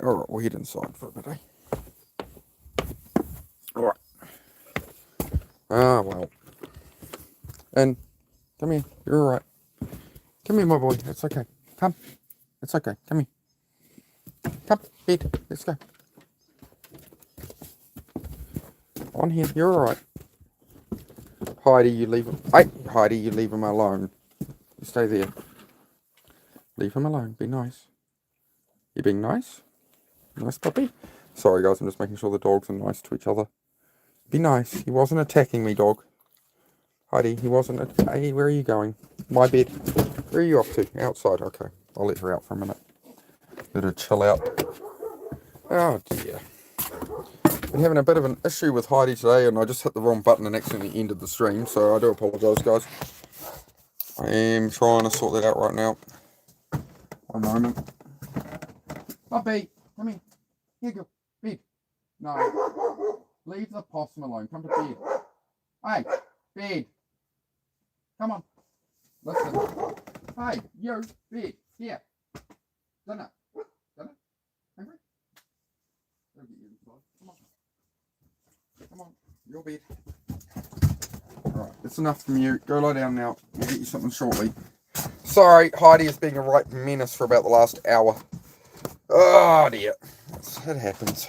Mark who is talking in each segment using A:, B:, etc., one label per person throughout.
A: Alright, we'll head inside for a bit, eh? Alright. Ah, well. And come here. You're alright. Come here, my boy. It's okay. Come. It's okay. Come here. Come. Bed. Let's go. On here. You're alright. Heidi, you leave him. Hey, Heidi, you leave him alone. You stay there. Leave him alone. Be nice. You being nice? Nice puppy? Sorry, guys. I'm just making sure the dogs are nice to each other. Be nice. He wasn't attacking me, dog. Heidi, he wasn't. Hey, where are you going? My bed. Where are you off to? Outside. Okay. I'll let her out for a minute. Let her chill out. Oh, dear. Been having a bit of an issue with Heidi today, and I just hit the wrong button and accidentally ended the stream, so I do apologise, guys. I am trying to sort that out right now. One moment. Puppy, come here. Here you go. Bed. No. Leave the possum alone. Come to bed. Hey, bed. Come on. Listen. Hey, you, bed. Here. Dinner. Dinner? Hungry? Go get you inside. Come on. Come on. Your bed. Alright, that's enough from you. Go lie down now. We'll get you something shortly. Sorry, Heidi is being a right menace for about the last hour. Oh dear. It happens.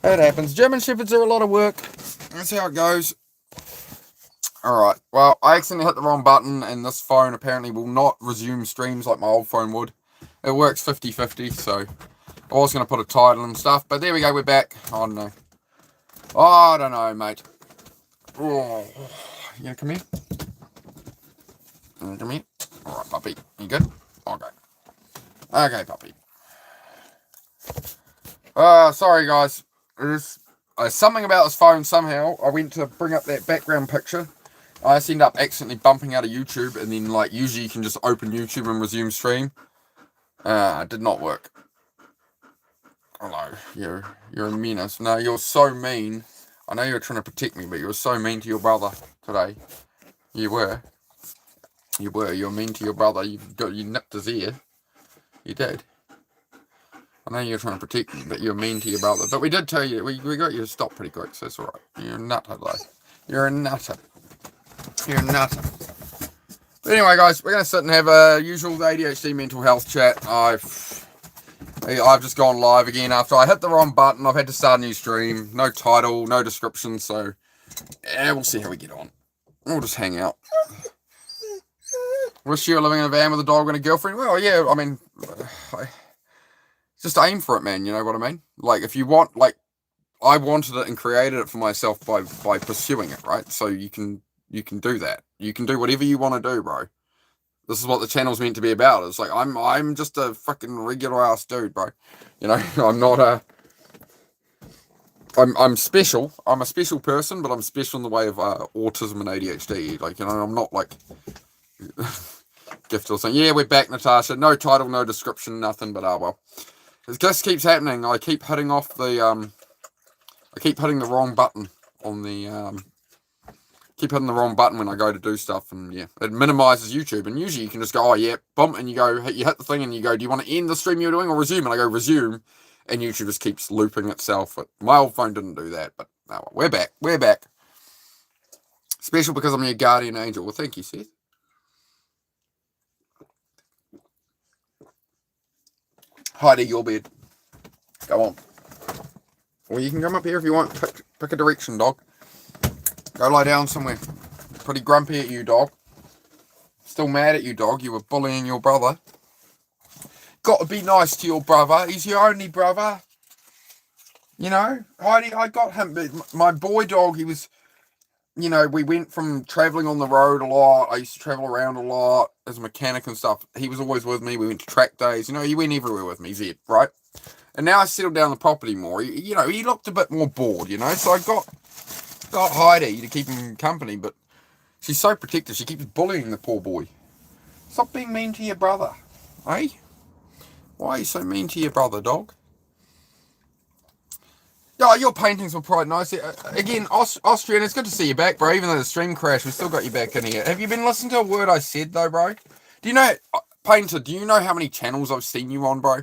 A: It happens. German Shepherds are a lot of work. That's how it goes. Alright, well, I accidentally hit the wrong button, and this phone apparently will not resume streams like my old phone would. It works 50-50, so I was going to put a title and stuff, but there we go, we're back. I don't know. I don't know, mate. Oh, you gonna come here? Come here. Alright, puppy. You good? Okay. Okay, puppy. Sorry, guys. There's something about this phone somehow. I went to bring up that background picture. I just ended up accidentally bumping out of YouTube, and then, like, usually you can just open YouTube and resume stream. It did not work. Hello. You're a menace. No, you're so mean. I know you were trying to protect me, but you were so mean to your brother today. You were. You were mean to your brother. You nipped his ear. You did. I know you're trying to protect me, but you're mean to your brother. But we did tell you, we got you to stop pretty quick, so it's alright. You're a nutter, though. You're a nutter. You're a nutter. But anyway, guys, we're going to sit and have a usual ADHD mental health chat. I've just gone live again after I hit the wrong button. I've had to start a new stream. No title, no description, so yeah, we'll see how we get on. We'll just hang out. Wish you were living in a van with a dog and a girlfriend? Well, yeah, I mean, just aim for it, man, you know what I mean? Like, if you want, like, I wanted it and created it for myself by pursuing it, right? So you can do that. You can do whatever you want to do, bro. This is what the channel's meant to be about. It's like, I'm just a fucking regular ass dude, bro. You know, I'm not I'm special. I'm a special person, but I'm special in the way of autism and ADHD. Like, you know, I'm not like gift or something. Yeah, we're back, Natasha. No title, no description, nothing, but well. It just keeps happening. I keep hitting off the I keep hitting the wrong button on the keep hitting the wrong button when I go to do stuff, and yeah, it minimizes YouTube. And usually you can just go, oh yeah, boom, and you hit the thing, and you go, do you want to end the stream you're doing or resume? And I go resume, and YouTube just keeps looping itself. But my old phone didn't do that. But no, we're back. We're back. Special because I'm your guardian angel. Well, thank you, Seth. Heidi, your bed. Go on. Or you can come up here if you want. Pick a direction, dog. Go lie down somewhere. Pretty grumpy at you, dog. Still mad at you, dog. You were bullying your brother. Got to be nice to your brother. He's your only brother. You know, Heidi, I got him. My boy dog, he was, you know, we went from travelling on the road a lot. I used to travel around a lot as a mechanic and stuff. He was always with me. We went to track days. You know, he went everywhere with me, Zed, right? And now I settled down the property more. You know, he looked a bit more bored, you know. So I got Heidi to keep him company, but she's so protective. She keeps bullying the poor boy. Stop being mean to your brother, eh? Why are you so mean to your brother, dog? Oh, your paintings were quite nice. Again, Austrian, it's good to see you back, bro. Even though the stream crashed, we still got you back in here. Have you been listening to a word I said, though, bro? Do you know, Painter, do you know how many channels I've seen you on, bro?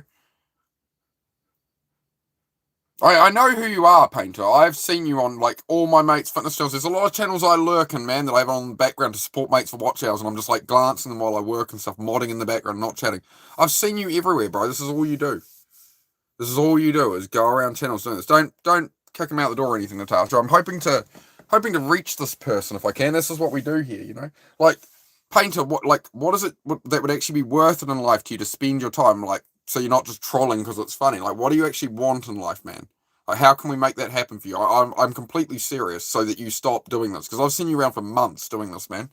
A: I know who you are, Painter. I've seen you on, like, all my mates' fitness channels. There's a lot of channels I lurk in, man, that I have on the background to support mates for watch hours, and I'm just, like, glancing them while I work and stuff, modding in the background, not chatting. I've seen you everywhere, bro. This is all you do. This is all you do, is go around channels doing this. Don't kick him out the door or anything, Natasha. I'm hoping to reach this person if I can. This is what we do here, you know? Like, Painter, what is it that would actually be worth it in life to you to spend your time, like, so you're not just trolling because it's funny? Like, what do you actually want in life, man? Like, how can we make that happen for you? I'm completely serious, so that you stop doing this, because I've seen you around for months doing this, man.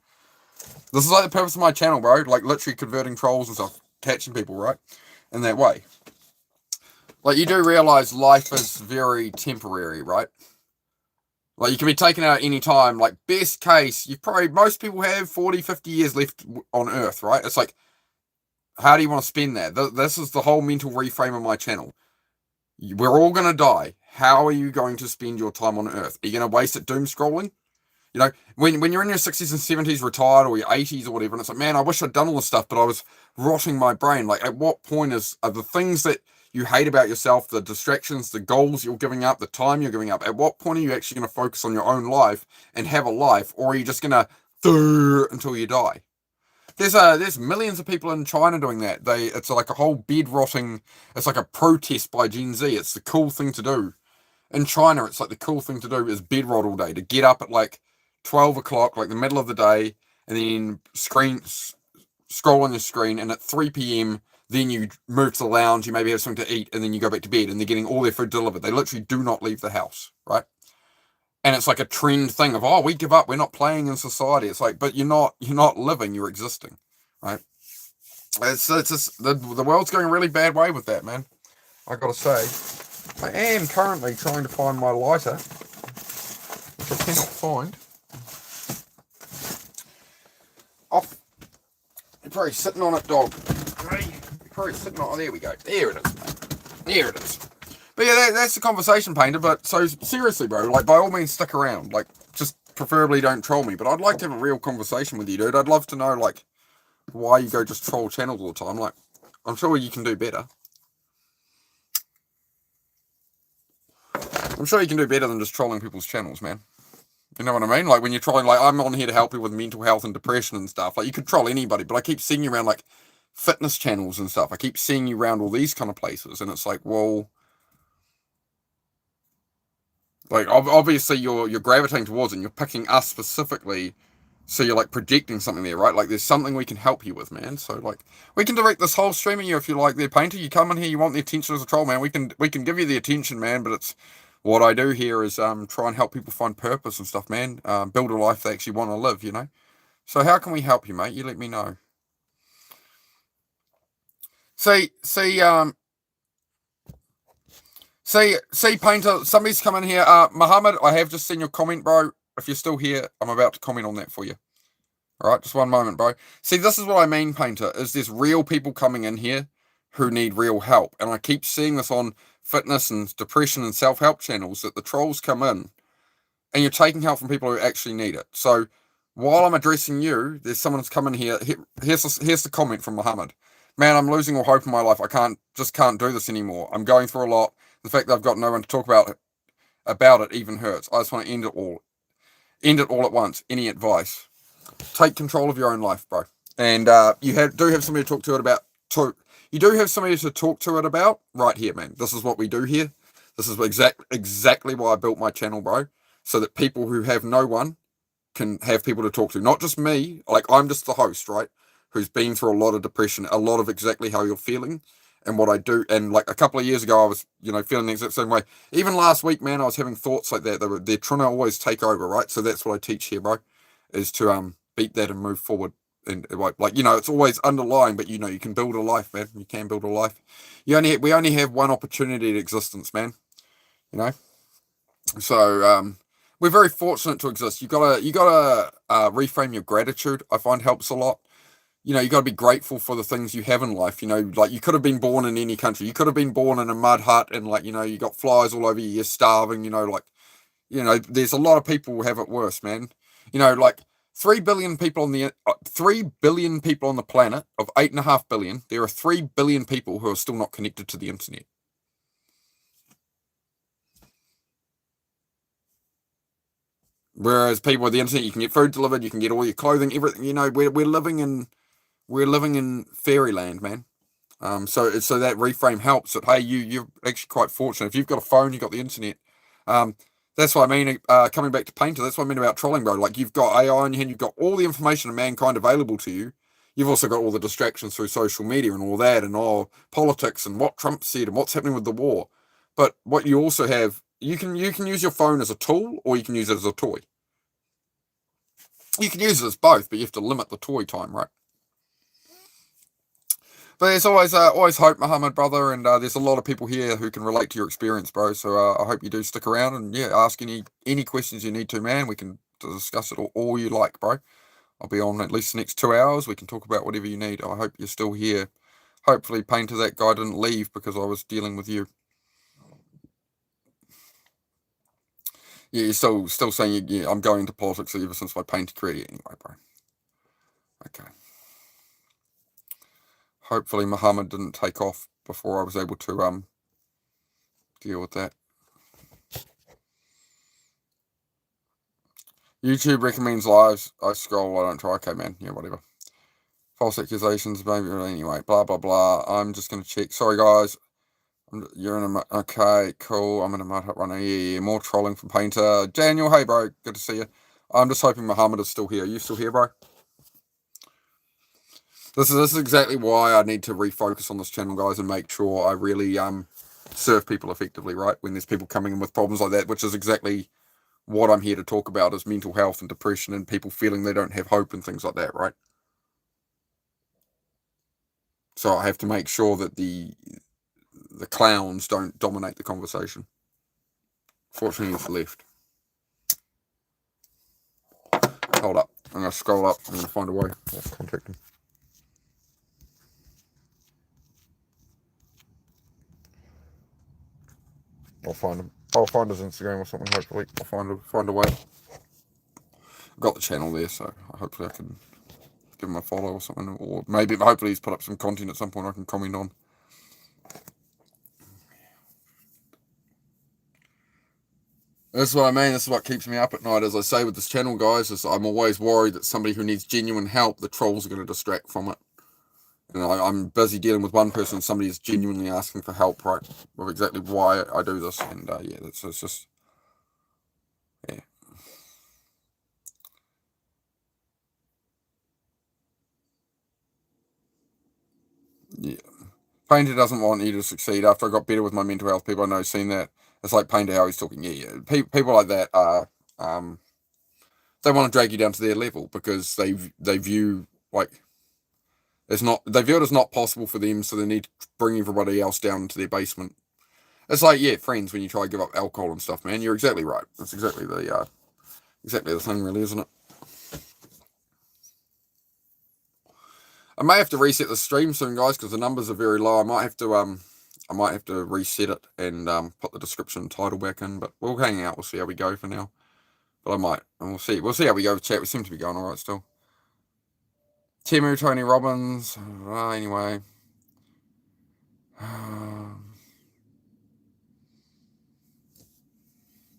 A: This is like the purpose of my channel, bro. Like, literally converting trolls and stuff, catching people, right? In that way. Like, you do realize life is very temporary, right? Like, you can be taken out at any time. Like, best case, most people have 40, 50 years left on Earth, right? It's like, how do you want to spend that? This is the whole mental reframe of my channel. We're all going to die. How are you going to spend your time on Earth? Are you going to waste it doom scrolling? You know, when you're in your 60s and 70s, retired, or your 80s or whatever, and it's like, man, I wish I'd done all this stuff, but I was rotting my brain. Like, at what point are the things that you hate about yourself, the distractions, the goals you're giving up, the time you're giving up, at what point are you actually going to focus on your own life and have a life, or are you just going to until you die? There's millions of people in China doing that. It's like a whole bed rotting. It's like a protest by Gen Z. It's the cool thing to do. In China, it's like the cool thing to do is bed rot all day, to get up at like 12 o'clock, like the middle of the day, and then scroll on your screen, and at 3 p.m., then you move to the lounge, you maybe have something to eat, and then you go back to bed, and they're getting all their food delivered. They literally do not leave the house, right? And it's like a trend thing of, oh, we give up, we're not playing in society. It's like, but you're not living, you're existing, right? It's just, the world's going a really bad way with that, man. I gotta say, I am currently trying to find my lighter, which I cannot find. Off. You're probably sitting on it, dog. You're probably sitting on. Oh, there we go. There it is, mate. There it is. But yeah, that's the conversation, Painter. But so seriously, bro, like, by all means, stick around. Like, just preferably don't troll me. But I'd like to have a real conversation with you, dude. I'd love to know, like, why you go just troll channels all the time. Like, I'm sure you can do better. I'm sure you can do better than just trolling people's channels, man. You know what I mean? Like, when you're trolling, like, I'm on here to help you with mental health and depression and stuff. Like, you could troll anybody, but I keep seeing you around, like, fitness channels and stuff. I keep seeing you around all these kind of places, and it's like, well, like, obviously you're gravitating towards it, and you're picking us specifically, so you're, like, projecting something there, right? Like, there's something we can help you with, man. So, like, we can direct this whole stream at you if you like there, Painter. You come in here, you want the attention as a troll, man. We can give you the attention, man, but it's what I do here is try and help people find purpose and stuff, man. Build a life they actually want to live, you know? So how can we help you, mate? You let me know. See, Painter, somebody's come in here. Muhammad, I have just seen your comment, bro. If you're still here, I'm about to comment on that for you. All right, just one moment, bro. See, this is what I mean, Painter, is there's real people coming in here who need real help. And I keep seeing this on fitness and depression and self-help channels, that the trolls come in and you're taking help from people who actually need it. So while I'm addressing you, there's someone that's come in here. Here's the comment from Muhammad. Man, I'm losing all hope in my life. I can't do this anymore. I'm going through a lot. The fact that I've got no one to talk about it even hurts. I just want to end it all. End it all at once. Any advice? Take control of your own life, bro. And you do have somebody to talk to it about. You do have somebody to talk to it about right here, man. This is what we do here. This is exactly why I built my channel, bro. So that people who have no one can have people to talk to. Not just me. Like, I'm just the host, right? Who's been through a lot of depression, a lot of exactly how you're feeling and what I do. And like a couple of years ago, I was, feeling the exact same way. Even last week, man, I was having thoughts like that. They're trying to always take over, right? So that's what I teach here, bro, is to beat that and move forward. And like, it's always underlying, but you can build a life, man. You can build a life. We only have one opportunity at existence, man. So we're very fortunate to exist. You gotta reframe your gratitude. I find helps a lot. You got to be grateful for the things you have in life. Like, you could have been born in any country. You could have been born in a mud hut and, like, you got flies all over you. You're starving, there's a lot of people who have it worse, man. Like 3 billion people on the 3 billion people on the planet of 8.5 billion. There are 3 billion people who are still not connected to the internet. Whereas people with the internet, you can get food delivered, you can get all your clothing, everything. You know, we're living in fairyland, man. So that reframe helps. That hey, you're actually quite fortunate if you've got a phone, you've got the internet. Um, that's what I mean. Coming back to Painter, that's what I mean about trolling, bro. Like you've got AI on your hand, you've got all the information of mankind available to you. You've also got all the distractions through social media and all that, and all politics and what Trump said and what's happening with the war. But what you also have, you can use your phone as a tool, or you can use it as a toy. You can use it as both, but you have to limit the toy time, right? But there's always hope, Muhammad, brother, and there's a lot of people here who can relate to your experience, bro. So I hope you do stick around and yeah, ask any questions you need to, man. We can discuss it all you like, bro. I'll be on at least the next 2 hours. We can talk about whatever you need. I hope you're still here. Hopefully, Painter, that guy didn't leave because I was dealing with you. Yeah, you're still saying yeah, I'm going into politics ever since my Painter career anyway, bro. Okay. Hopefully, Muhammad didn't take off before I was able to deal with that. YouTube recommends lives. I scroll. I don't try. Okay, man. Yeah, whatever. False accusations, maybe. Anyway, blah blah blah. I'm just gonna check. Sorry, guys. You're in a okay, cool. I'm in a mud hut runner. Yeah, more trolling from Painter. Daniel, hey bro, good to see you. I'm just hoping Muhammad is still here. Are you still here, bro? This is exactly why I need to refocus on this channel, guys, and make sure I really serve people effectively, right? When there's people coming in with problems like that, which is exactly what I'm here to talk about, is mental health and depression and people feeling they don't have hope and things like that, right? So I have to make sure that the clowns don't dominate the conversation. Fortunately, it's left. Hold up. I'm going to scroll up. I'm going to find a way. Let's contact him. I'll find him. I'll find his Instagram or something, hopefully. I'll find a way. I've got the channel there, so hopefully I can give him a follow or something. Or maybe, hopefully he's put up some content at some point I can comment on. That's what I mean. This is what keeps me up at night. As I say with this channel, guys, is I'm always worried that somebody who needs genuine help, the trolls are going to distract from it. And I'm busy dealing with one person, somebody is genuinely asking for help, right? Of exactly why I do this. And yeah, it's just, yeah. Yeah. Painter doesn't want you to succeed. After I got better with my mental health, people I know seen that. It's like Painter how he's talking. Yeah. People like that are, they want to drag you down to their level because they view like they view it as not possible for them, so they need to bring everybody else down into their basement. It's like, yeah, friends, when you try to give up alcohol and stuff, man. You're exactly right. That's exactly the thing, really, isn't it? I may have to reset the stream soon, guys, because the numbers are very low. I might have to reset it and put the description and title back in. But we'll hang out. We'll see how we go for now. But I might, and we'll see. We'll see how we go with chat. We seem to be going all right still. Timu, Tony Robbins. Anyway.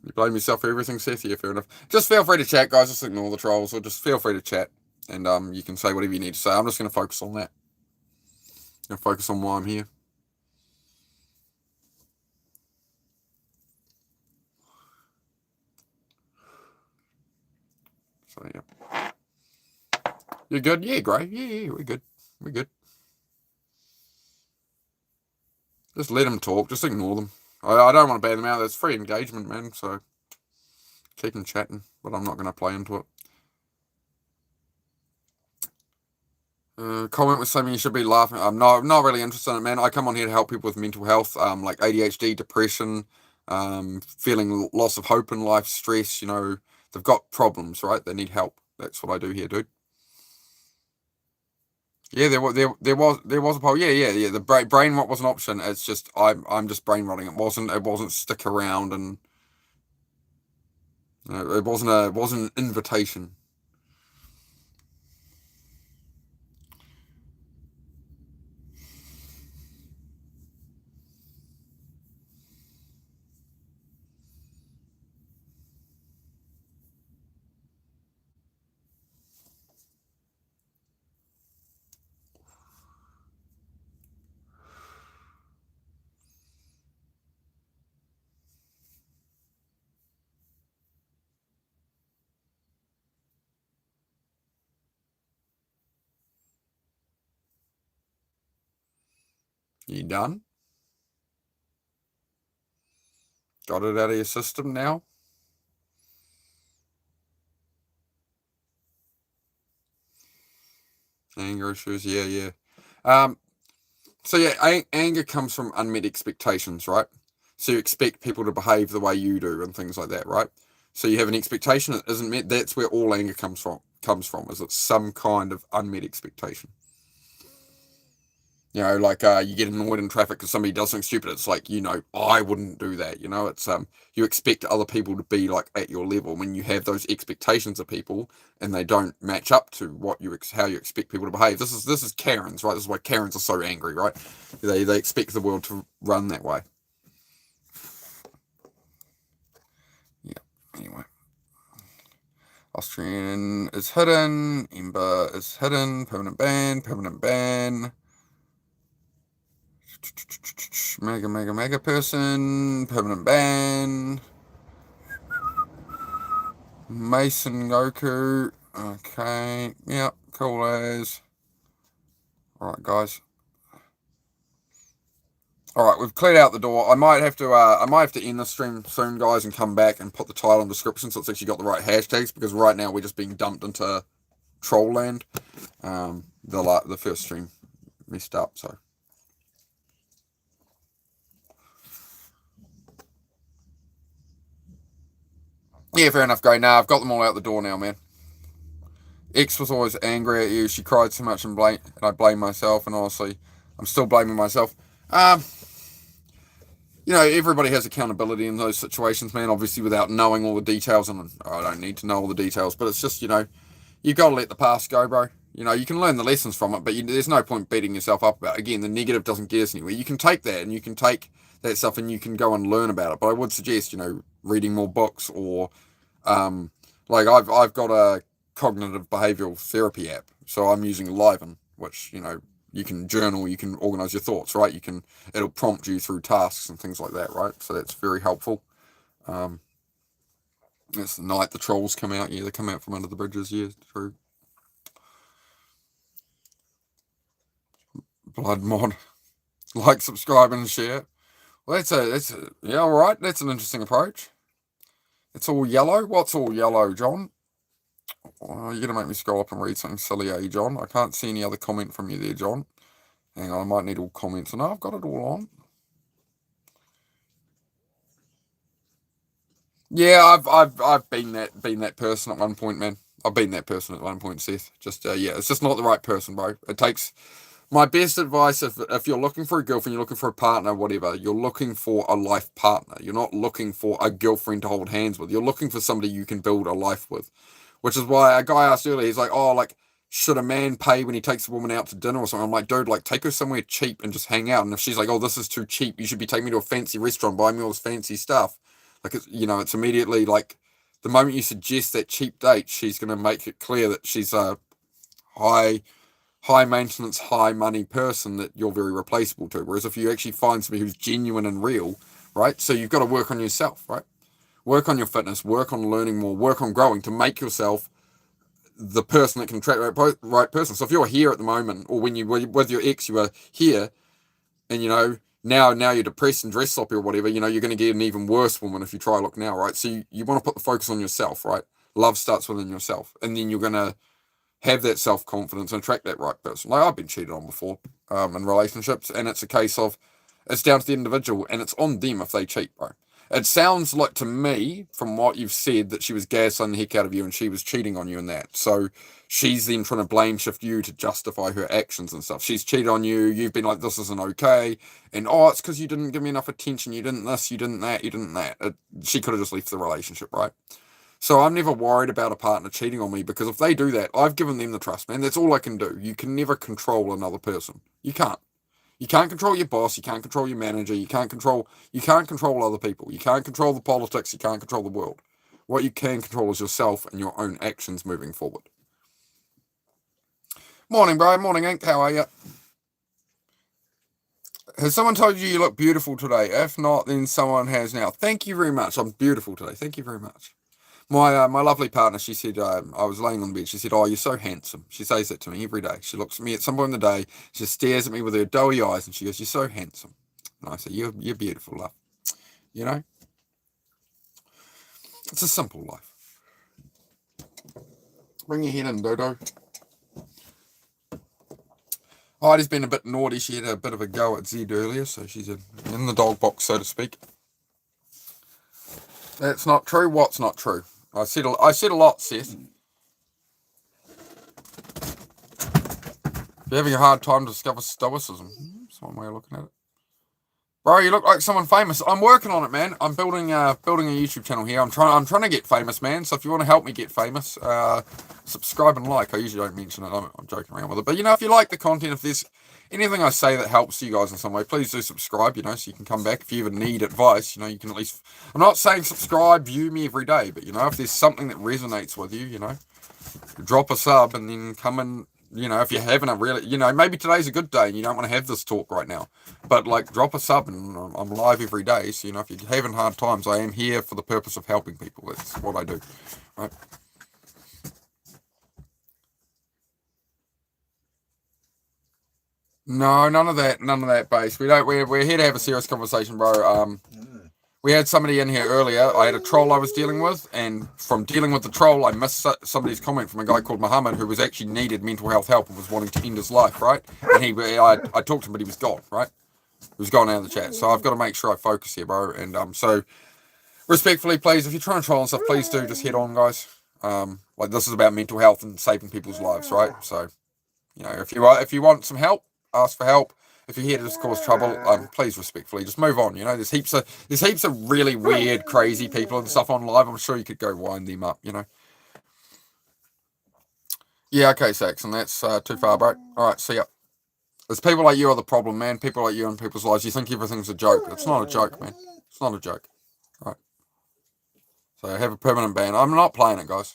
A: You blame yourself for everything, Seth? Yeah, fair enough. Just feel free to chat, guys. Just ignore the trolls, or just feel free to chat, and you can say whatever you need to say. I'm just going to focus on that. I'm going to focus on why I'm here. So yeah, you're good. Yeah, great. Yeah, we're good. We're good. Just let them talk. Just ignore them. I don't want to ban them out. It's free engagement, man. So keep them chatting, but I'm not going to play into it. Comment with something you should be laughing. I'm not really interested in it, man. I come on here to help people with mental health, like ADHD, depression, feeling loss of hope in life, stress. You know, they've got problems, right? They need help. That's what I do here, dude. Yeah, there was a poll. Yeah. The brain rot was an option. It's just I'm just brain rotting. It wasn't stick around and it wasn't an invitation. You done? Got it out of your system now? Anger issues, yeah. So yeah, anger comes from unmet expectations, right? So you expect people to behave the way you do and things like that, right? So you have an expectation that isn't met. That's where all anger comes from. Is it some kind of unmet expectation? You know, like you get annoyed in traffic because somebody does something stupid. It's like, I wouldn't do that. It's you expect other people to be like at your level. When you have those expectations of people and they don't match up to what how you expect people to behave. This is Karens, right? This is why Karens are so angry, right? They expect the world to run that way. Yeah. Anyway, Austrian is hidden. Ember is hidden. Permanent ban. Permanent ban. Mega person. Permanent ban. Mason Goku. Okay. Yep. Cool as. Alright, guys. Alright, we've cleared out the door. I might have to end the stream soon, guys, and come back and put the title and description so it's actually got the right hashtags, because right now we're just being dumped into troll land. The first stream messed up, so. Yeah, fair enough, Gray. Nah, I've got them all out the door now, man. X was always angry at you. She cried so much and I blame myself, and honestly, I'm still blaming myself. Everybody has accountability in those situations, man, obviously without knowing all the details, and I don't need to know all the details, but it's just, you've got to let the past go, bro. You can learn the lessons from it, but there's no point beating yourself up about it. Again, the negative doesn't get us anywhere. You can take that and you can take that stuff and you can go and learn about it, but I would suggest, reading more books, or like I've got a cognitive behavioral therapy app, so I'm using Liven, which, you can journal, you can organize your thoughts, right? It'll prompt you through tasks and things like that, right? So that's very helpful. It's the night the trolls come out. Yeah, they come out from under the bridges. Yeah, true. Blood mod. Like, subscribe, and share. Well, yeah, all right. That's an interesting approach. It's all yellow. What's all yellow, John? Oh, you're gonna make me scroll up and read something silly, eh, John? I can't see any other comment from you there, John. Hang on, I might need all comments. No, I've got it all on. Yeah, I've been that person at one point, man. I've been that person at one point, Seth. Just yeah, it's just not the right person, bro. It takes my best advice, if you're looking for a girlfriend, you're looking for a partner, whatever, you're looking for a life partner. You're not looking for a girlfriend to hold hands with. You're looking for somebody you can build a life with. Which is why a guy asked earlier, he's like, oh, like, should a man pay when he takes a woman out to dinner or something? I'm like, dude, like, take her somewhere cheap and just hang out. And if she's like, oh, this is too cheap, you should be taking me to a fancy restaurant, buying me all this fancy stuff. Like, it's immediately like, the moment you suggest that cheap date, she's going to make it clear that she's a high maintenance, high money person that you're very replaceable to. Whereas if you actually find somebody who's genuine and real, right? So you've got to work on yourself, right? Work on your fitness, work on learning more, work on growing to make yourself the person that can attract the right person. So if you're here at the moment, or when you were with your ex, you were here, and now you're depressed and dress sloppy or whatever, you're going to get an even worse woman if you try to look now, right? So you want to put the focus on yourself, right? Love starts within yourself, and then you're going to have that self-confidence and attract that right person. Like, I've been cheated on before in relationships, and it's a case of, it's down to the individual, and it's on them if they cheat, bro. It sounds like, to me, from what you've said, that she was gaslighting the heck out of you and she was cheating on you in that. So she's then trying to blame shift you to justify her actions and stuff. She's cheated on you, you've been like, this isn't okay, and it's because you didn't give me enough attention, you didn't this, you didn't that, you didn't that. She could have just left the relationship, right? So I'm never worried about a partner cheating on me, because if they do that, I've given them the trust, man. That's all I can do. You can never control another person. You can't. You can't control your boss. You can't control your manager. You can't control other people. You can't control the politics. You can't control the world. What you can control is yourself and your own actions moving forward. Morning, bro. Morning, Ink. How are you? Has someone told you look beautiful today? If not, then someone has now. Thank you very much. I'm beautiful today. Thank you very much. My lovely partner, she said, I was laying on the bed. She said, "Oh, you're so handsome." She says that to me every day. She looks at me at some point in the day. She just stares at me with her doughy eyes, and she goes, "You're so handsome." And I say, "You're beautiful, love." You know, it's a simple life. Bring your head in, Dodo. Heidi's been a bit naughty. She had a bit of a go at Zed earlier, so she's in the dog box, so to speak. That's not true. What's not true? I said a lot, Seth. If you're having a hard time to discover stoicism, that's one way of looking at it. Bro, you look like someone famous. I'm working on it, man. I'm building a YouTube channel here. I'm trying to get famous, man. So if you want to help me get famous, subscribe and like. I usually don't mention it. I'm joking around with it. But if you like the content, if there's anything I say that helps you guys in some way, please do subscribe. So you can come back if you ever need advice. You can at least. I'm not saying subscribe, view me every day, but if there's something that resonates with you, drop a sub and then come and. If you're having a really, maybe today's a good day and you don't want to have this talk right now, but drop a sub and I'm live every day. So, if you're having hard times, I am here for the purpose of helping people. That's what I do, right? No, none of that base. We're here to have a serious conversation, bro. We had somebody in here earlier. I had a troll I was dealing with, and from dealing with the troll, I missed somebody's comment from a guy called Muhammad who was actually needed mental health help and was wanting to end his life, right? And I talked to him, but he was gone, right? He was gone out of the chat. So I've got to make sure I focus here, bro. And so respectfully, please, if you're trying to troll and stuff, please do just head on, guys. This is about mental health and saving people's lives, right? So, if you want some help, ask for help. If you're here to just cause trouble, please respectfully just move on. There's heaps of really weird, crazy people and stuff on live. I'm sure you could go wind them up. Yeah, okay, Saxon, that's too far, bro. All right, see ya. There's people like you are the problem, man. People like you in people's lives. You think everything's a joke. It's not a joke, man. It's not a joke. All right. So have a permanent ban. I'm not playing it, guys.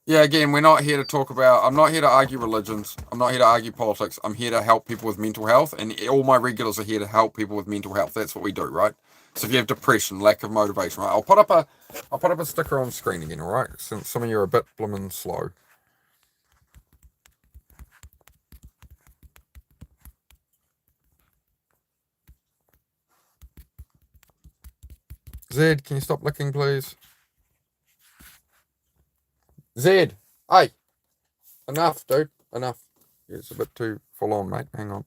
A: Yeah, again, we're not here to talk about. I'm not here to argue religions. I'm not here to argue politics. I'm here to help people with mental health, and all my regulars are here to help people with mental health. That's what we do, right? So if you have depression, lack of motivation, right? I'll put up a sticker on screen again, all right? Since some of you are a bit blimmin' slow. Zed, can you stop licking, please? Zed, hey, enough, dude, enough. It's a bit too full on, mate. Hang on.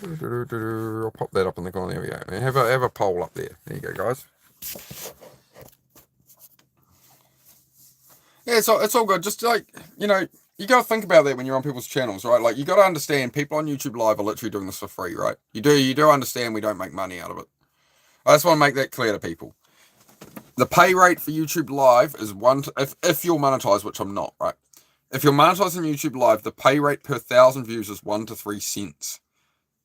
A: I'll pop that up in the corner. There we go. Have a poll up there. There you go, guys. Yeah, it's all good. Just you got to think about that when you're on people's channels, right? You got to understand people on YouTube Live are literally doing this for free, right? You do understand we don't make money out of it. I just want to make that clear to people. The pay rate for YouTube Live is if you're monetized, which I'm not, right? If you're monetized on YouTube Live, the pay rate per 1,000 views is 1 to 3 cents.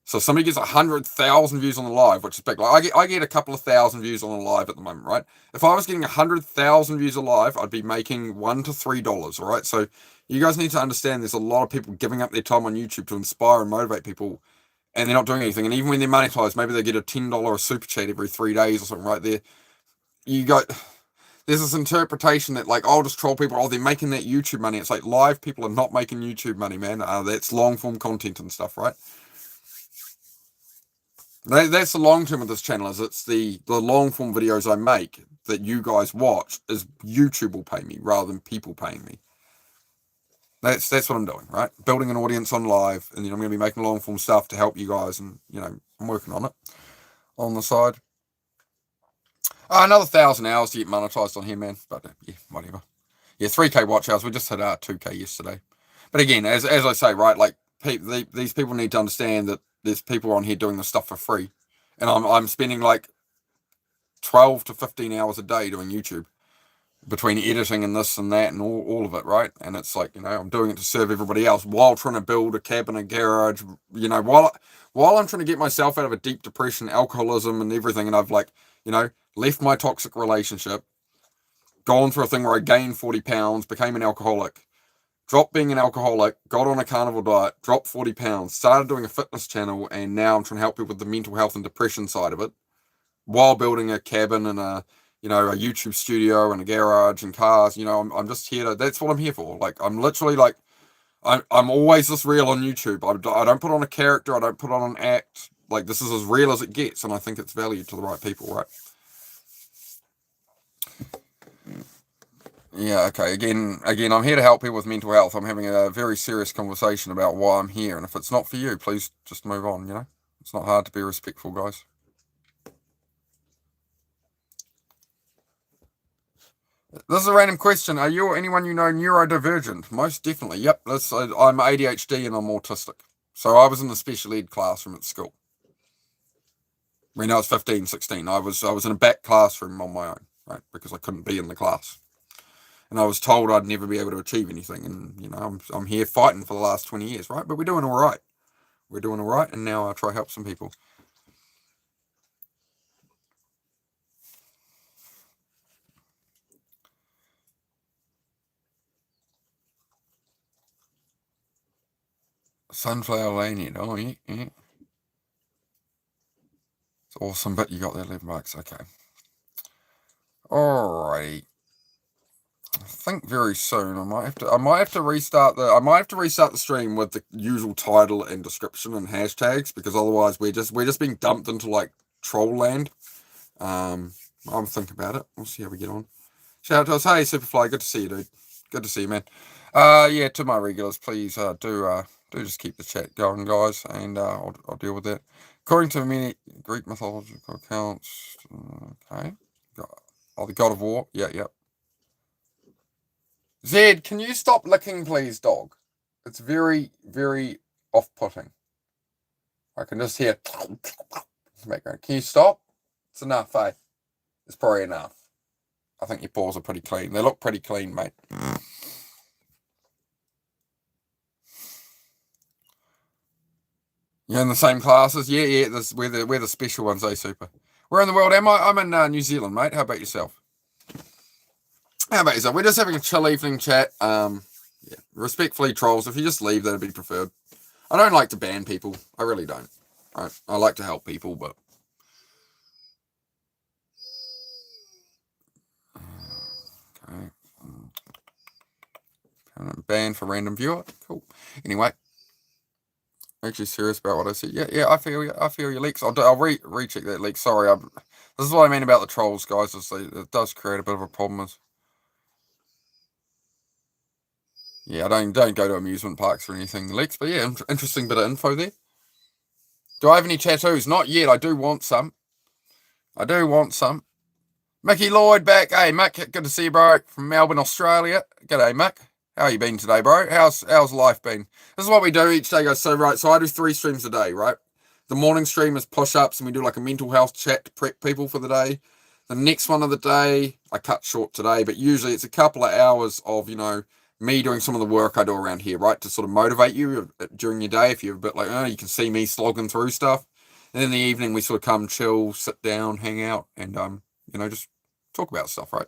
A: So if somebody gets 100,000 views on the live, which is big. I get a couple of thousand views on the live at the moment, right? If I was getting 100,000 views alive, I'd be making $1 to $3, all right? So you guys need to understand there's a lot of people giving up their time on YouTube to inspire and motivate people, and they're not doing anything. And even when they're monetized, maybe they get a $10 super chat every 3 days or something right there. There's this interpretation that I'll just troll people. Oh, they're making that YouTube money. It's like live people are not making YouTube money, man. That's long form content and stuff, right? That's the long term of this channel. Is it's the long form videos I make that you guys watch is YouTube will pay me rather than people paying me. That's what I'm doing, right? Building an audience on live, and then I'm going to be making long form stuff to help you guys, and I'm working on it on the side. Another 1,000 hours to get monetized on here, man. But yeah, whatever. Yeah, 3K watch hours. We just hit 2K yesterday. But again, as I say, right, these people need to understand that there's people on here doing this stuff for free, and I'm spending 12 to 15 hours a day doing YouTube between editing and this and that and all of it, right? And it's I'm doing it to serve everybody else while trying to build a cabin, a garage, while I'm trying to get myself out of a deep depression, alcoholism and everything, and I've left my toxic relationship, gone through a thing where I gained 40 pounds, became an alcoholic, dropped being an alcoholic, got on a carnivore diet, dropped 40 pounds, started doing a fitness channel, and now I'm trying to help people with the mental health and depression side of it, while building a cabin and a YouTube studio and a garage and cars. I'm just here to, that's what I'm here for. Like, I'm literally like, I'm always this real on YouTube. I don't put on a character, I don't put on an act. Like, this is as real as it gets, and I think it's valued to the right people, right? Yeah, okay. Again, I'm here to help people with mental health. I'm having a very serious conversation about why I'm here, and if it's not for you, please just move on, It's not hard to be respectful, guys. This is a random question. Are you or anyone you know neurodivergent? Most definitely. Yep. I'm ADHD and I'm autistic. So I was in the special ed classroom at school. When I was 15, 16, I was in a back classroom on my own, right? Because I couldn't be in the class. And I was told I'd never be able to achieve anything. And, I'm here fighting for the last 20 years, right? But we're doing all right. We're doing all right. And now I try to help some people. Sunflower lanyard. Oh, yeah. It's awesome. But you got that $11. Okay. Alrighty. I think very soon I might have to restart the stream with the usual title and description and hashtags, because otherwise we're just being dumped into like troll land. I'm thinking about it. We'll see how we get on. Shout out to us. Hey Superfly, good to see you, dude. Good to see you, man. Yeah, to my regulars, please do just keep the chat going, guys, and I'll deal with that. According to many Greek mythological accounts, okay. The god of war. Yeah. Zed, can you stop licking, please, dog? It's very, very off-putting. I can just hear background. Can you stop? It's enough, eh? It's probably enough. I think your paws are pretty clean. They look pretty clean, mate. You're in the same classes? Yeah. We're the special ones, eh, Super? Where in the world am I? I'm in New Zealand, mate. How about yourself? We're just having a chill evening chat. Yeah. Respectfully, trolls, if you just leave, that'd be preferred. I don't like to ban people. I really don't. I like to help people, but... Okay. Ban for random viewer. Cool. Anyway. Actually serious about what I said. Yeah, I feel you, Lex. I'll recheck that, Lex. Sorry, this is what I mean about the trolls, guys. It does create a bit of a problem. Yeah, I don't go to amusement parks or anything, Lex. But yeah, interesting bit of info there. Do I have any tattoos? Not yet. I do want some. Mickey Lloyd back. Hey, Mick, good to see you, bro. From Melbourne, Australia. G'day, Mick. How you been today, bro? How's life been? This is what we do each day, guys. So I do 3 streams a day, right? The morning stream is push-ups, and we do like a mental health chat to prep people for the day. The next one of the day, I cut short today, but usually it's a couple of hours of, me doing some of the work I do around here, right? To sort of motivate you during your day. If you're a bit like, you can see me slogging through stuff. And in the evening, we sort of come chill, sit down, hang out, and, just talk about stuff, right?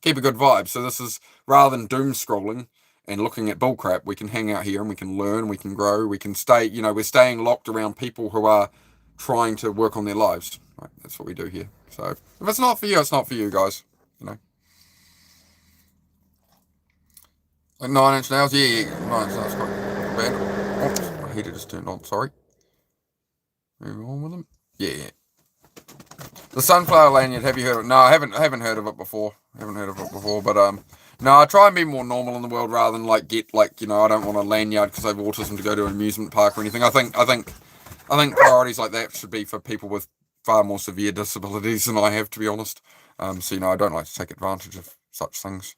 A: Keep a good vibe. So this is, rather than doom scrolling and looking at bullcrap, we can hang out here and we can learn, we can grow, we can stay, we're staying locked around people who are trying to work on their lives. Right? That's what we do here. So if it's not for you, it's not for you, guys. Like 9-inch nails? Yeah. 9-inch nails, quite bad. Oops, my heater just turned on, sorry. Move on with them. Yeah. The sunflower lanyard, have you heard of it? No, I haven't heard of it before. But no, I try and be more normal in the world rather than I don't want a lanyard because I have autism to go to an amusement park or anything. I think priorities like that should be for people with far more severe disabilities than I have, to be honest. So I don't like to take advantage of such things.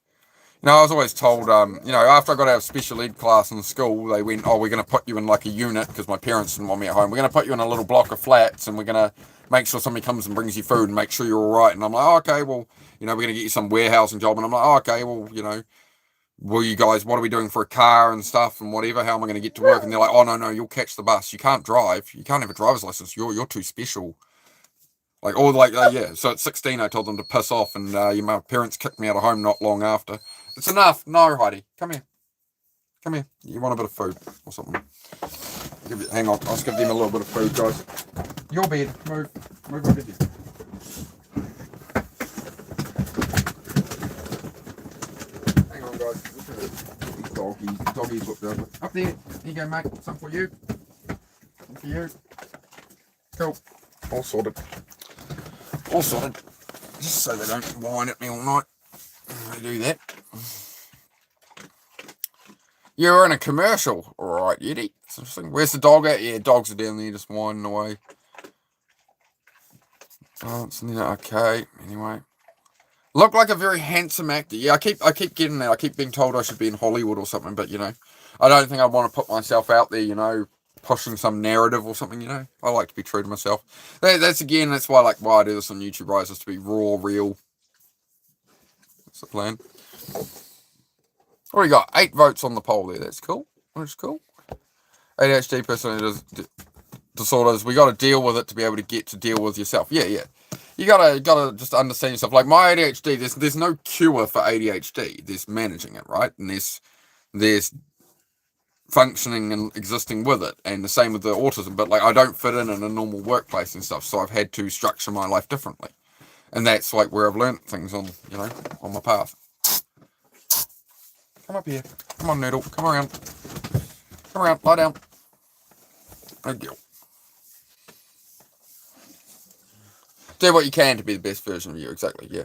A: I was always told, after I got out of special ed class in school, they went, we're going to put you in like a unit, because my parents didn't want me at home. We're going to put you in a little block of flats, and we're going to make sure somebody comes and brings you food and make sure you're all right. And I'm like, okay, well, we're going to get you some warehousing job. And I'm like, okay, well, will you guys, what are we doing for a car and stuff and whatever? How am I going to get to work? And they're like, oh, no, you'll catch the bus. You can't drive. You can't have a driver's license. You're too special. Like, or like, yeah. So at 16, I told them to piss off, and my parents kicked me out of home not long after. It's enough. No, Heidi, come here. Come here. You want a bit of food or something? Hang on. I'll just give them a little bit of food, guys. Your bed. Move. Move over here. Hang on, guys. These doggies. Doggies look good. Up there. Here you go, mate. Some for you. Some for you. Cool. All sorted. All sorted. Just so they don't whine at me all night. They do that. You're in a commercial. Alright, Yeti. Where's the dog at? Yeah, dogs are down there just whining away. Oh, it's okay. Anyway. Look like a very handsome actor. Yeah, I keep getting that. I keep being told I should be in Hollywood or something, but I don't think I want to put myself out there, pushing some narrative or something, I like to be true to myself. That's why I do this on YouTube, right? It's just to be raw, real. That's the plan. What do you got? 8 votes on the poll there. That's cool. That's cool. ADHD personality disorders. We got to deal with it to be able to get to deal with yourself. Yeah. You gotta just understand yourself. Like my ADHD, there's no cure for ADHD. There's managing it, right? And there's functioning and existing with it, and the same with the autism. But I don't fit in a normal workplace and stuff, so I've had to structure my life differently, and that's where I've learned things on on my path. Come up here. Come on, Noodle. Come around. Come around. Lie down. Good girl. Do what you can to be the best version of you. Exactly. Yeah.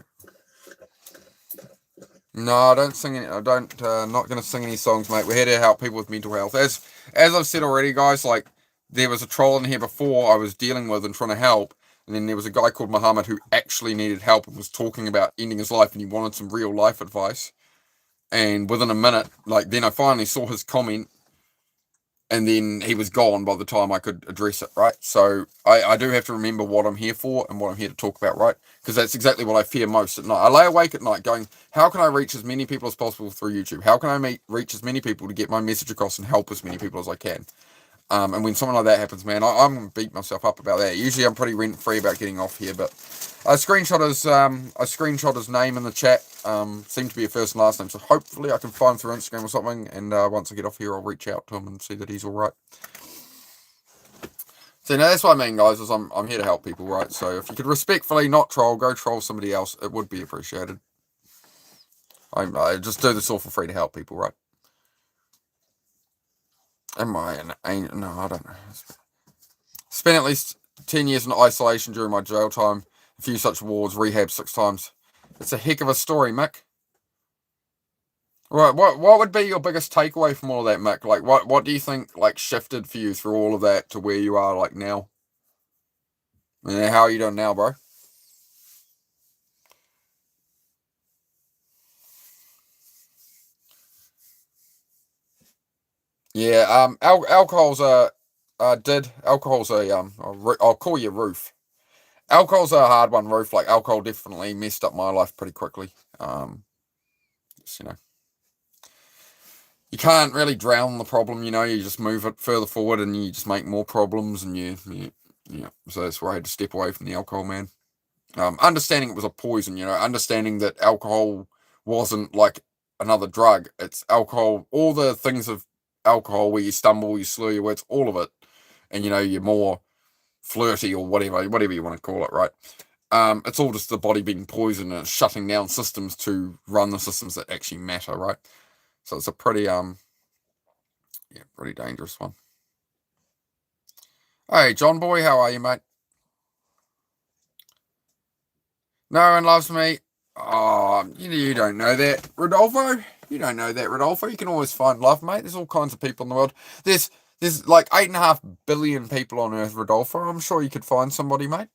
A: No, I don't sing any. I don't. Not going to sing any songs, mate. We're here to help people with mental health. As I've said already, guys. There was a troll in here before I was dealing with and trying to help, and then there was a guy called Muhammad who actually needed help and was talking about ending his life, and he wanted some real life advice. And within a minute, then I finally saw his comment, and then he was gone by the time I could address it, right? So I do have to remember what I'm here for and what I'm here to talk about, right? Because that's exactly what I fear most at night. I lay awake at night going, how can I reach as many people as possible through YouTube? How can I reach as many people to get my message across and help as many people as I can? And when something like that happens, man, I'm going to beat myself up about that. Usually I'm pretty rent-free about getting off here, but I screenshot his name in the chat. Seemed to be a first and last name, so hopefully I can find him through Instagram or something, and once I get off here, I'll reach out to him and see that he's alright. So now that's what I mean, guys, is I'm here to help people, right? So if you could respectfully not troll, go troll somebody else, it would be appreciated. I just do this all for free to help people, right? Am I an angel? No, I don't know. Spent at least 10 years in isolation during my jail time. A few such wards, rehab 6 times. It's a heck of a story, Mick. Right, what would be your biggest takeaway from all of that, Mick? What do you think shifted for you through all of that to where you are now? And how are you doing now, bro? Yeah, alcohol's alcohol's I'll call you Roof. Alcohol's a hard one, Roof. Alcohol definitely messed up my life pretty quickly. Just, you can't really drown the problem, you just move it further forward and you just make more problems, and so that's where I had to step away from the alcohol, man. Understanding it was a poison, understanding that alcohol wasn't like another drug. It's alcohol, all the things of alcohol where you stumble, you slur your words, all of it, and you're more flirty or whatever you want to call it, right? It's all just the body being poisoned and shutting down systems to run the systems that actually matter, right? So it's a pretty pretty dangerous one. Hey, John boy, how are you, mate? No one loves me. Oh, you don't know that, Rodolfo. You don't know that, Rodolfo. You can always find love, mate. There's all kinds of people in the world. There's 8.5 billion people on Earth, Rodolfo. I'm sure you could find somebody, mate.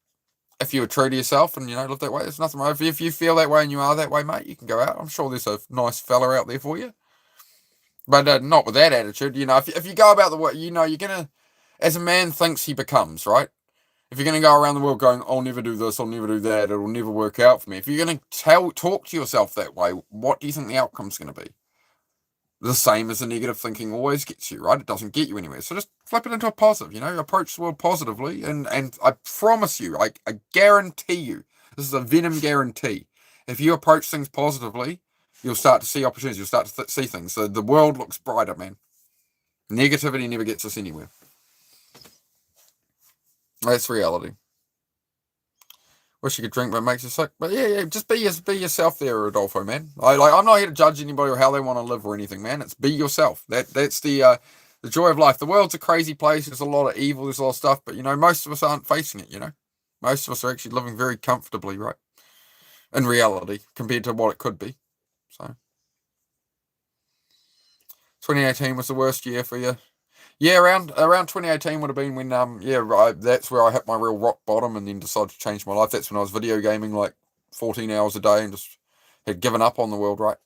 A: If you were true to yourself and live that way, there's nothing wrong. If you feel that way and you are that way, mate, you can go out. I'm sure there's a nice fella out there for you. But not with that attitude. If you go about the way, you're gonna, as a man thinks he becomes, right? If you're going to go around the world going, I'll never do this, I'll never do that, it'll never work out for me. If you're going to talk to yourself that way, what do you think the outcome's going to be? the same as the negative thinking always gets you, right? It doesn't get you anywhere. So just flip it into a positive, approach the world positively. And I promise you, I guarantee you, this is a Venom guarantee. If you approach things positively, you'll start to see opportunities. You'll start to see things. So the world looks brighter, man. Negativity never gets us anywhere. That's reality. Wish you could drink, but it makes you sick. But yeah, just be yourself there, Rodolfo, man. I'm not here to judge anybody or how they want to live or anything, man. It's be yourself. That's the joy of life. The world's a crazy place. There's a lot of evil. There's a lot of stuff. But most of us aren't facing it. Most of us are actually living very comfortably, right? In reality, compared to what it could be. So, 2018 was the worst year for you. Yeah, around 2018 would have been when that's where I hit my real rock bottom and then decided to change my life. That's when I was video gaming like 14 hours a day and just had given up on the world, right?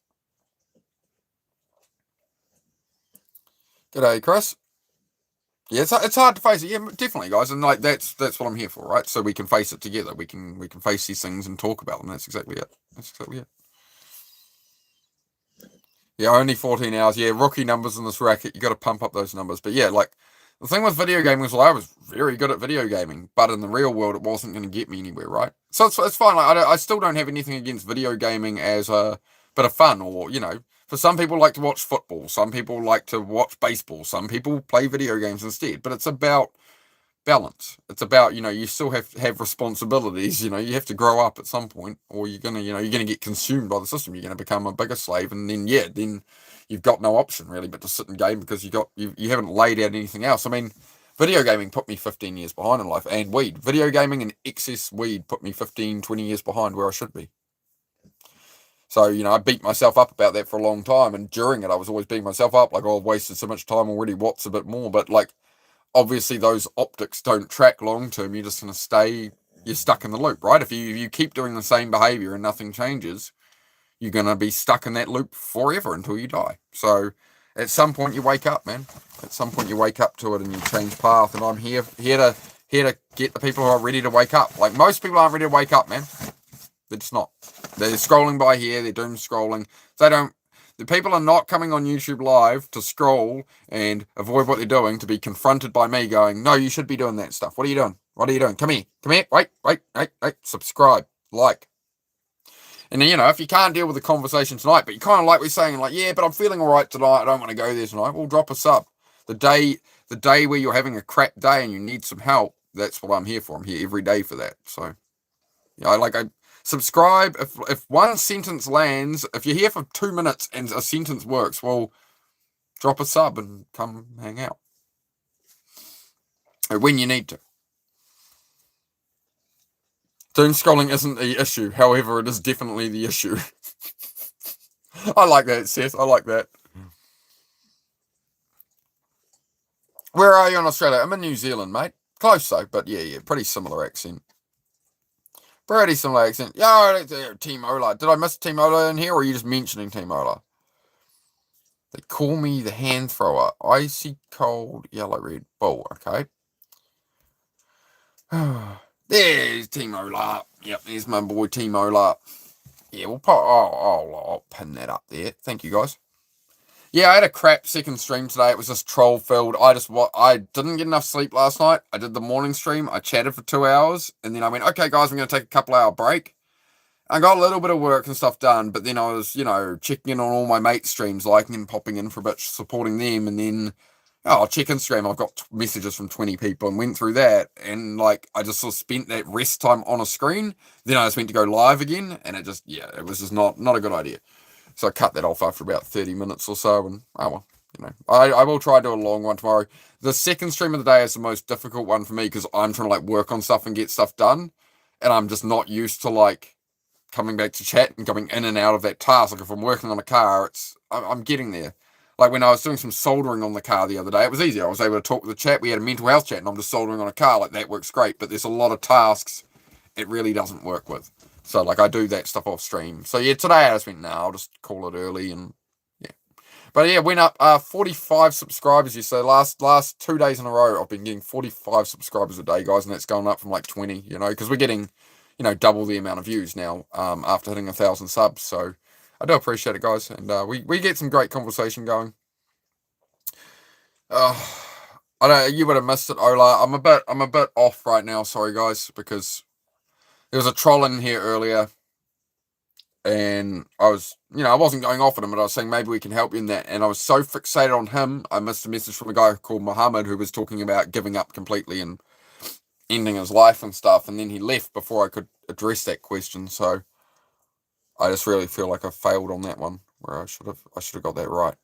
A: G'day, Chris. Yeah, it's hard to face it. Yeah, definitely, guys, and like that's what I'm here for, right? So we can face it together. We can face these things and talk about them. That's exactly it. Yeah, only 14 hours. Yeah, rookie numbers in this racket. You got to pump up those numbers. But yeah, like the thing with video gaming was, I was very good at video gaming, but in the real world, it wasn't going to get me anywhere, right? So it's fine. Like, I still don't have anything against video gaming as a bit of fun, or for some people like to watch football, some people like to watch baseball, some people play video games instead. But it's about balance. It's about, you still have responsibilities. You have to grow up at some point, or you're gonna get consumed by the system. You're gonna become a bigger slave, and then you've got no option really but to sit and game, because you haven't laid out anything else. I mean, video gaming put me 15 years behind in life, and video gaming and excess weed put me 15, 20 years behind where I should be. So, I beat myself up about that for a long time, and during it I was always beating myself up like, oh, I've wasted so much time already, what's a bit more? But like, obviously those optics don't track long term. You're just going to you're stuck in the loop, right? If you keep doing the same behavior and nothing changes, you're going to be stuck in that loop forever until you die. So at some point you wake up, man. At some point you wake up to it and you change path. And I'm here to get the people who are ready to wake up. Like, most people aren't ready to wake up, man. They're just not. They're scrolling by here. They're doom scrolling. The people are not coming on YouTube Live to scroll and avoid what they're doing, to be confronted by me going, no, you should be doing that stuff. What are you doing? What are you doing? Come here. Wait. Subscribe. Like. And then, if you can't deal with the conversation tonight, but you kind of like we're saying, like, yeah, but I'm feeling all right tonight, I don't want to go there tonight, well, drop a sub. The day where you're having a crap day and you need some help, that's what I'm here for. I'm here every day for that. So, I subscribe. If one sentence lands, if you're here for 2 minutes and a sentence works, well, drop a sub and come hang out when you need to. Doom scrolling isn't the issue, however, it is definitely the issue. I like that, Seth. I like that. Where are you in Australia? I'm in New Zealand, mate. Close though, but yeah, pretty similar accent. Pretty similar accent. Yeah, Team Ola. Did I miss Team Ola in here, or are you just mentioning Team Ola? They call me the hand thrower. Icy cold yellow red bull. Okay. There's Team Ola. Yep, there's my boy Team Ola. Yeah, I'll pin that up there. Thank you, guys. Yeah, I had a crap second stream today. It was just troll filled. I didn't get enough sleep last night. I did the morning stream. I chatted for 2 hours, and then I went, okay, guys, I'm going to take a couple-hour break. I got a little bit of work and stuff done, but then I was, checking in on all my mates' streams, liking and popping in for a bit, supporting them, and then I'll check Instagram. I've got messages from 20 people and went through that, and I just sort of spent that rest time on a screen. Then I just went to go live again, and it was just not a good idea. So I cut that off after about 30 minutes or so, and I will try to do a long one tomorrow. The second stream of the day is the most difficult one for me, because I'm trying to work on stuff and get stuff done, and I'm just not used to coming back to chat and going in and out of that task. If I'm working on a car, I'm getting there. When I was doing some soldering on the car the other day, it was easy. I was able to talk with the chat. We had a mental health chat, and I'm just soldering on a car. That works great, but there's a lot of tasks it really doesn't work with. So I do that stuff off stream. So yeah, today I just went, I'll just call it early, and yeah. But yeah, went up 45 subscribers. You say last 2 days in a row, I've been getting 45 subscribers a day, guys, and that's going up from 20. Because we're getting double the amount of views now after hitting 1,000 subs. So I do appreciate it, guys, and we get some great conversation going. Uh, I don't. You would have missed it, Ola. I'm a bit off right now. Sorry, guys, because there was a troll in here earlier, and I wasn't going off at him, but I was saying maybe we can help you in that. And I was so fixated on him, I missed a message from a guy called Muhammad who was talking about giving up completely and ending his life and stuff. And then he left before I could address that question. So I just really feel like I failed on that one, where I should have got that right.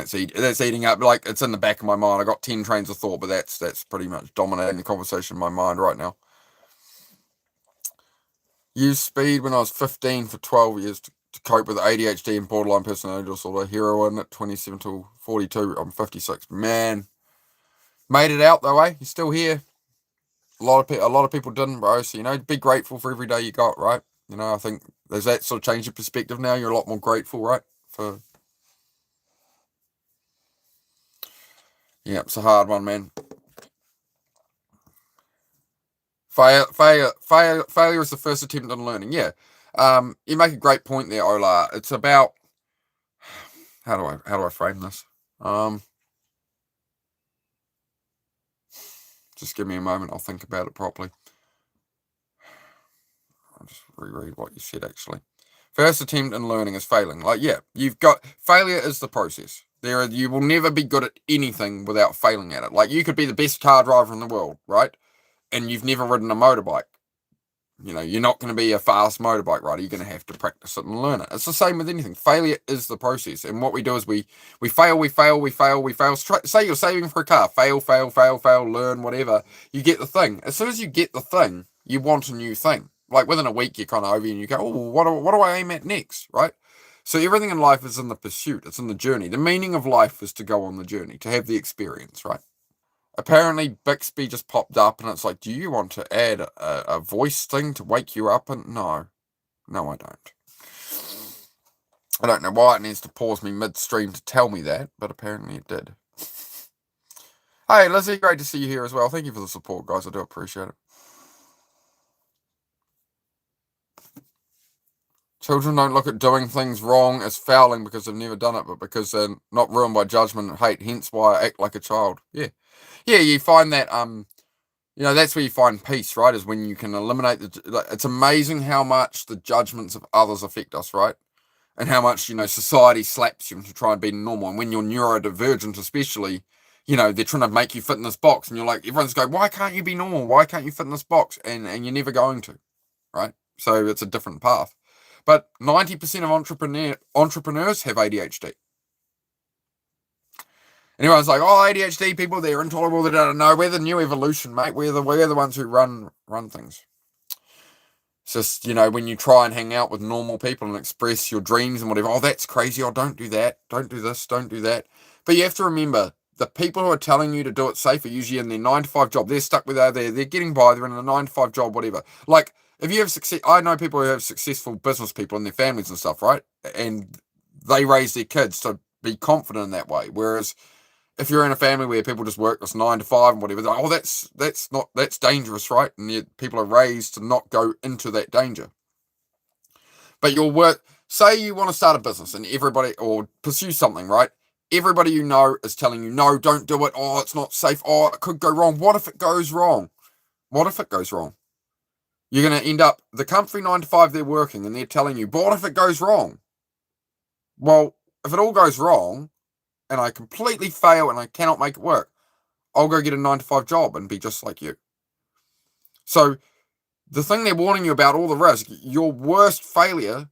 A: So that's eating up. Like, it's in the back of my mind. I got 10 trains of thought, but that's pretty much dominating the conversation in my mind right now. Used speed when I was 15 for 12 years to cope with ADHD and borderline personality disorder. Heroin at 27 to 42. I'm 56. Man, made it out though, eh? You're still here. A lot of people didn't, bro. So be grateful for every day you got, right? I think there's that sort of change your perspective now. You're a lot more grateful, right? Yeah, it's a hard one, man. Failure is the first attempt on learning. Yeah, you make a great point there, Ola. It's about how do I frame this? Just give me a moment. I'll think about it properly. I'll just reread what you said. Actually, first attempt in learning is failing. Like, yeah, failure is the process. You will never be good at anything without failing at it. Like, you could be the best car driver in the world, right? And you've never ridden a motorbike. You're not going to be a fast motorbike rider. You're going to have to practice it and learn it. It's the same with anything. Failure is the process. And what we do is we fail. Say you're saving for a car. Fail, learn, whatever. You get the thing. As soon as you get the thing, you want a new thing. Like, within a week, you're kind of over and you go, oh, what do I aim at next, right? So everything in life is in the pursuit. It's in the journey. The meaning of life is to go on the journey, to have the experience, right? Apparently, Bixby just popped up, and it's like, do you want to add a voice thing to wake you up? And no, I don't. I don't know why it needs to pause me midstream to tell me that, but apparently it did. Hey, Lizzie, great to see you here as well. Thank you for the support, guys. I do appreciate it. Children don't look at doing things wrong as fouling because they've never done it, but because they're not ruined by judgment and hate. Hence why I act like a child. Yeah, you find that that's where you find peace, right? Is when you can eliminate it's amazing how much the judgments of others affect us, right? And how much, society slaps you to try and be normal. And when you're neurodivergent, especially, they're trying to make you fit in this box. And you're like, everyone's going, why can't you be normal? Why can't you fit in this box? And you're never going to, right? So it's a different path. But 90% of entrepreneurs have ADHD. Everyone's like, oh, ADHD people, they're intolerable. They don't know. We're the new evolution, mate. We're the ones who run things. It's just, when you try and hang out with normal people and express your dreams and whatever, oh, that's crazy. Oh, don't do that. Don't do this. Don't do that. But you have to remember, the people who are telling you to do it safe are usually in their 9-to-5 job. They're stuck with they're getting by. They're in a 9-to-5 job, whatever. Like, if you have success, I know people who have successful business people in their families and stuff, right? And they raise their kids to be confident in that way. Whereas if you're in a family where people just work this 9-to-5 and whatever, oh, that's dangerous, right? And yet people are raised to not go into that danger. But your work, say you want to start a business and everybody, or pursue something, right? Everybody you know is telling you, no, don't do it. Oh, it's not safe. Oh, it could go wrong. What if it goes wrong? What if it goes wrong? You're going to end up, the comfy 9-to-5 they're working and they're telling you, but what if it goes wrong? Well, if it all goes wrong and I completely fail and I cannot make it work, I'll go get a 9-to-5 job and be just like you. So the thing they're warning you about, all the risk, your worst failure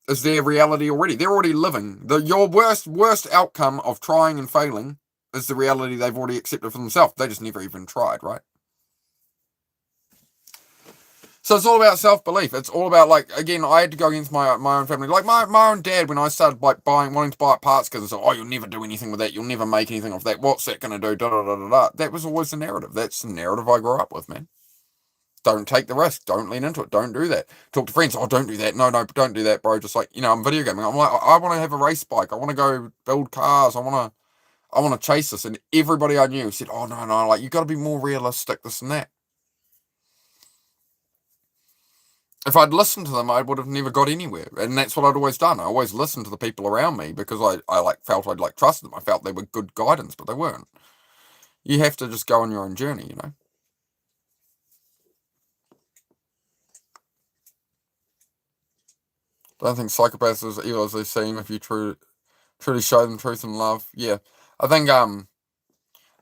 A: is their reality already. They're already living. Your worst outcome of trying and failing is the reality they've already accepted for themselves. They just never even tried, right? So it's all about self-belief. It's all about, like, again, I had to go against my own family. Like, my own dad, when I started, like, wanting to buy parts, because it's like, oh, you'll never do anything with that. You'll never make anything off that. What's that going to do? Da-da-da-da-da. That was always the narrative. That's the narrative I grew up with, man. Don't take the risk. Don't lean into it. Don't do that. Talk to friends. Oh, don't do that. No, don't do that, bro. Just like, I'm video gaming. I'm like, I want to have a race bike. I want to go build cars. I want to chase this. And everybody I knew said, oh, no, like, you got to be more realistic, this and that. If I'd listened to them, I would have never got anywhere. And that's what I'd always done. I always listened to the people around me because I like felt I'd like trusted them. I felt they were good guidance, but they weren't. You have to just go on your own journey, you know. Don't think psychopaths are as evil as they seem if you truly show them truth and love. Yeah. I think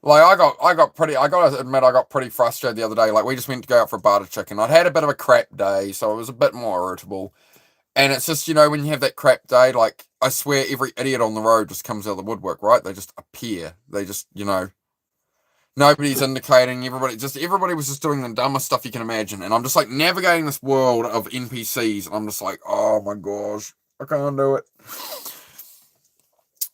A: like I gotta admit I got pretty frustrated the other day. Like we just went to go out for a butter chicken. I'd had a bit of a crap day, so it was a bit more irritable. And it's just, you know, when you have that crap day, like, I swear every idiot on the road just comes out of the woodwork, right? They just appear. They just, you know, nobody's indicating. Everybody was just doing the dumbest stuff you can imagine. And I'm just, like, navigating this world of NPCs. And I'm just like, oh, my gosh, I can't do it.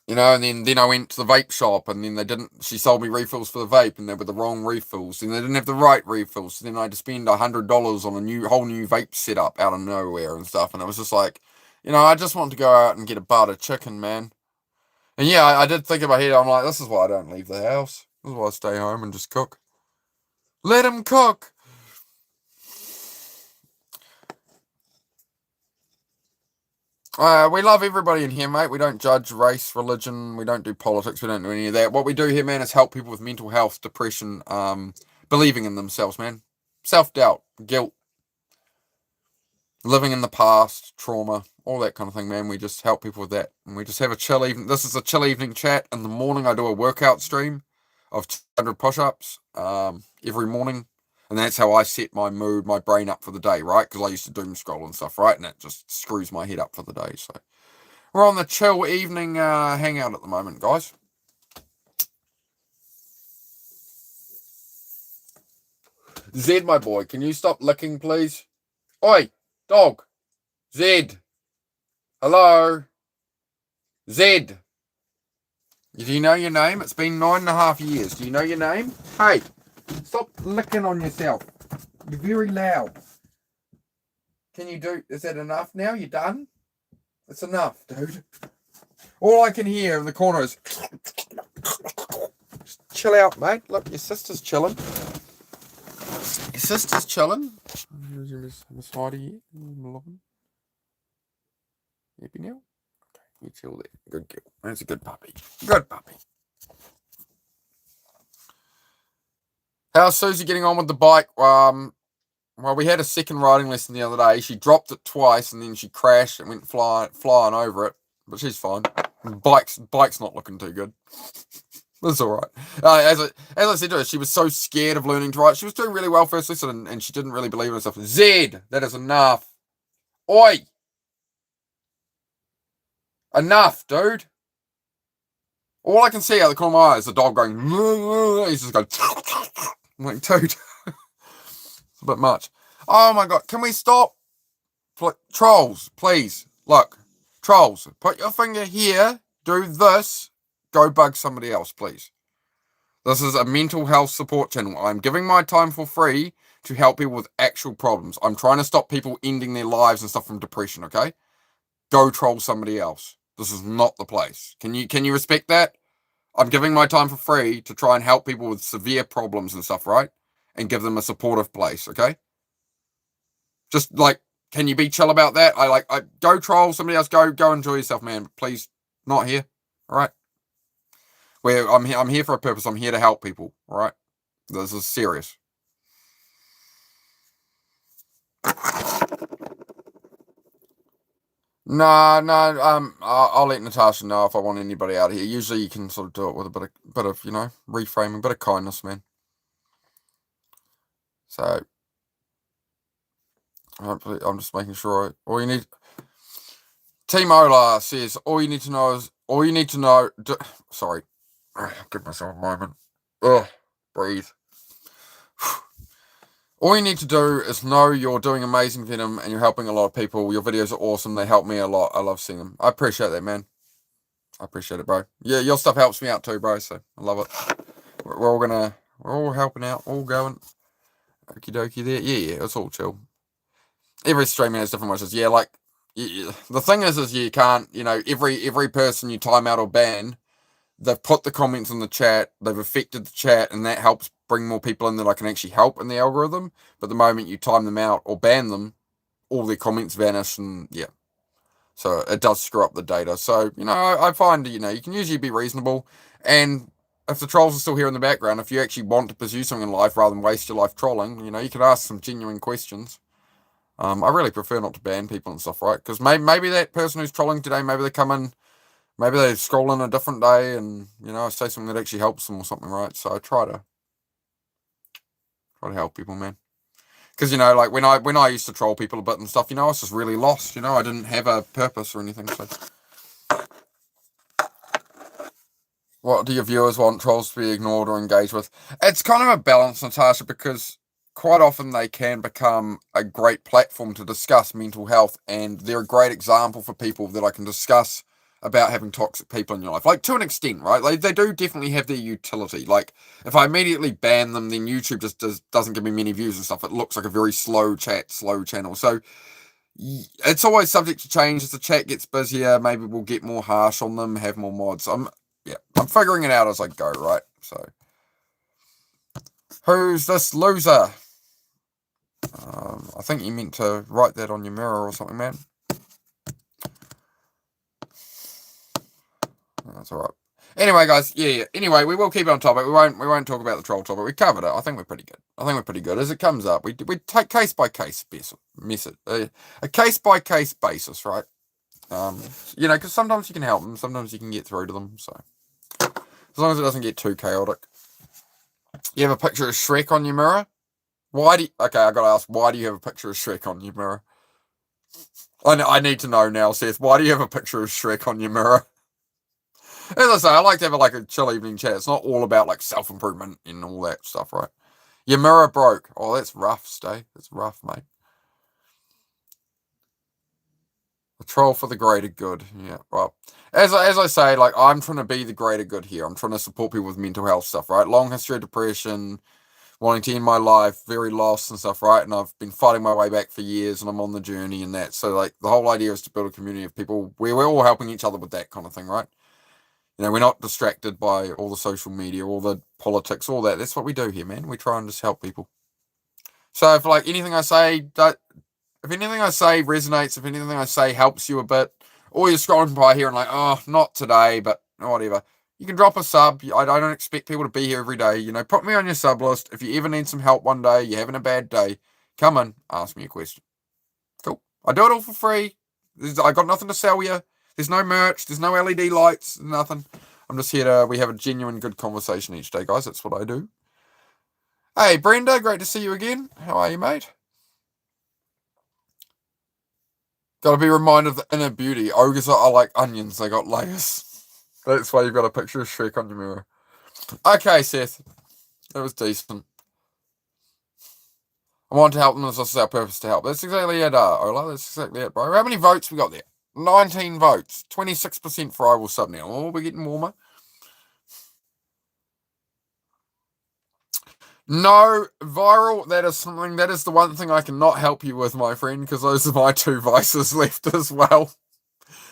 A: You know, and then I went to the vape shop, and then she sold me refills for the vape, and they were the wrong refills, and they didn't have the right refills, so then I had to spend $100 on a whole new vape setup out of nowhere and stuff, and it was just like, you know, I just want to go out and get a butter chicken, man. And yeah, I did think in my head, I'm like, this is why I don't leave the house. This is why I stay home and just cook. Let him cook! We love everybody in here, mate. We don't judge race, religion. We don't do politics. We don't do any of that. What we do here, man, is help people with mental health, depression, believing in themselves, man. Self-doubt, guilt, living in the past, trauma, all that kind of thing, man. We just help people with that. And we just have a chill evening. This is a chill evening chat. In the morning, I do a workout stream of 200 push-ups every morning. And that's how I set my mood, my brain up for the day, right? Because I used to doom scroll and stuff, right? And it just screws my head up for the day. So we're on the chill evening hangout at the moment, guys. Zed, my boy, can you stop licking, please? Oi, dog. Zed. Hello. Zed. Do you know your name? It's been 9.5 years. Do you know your name? Hey. Stop licking on yourself. You're very loud. Is that enough now? You done? It's enough, dude. All I can hear in the corner is... Just chill out, mate. Look, your sister's chilling. Your sister's chilling. Miss Heidi here. Happy now? Okay, you chill there. Good girl. That's a good puppy. Good puppy. How's Susie getting on with the bike? Well, we had a second riding lesson the other day. She dropped it twice, and then she crashed and went flying over it. But she's fine. Bike's not looking too good. That's all right. As I said to her, she was so scared of learning to ride. She was doing really well first lesson, and she didn't really believe in herself. Zed, that is enough. Oi! Enough, dude. All I can see out the corner of my eye is the dog going. He's just going. I'm like, dude, it's a bit much. Oh my god, can we stop? Trolls, please. Look, trolls, put your finger here, do this, go bug somebody else, please. This is a mental health support channel. I'm giving my time for free to help people with actual problems. I'm trying to stop people ending their lives and stuff from depression, okay? Go troll somebody else. This is not the place. Can you respect that? I'm giving my time for free to try and help people with severe problems and stuff, right? And give them a supportive place, okay? Just like, can you be chill about that? I go troll somebody else, go enjoy yourself, man. But please, not here, all right? I'm here for a purpose. I'm here to help people, all right? This is serious. No, I'll let Natasha know if I want anybody out here. Usually you can sort of do it with a bit of, you know, reframing, a bit of kindness, man. So, hopefully, I'm just making sure all you need... Team Ola says, all you need to know... Sorry. I'll give myself a moment. Ugh, breathe. All you need to do is know you're doing amazing, Venom, and you're helping a lot of people. Your videos are awesome. They help me a lot. I love seeing them. I appreciate that, man. I appreciate it, bro. Yeah, your stuff helps me out too, bro, so I love it. We're all helping out, all going. Okie dokie there. Yeah, it's all chill. Every stream has different wishes. Yeah, like, the thing is you can't, you know, every person you time out or ban, they've put the comments in the chat, they've affected the chat, and that helps bring more people in that I can actually help in the algorithm. But the moment you time them out or ban them, all their comments vanish, and yeah. So it does screw up the data. So, I find, you can usually be reasonable. And if the trolls are still here in the background, if you actually want to pursue something in life rather than waste your life trolling, you can ask some genuine questions. I really prefer not to ban people and stuff, right? Because maybe that person who's trolling today, maybe they come in, maybe they scroll in a different day and, I say something that actually helps them or something, right? So I try to help people, man. Because, like when I used to troll people a bit and stuff, I was just really lost, I didn't have a purpose or anything, so. What do your viewers want trolls to be ignored or engaged with? It's kind of a balance, Natasha, because quite often they can become a great platform to discuss mental health, and they're a great example for people that I can discuss about having toxic people in your life. Like, to an extent, right? They do definitely have their utility. Like, if I immediately ban them, then YouTube just doesn't give me many views and stuff. It looks like a very slow channel. So it's always subject to change as the chat gets busier. Maybe we'll get more harsh on them, have more mods. I'm figuring it out as I go, right? So, who's this loser? I think you meant to write that on your mirror or something, man. That's all right. Anyway, guys, yeah. Anyway, we will keep it on topic. We won't talk about the troll topic. We covered it. I think we're pretty good. As it comes up, we take case by case method, a case by case basis, right? Because sometimes you can help them, sometimes you can get through to them. So, as long as it doesn't get too chaotic. You have a picture of Shrek on your mirror? Okay, I gotta ask, why do you have a picture of Shrek on your mirror? I need to know now, Seth. Why do you have a picture of Shrek on your mirror? As I say, I like to have a chill evening chat. It's not all about self-improvement and all that stuff, right? Your mirror broke. Oh, that's rough, Stay. That's rough, mate. A troll for the greater good. Yeah, well, as I say, I'm trying to be the greater good here. I'm trying to support people with mental health stuff, right? Long history of depression, wanting to end my life, very lost and stuff, right? And I've been fighting my way back for years, and I'm on the journey and that. So, the whole idea is to build a community of people where we're all helping each other with that kind of thing, right? We're not distracted by all the social media, all the politics, all that. That's what we do here, man. We try and just help people. So if anything I say, if anything I say resonates, if anything I say helps you a bit, or you're scrolling by here and oh, not today, but whatever, you can drop a sub. I don't expect people to be here every day. Put me on your sub list. If you ever need some help one day, you're having a bad day, come in, ask me a question. Cool. I do it all for free. I got nothing to sell you. There's no merch. There's no LED lights. Nothing. I'm just here we have a genuine good conversation each day, guys. That's what I do. Hey, Brenda, great to see you again. How are you, mate? Gotta be reminded of the inner beauty. Ogres are like onions. They got layers. That's why you've got a picture of Shrek on your mirror. Okay, Seth. That was decent. I want to help them. This is our purpose, to help. That's exactly it, Ola. That's exactly it, bro. How many votes we got there? 19 votes. 26% for I will sub now. Oh, we're getting warmer. No, viral, that is the one thing I cannot help you with, my friend, because those are my two vices left as well.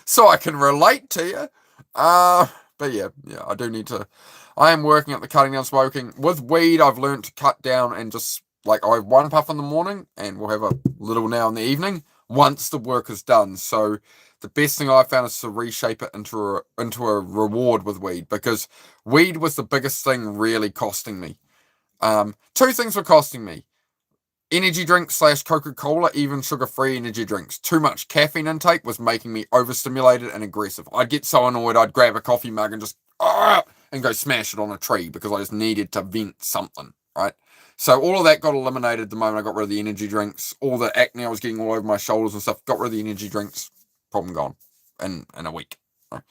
A: So I can relate to you. But yeah, I do need to. I am working at the cutting down smoking. With weed, I've learned to cut down and just, I have one puff in the morning, and we'll have a little now in the evening, once the work is done. So the best thing I've found is to reshape it into a reward with weed, because weed was the biggest thing really costing me. Two things were costing me. Energy drinks / Coca-Cola, even sugar-free energy drinks. Too much caffeine intake was making me overstimulated and aggressive. I'd get so annoyed, I'd grab a coffee mug and just and go smash it on a tree, because I just needed to vent something, right? So all of that got eliminated the moment I got rid of the energy drinks. All the acne I was getting all over my shoulders and stuff, got rid of the energy drinks, problem gone in a week. Right?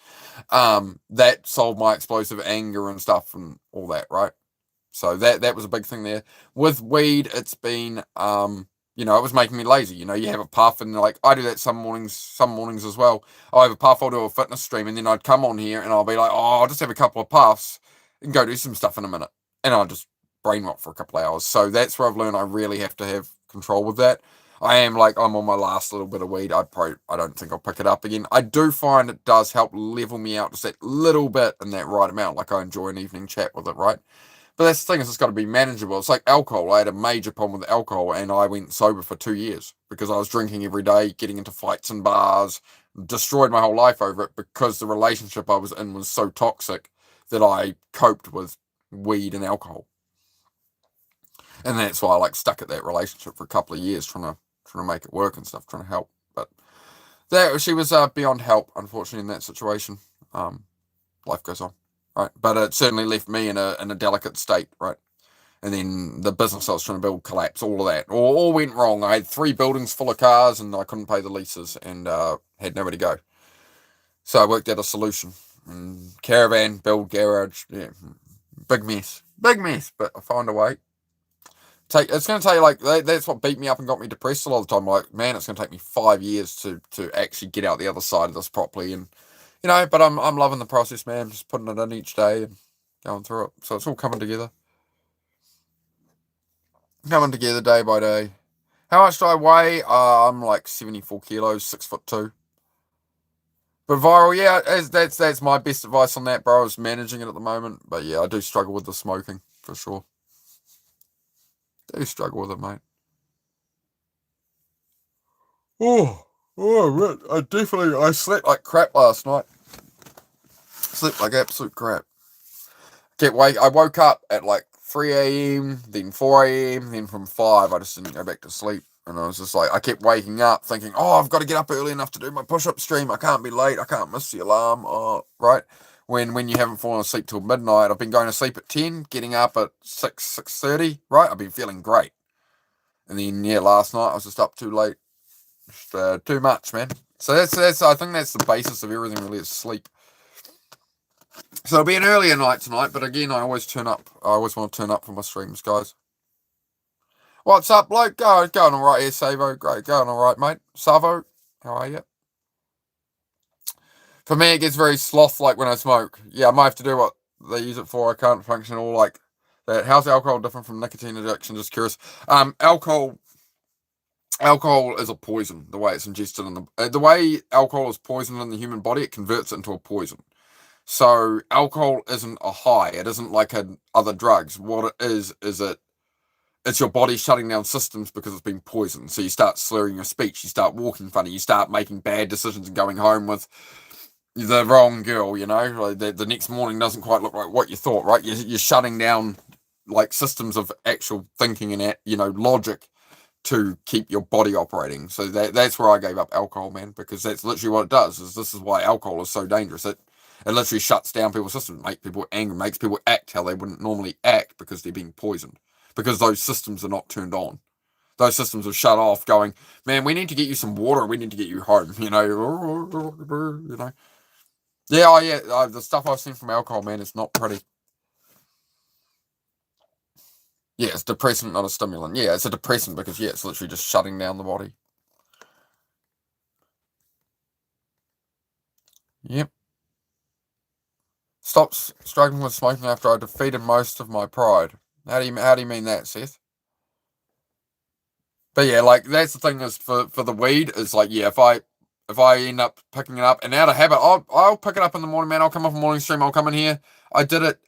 A: That solved my explosive anger and stuff and all that, right? So that was a big thing there. With weed, it's been, it was making me lazy. You have a puff, and I do that some mornings as well. I have a puff, I'll do a fitness stream, and then I'd come on here and I'll be like, oh, I'll just have a couple of puffs and go do some stuff in a minute. And I'll just brain rot for a couple of hours. So that's where I've learned I really have to have control with that. I'm on my last little bit of weed. I don't think I'll pick it up again. I do find it does help level me out just that little bit in that right amount. I enjoy an evening chat with it, right? But that's the thing, is it's got to be manageable. It's like alcohol. I had a major problem with alcohol, and I went sober for 2 years because I was drinking every day, getting into fights in bars, destroyed my whole life over it because the relationship I was in was so toxic that I coped with weed and alcohol. And that's why I stuck at that relationship for a couple of years, trying to make it work and stuff, trying to help. But she was beyond help, unfortunately, in that situation. Life goes on, right? But it certainly left me in a delicate state, right? And then the business I was trying to build collapsed, all of that. All went wrong. I had 3 buildings full of cars and I couldn't pay the leases and had nowhere to go. So I worked out a solution. Caravan, build garage, yeah, big mess. Big mess, but I found a way. It's going to take, that's what beat me up and got me depressed a lot of the time. Man, it's going to take me 5 years to actually get out the other side of this properly. And, but I'm loving the process, man. Just putting it in each day and going through it. So it's all coming together. Coming together day by day. How much do I weigh? I'm 74 kilos, 6'2". But viral, yeah, that's my best advice on that, bro. Is managing it at the moment. But yeah, I do struggle with the smoking, for sure. Do struggle with it, mate. I slept like crap last night. Slept like absolute crap. I woke up at 3 a.m, then 4 a.m, then from 5, I just didn't go back to sleep. And I was just I kept waking up thinking, I've got to get up early enough to do my push-up stream. I can't be late. I can't miss the alarm. Right? When you haven't fallen asleep till midnight, I've been going to sleep at 10, getting up at 6:30, right? I've been feeling great. And then, last night I was just up too late. Just, too much, man. So that's I think that's the basis of everything, really, is sleep. So it'll be an earlier night tonight, but again, I always turn up. I always want to turn up for my streams, guys. What's up, bloke? Going all right here, Savo. Great, going all right, mate. Savo, how are you? For me, it gets very sloth-like when I smoke. Yeah, I might have to do what they use it for. I can't function all like that. How's alcohol different from nicotine addiction? Just curious. Alcohol is a poison. The way it's ingested in the way alcohol is poisoned in the human body, it converts it into a poison. So alcohol isn't a high. It isn't like other drugs. What it is it's your body shutting down systems because it's been poisoned. So you start slurring your speech. You start walking funny. You start making bad decisions and going home with the wrong girl. The next morning doesn't quite look like what you thought. Right? You're shutting down systems of actual thinking and logic to keep your body operating. So that's where I gave up alcohol, man, because that's literally what it does. This is why alcohol is so dangerous. It literally shuts down people's systems, makes people angry, makes people act how they wouldn't normally act because they're being poisoned. Because those systems are not turned on. Those systems are shut off, going, man, we need to get you some water, we need to get you home, Yeah, the stuff I've seen from alcohol, man, it's not pretty. Yeah, it's depressant, not a stimulant. Yeah, it's a depressant because, it's literally just shutting down the body. Yep. Stop struggling with smoking after I defeated most of my pride. How do you mean that, Seth? But yeah, that's the thing is for the weed is if I end up picking it up and out of habit, I'll pick it up in the morning, man. I'll come off a morning stream. I'll come in here. I did it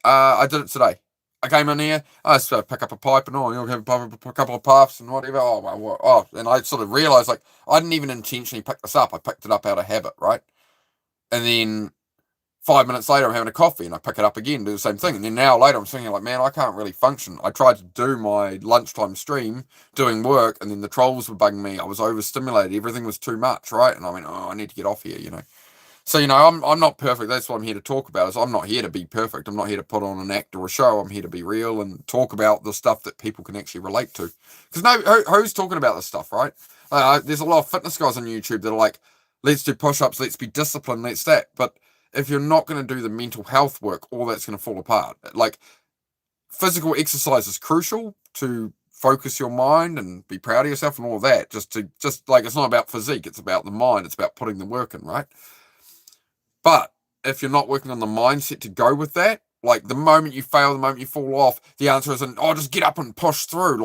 A: today. I came in here. I just pick up a pipe and you'll have a couple of puffs and whatever. And I sort of realized I didn't even intentionally pick this up. I picked it up out of habit, right? And then 5 minutes later, I'm having a coffee and I pick it up again, do the same thing. And then an hour later, I'm thinking man, I can't really function. I tried to do my lunchtime stream, doing work, and then the trolls were bugging me. I was overstimulated. Everything was too much, right? And I went, I need to get off here, So, I'm not perfect. That's what I'm here to talk about. Is I'm not here to be perfect. I'm not here to put on an act or a show. I'm here to be real and talk about the stuff that people can actually relate to. Because who's talking about this stuff, right? There's a lot of fitness guys on YouTube that are let's do push-ups, let's be disciplined, let's that. But if you're not going to do the mental health work, all that's going to fall apart. Physical exercise is crucial to focus your mind and be proud of yourself and all of that. Just it's not about physique, it's about the mind. It's about putting the work in, right? But if you're not working on the mindset to go with that, the moment you fail, the moment you fall off, the answer isn't, just get up and push through.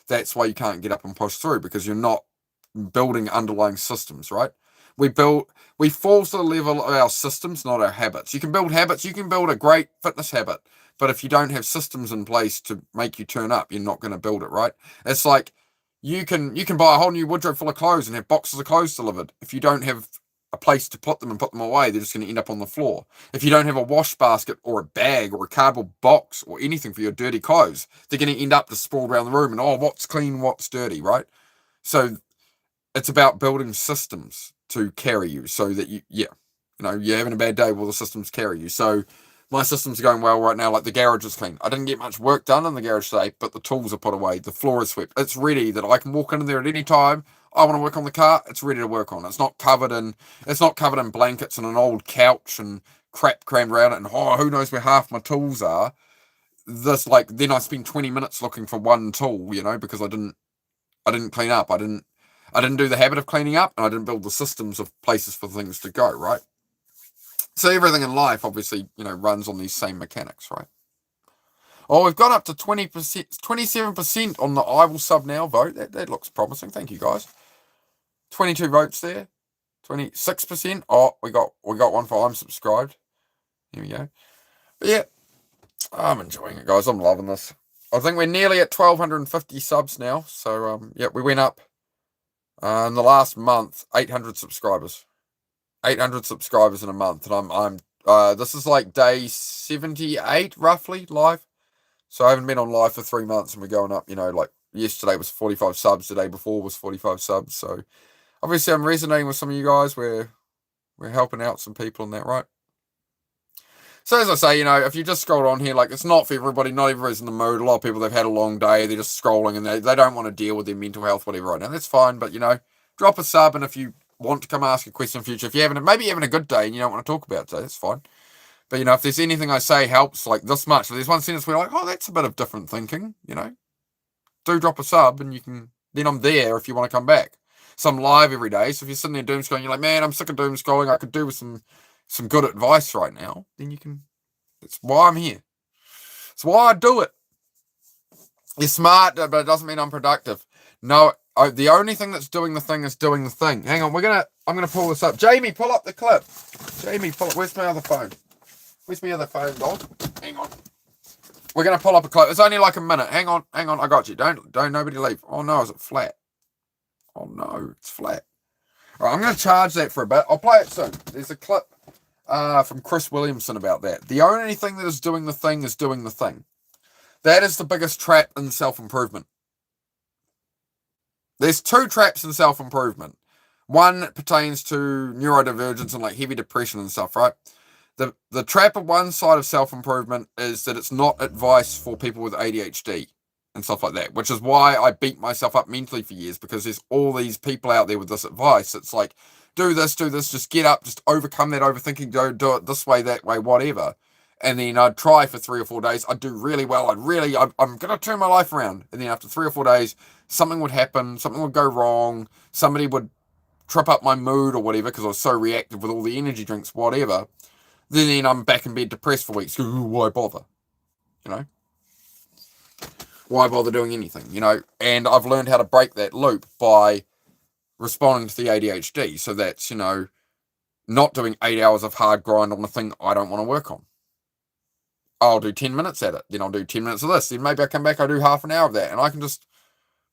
A: That's why you can't get up and push through, because you're not building underlying systems, right? We fall to the level of our systems, not our habits. You can build habits. You can build a great fitness habit, but if you don't have systems in place to make you turn up, you're not going to build it, right? It's like you can buy a whole new wardrobe full of clothes and have boxes of clothes delivered. If you don't have a place to put them and put them away, they're just going to end up on the floor. If you don't have a wash basket or a bag or a cardboard box or anything for your dirty clothes, they're going to end up just sprawled around the room and, oh, what's clean, what's dirty, right? So it's about building systems to carry you so that you're having a bad day, well, the systems carry you. So my systems are going well right now. Like the garage is clean. I didn't get much work done in the garage today, but the tools are put away. The floor is swept. It's ready that I can walk in there at any time. I want to work on the car. It's ready to work on. It's not covered in blankets and an old couch and crap crammed around it. And who knows where half my tools are. Then I spend 20 minutes looking for one tool, because I didn't clean up. I didn't do the habit of cleaning up, and I didn't build the systems of places for things to go, right? So everything in life, obviously, runs on these same mechanics, right? Oh, we've got up to 20%, 27% on the I will sub now vote. That looks promising. Thank you, guys. 22 votes there. 26%. Oh, we got one for I'm subscribed. Here we go. But yeah, I'm enjoying it, guys. I'm loving this. I think we're nearly at 1,250 subs now. So, we went up in the last month, 800 subscribers. 800 subscribers in a month, and I'm this is like day 78 roughly live. So I haven't been on live for 3 months, and we're going up. Like yesterday was 45 subs, the day before was 45 subs. So obviously I'm resonating with some of you guys. We're helping out some people in that, right? So as I say, if you just scroll on here, like it's not for everybody. Not everybody's in the mood. A lot of people, they've had a long day. They're just scrolling and they don't want to deal with their mental health, whatever right now. That's fine, but drop a sub, and if you want to come ask a question in future, if you're having a good day and you don't want to talk about it today, that's fine. But if there's anything I say helps like this much, if there's one sentence where like, oh, that's a bit of different thinking, do drop a sub, and then I'm there if you want to come back. So I'm live every day. So if you're sitting there doom scrolling, you're like, man, I'm sick of doom scrolling, I could do with some good advice right now, then you can. That's why I'm here. That's why I do it. You're smart, but it doesn't mean I'm productive. No, the only thing that's doing the thing is doing the thing. Hang on, I'm gonna pull this up. Jamie, pull up the clip. Jamie, pull it. Where's my other phone? Where's my other phone, dog? Hang on. We're gonna pull up a clip. It's only like a minute. Hang on. I got you. Don't nobody leave. Oh no, is it flat? Oh no, it's flat. All right, I'm gonna charge that for a bit. I'll play it soon. There's a clip from Chris Williamson about that. The only thing that is doing the thing is doing the thing. That is the biggest trap in self-improvement. There's two traps in self-improvement. One pertains to neurodivergence and like heavy depression and stuff, right? The trap of one side of self-improvement is that it's not advice for people with ADHD and stuff like that, which is why I beat myself up mentally for years, because there's all these people out there with this advice. It's like, do this, just get up, just overcome that overthinking, do it this way, that way, whatever. And then I'd try for 3 or 4 days. I'd do really well. I'm going to turn my life around. And then after 3 or 4 days, something would happen. Something would go wrong. Somebody would trip up my mood or whatever because I was so reactive with all the energy drinks, whatever. Then I'm back in bed depressed for weeks. Why bother? Why bother doing anything? And I've learned how to break that loop by responding to the ADHD. So that's, not doing 8 hours of hard grind on a thing I don't want to work on. I'll do 10 minutes at it. Then I'll do 10 minutes of this. Then maybe I come back, I do half an hour of that. And I can just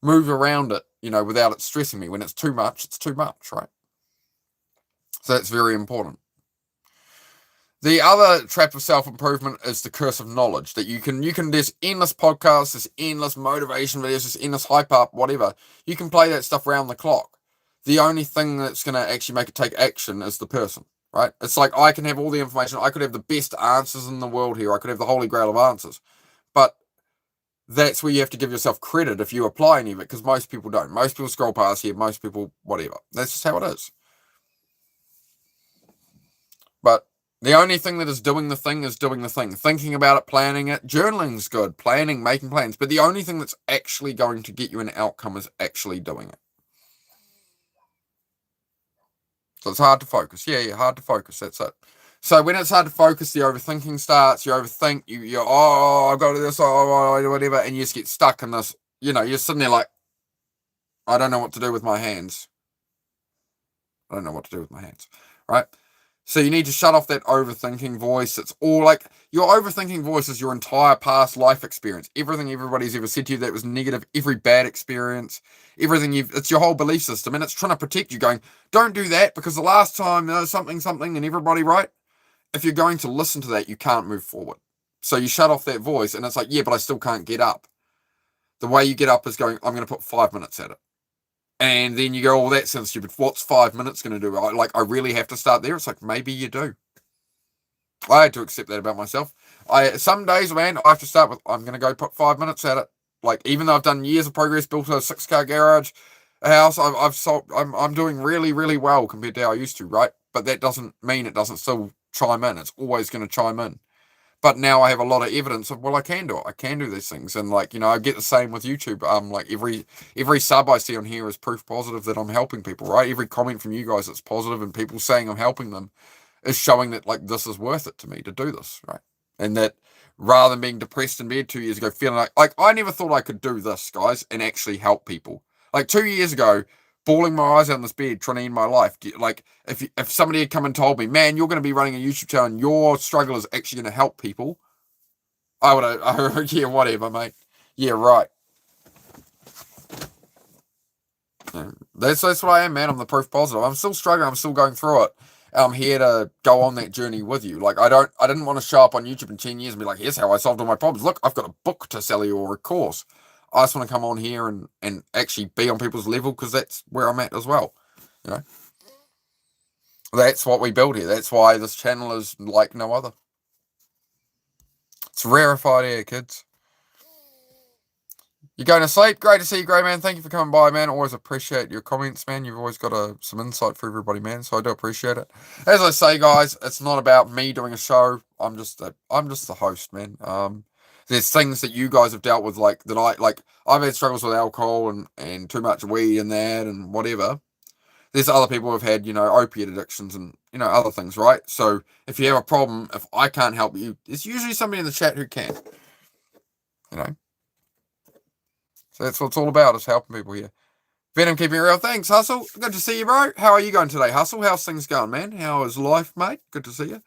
A: move around it, without it stressing me. When it's too much, right? So that's very important. The other trap of self-improvement is the curse of knowledge. That you can, there's endless podcasts, there's endless motivation videos, there's endless hype up, whatever. You can play that stuff around the clock. The only thing that's going to actually make it take action is the person. Right? It's like I can have all the information. I could have the best answers in the world here. I could have the holy grail of answers. But that's where you have to give yourself credit if you apply any of it, because most people don't. Most people scroll past here. Most people, whatever. That's just how it is. But the only thing that is doing the thing is doing the thing. Thinking about it, planning it. Journaling's good. Planning, making plans. But the only thing that's actually going to get you an outcome is actually doing it. So it's hard to focus. Yeah, hard to focus. That's it. So when it's hard to focus, the overthinking starts. You overthink. I've got to do this, whatever, and you just get stuck in this. You're sitting there like, I don't know what to do with my hands. I don't know what to do with my hands, right? So you need to shut off that overthinking voice. It's all like your overthinking voice is your entire past life experience. Everything everybody's ever said to you that was negative, every bad experience, everything it's your whole belief system, and it's trying to protect you, going, don't do that because the last time something, and everybody, right? If you're going to listen to that, you can't move forward. So you shut off that voice, and it's like, yeah, but I still can't get up. The way you get up is going, I'm going to put 5 minutes at it. And then you go, oh, that sounds stupid. What's 5 minutes going to do? I really have to start there? It's like, maybe you do. I had to accept that about myself. Some days, man, I have to start with, I'm going to go put 5 minutes at it. Like, even though I've done years of progress, built a 6-car garage, a house, I'm doing really, really well compared to how I used to, right? But that doesn't mean it doesn't still chime in. It's always going to chime in. But now I have a lot of evidence of, well, I can do it. I can do these things. And like, I get the same with YouTube. Like every sub I see on here is proof positive that I'm helping people, right? Every comment from you guys that's positive and people saying I'm helping them is showing that like this is worth it to me to do this, right? And that rather than being depressed in bed 2 years ago, feeling like I never thought I could do this, guys, and actually help people. Like 2 years ago, bawling my eyes out on this bed, trying to end my life. Like, if somebody had come and told me, man, you're going to be running a YouTube channel and your struggle is actually going to help people, I would have, yeah, whatever, mate. Yeah, right. Yeah, that's what I am, man. I'm the proof positive. I'm still struggling. I'm still going through it. I'm here to go on that journey with you. Like, I didn't want to show up on YouTube in 10 years and be like, here's how I solved all my problems. Look, I've got a book to sell you or a course. I just want to come on here and actually be on people's level because that's where I'm at as well. That's what we build here. That's why this channel is like no other. It's rarefied air, kids. You're going to sleep? Great to see you, Grey Man. Thank you for coming by, man. Always appreciate your comments, man. You've always got some insight for everybody, man. So I do appreciate it. As I say, guys, it's not about me doing a show. I'm just the host, man. There's things that you guys have dealt with, like that I've had struggles with alcohol and too much weed and that and whatever. There's other people who've had, opiate addictions and, other things, right? So if you have a problem, if I can't help you, there's usually somebody in the chat who can. So that's what it's all about, is helping people here. Venom, keeping it real. Thanks, Hustle. Good to see you, bro. How are you going today, Hustle? How's things going, man? How is life, mate? Good to see you.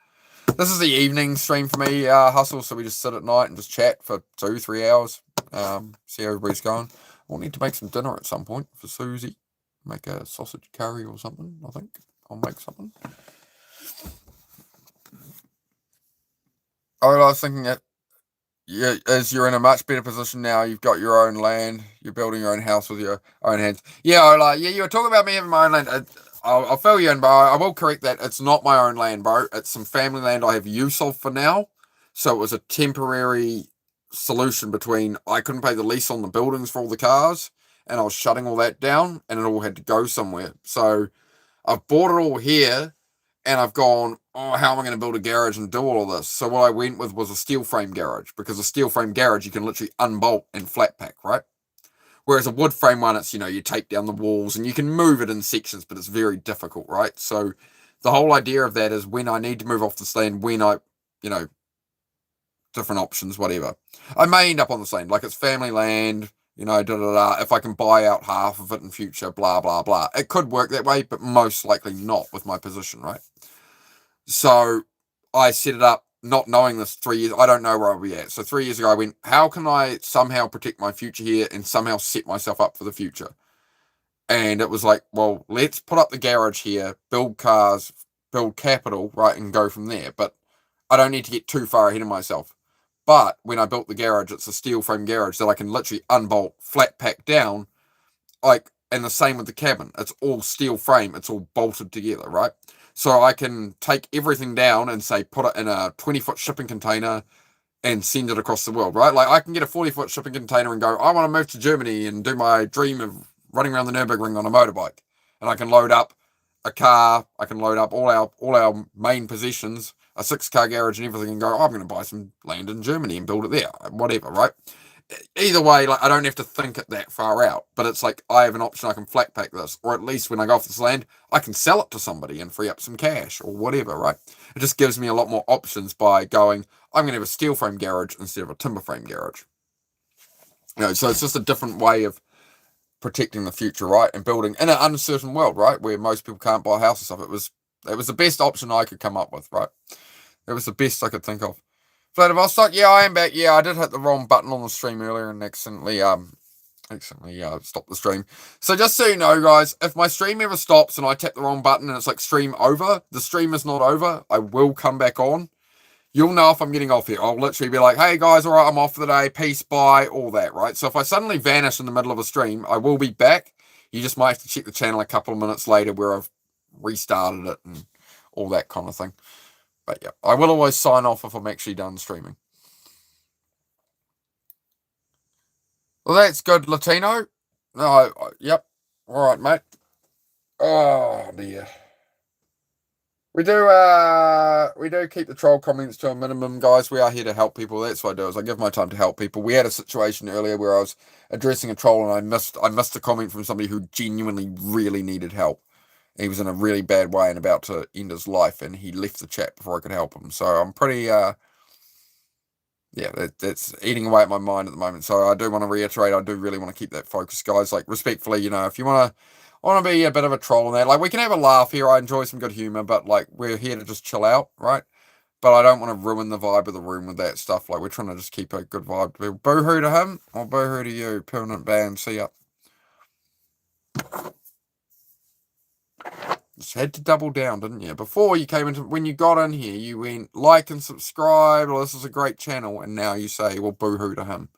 A: This is the evening stream for me, Hustle, so we just sit at night and just chat for 2-3 hours. See how everybody's going. We'll need to make some dinner at some point for Susie. Make a sausage curry or something, I think. I'll make something. I was thinking that as you're in a much better position now, you've got your own land, you're building your own house with your own hands. Yeah, you were talking about me having my own land. I'll fill you in, bro. I will correct that. It's not my own land, bro. It's some family land I have use of for now. So it was a temporary solution between I couldn't pay the lease on the buildings for all the cars, and I was shutting all that down, and it all had to go somewhere. So I've bought it all here, and I've gone, oh, how am I going to build a garage and do all of this? So what I went with was a steel frame garage, because a steel frame garage, you can literally unbolt and flat pack, right? Whereas a wood frame one, it's, you take down the walls and you can move it in sections, but it's very difficult, right? So the whole idea of that is when I need to move off the land, when I, different options, whatever. I may end up on the land, like it's family land, if I can buy out half of it in future, blah, blah, blah. It could work that way, but most likely not with my position, right? So I set it up not knowing this 3 years. I don't know where I'll be at. So 3 years ago, I went, how can I somehow protect my future here and somehow set myself up for the future? And it was like, well, let's put up the garage here, build cars, build capital, right, and go from there. But I don't need to get too far ahead of myself. But when I built the garage, it's a steel frame garage that I can literally unbolt, flat pack down, and the same with the cabin. It's all steel frame. It's all bolted together, right? So I can take everything down and say, put it in a 20-foot shipping container and send it across the world, right? Like I can get a 40-foot shipping container and go, I want to move to Germany and do my dream of running around the Nürburgring on a motorbike. And I can load up a car. I can load up all our main possessions, a 6-car garage and everything, and go, I'm going to buy some land in Germany and build it there, whatever, right? Either way, I don't have to think it that far out, but it's like I have an option. I can flat pack this, or at least when I go off this land, I can sell it to somebody and free up some cash or whatever, right? It just gives me a lot more options by going, I'm going to have a steel frame garage instead of a timber frame garage. So it's just a different way of protecting the future, right? And building in an uncertain world, right? Where most people can't buy a house and stuff. It was the best option I could come up with, right? It was the best I could think of. Vladivostok, yeah, I am back. Yeah, I did hit the wrong button on the stream earlier and accidentally stopped the stream. So just so you know, guys, if my stream ever stops and I tap the wrong button and it's like stream over, the stream is not over. I will come back on. You'll know if I'm getting off here. I'll literally be like, hey guys, all right, I'm off for the day. Peace, bye, all that, right? So if I suddenly vanish in the middle of a stream, I will be back. You just might have to check the channel a couple of minutes later where I've restarted it and all that kind of thing. But yeah, I will always sign off if I'm actually done streaming. Well, that's good, Latino. No, yep. All right, mate. Oh dear. We do keep the troll comments to a minimum, guys. We are here to help people. That's what I do. Is I give my time to help people. We had a situation earlier where I was addressing a troll and I missed a comment from somebody who genuinely really needed help. He was in a really bad way and about to end his life, and he left the chat before I could help him. So I'm pretty that's eating away at my mind at the moment. So I do want to reiterate, I do really want to keep that focus, guys. Like, respectfully, if you want to be a bit of a troll and that, like, we can have a laugh here. I enjoy some good humor, but like, we're here to just chill out, right? But I don't want to ruin the vibe of the room with that stuff. Like, we're trying to just keep a good vibe. Boo-hoo to him or boo-hoo to you. Permanent ban. See ya. Just had to double down, didn't you? Before you came into, when you got in here, you went like and subscribe, or this is a great channel, and now you say, well, boo-hoo to him.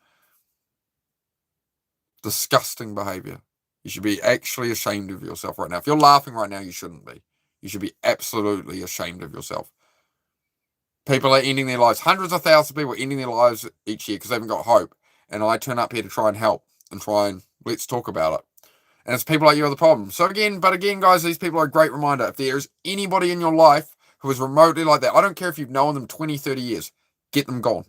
A: Disgusting behavior. You should be actually ashamed of yourself right now. If you're laughing right now, you shouldn't be. You should be absolutely ashamed of yourself. People are ending their lives. Hundreds of thousands of people are ending their lives each year because they haven't got hope. And I turn up here to try and help and try and let's talk about it. And it's people like you are the problem. So again, guys, these people are a great reminder. If there's anybody in your life who is remotely like that, I don't care if you've known them 20, 30 years, get them gone.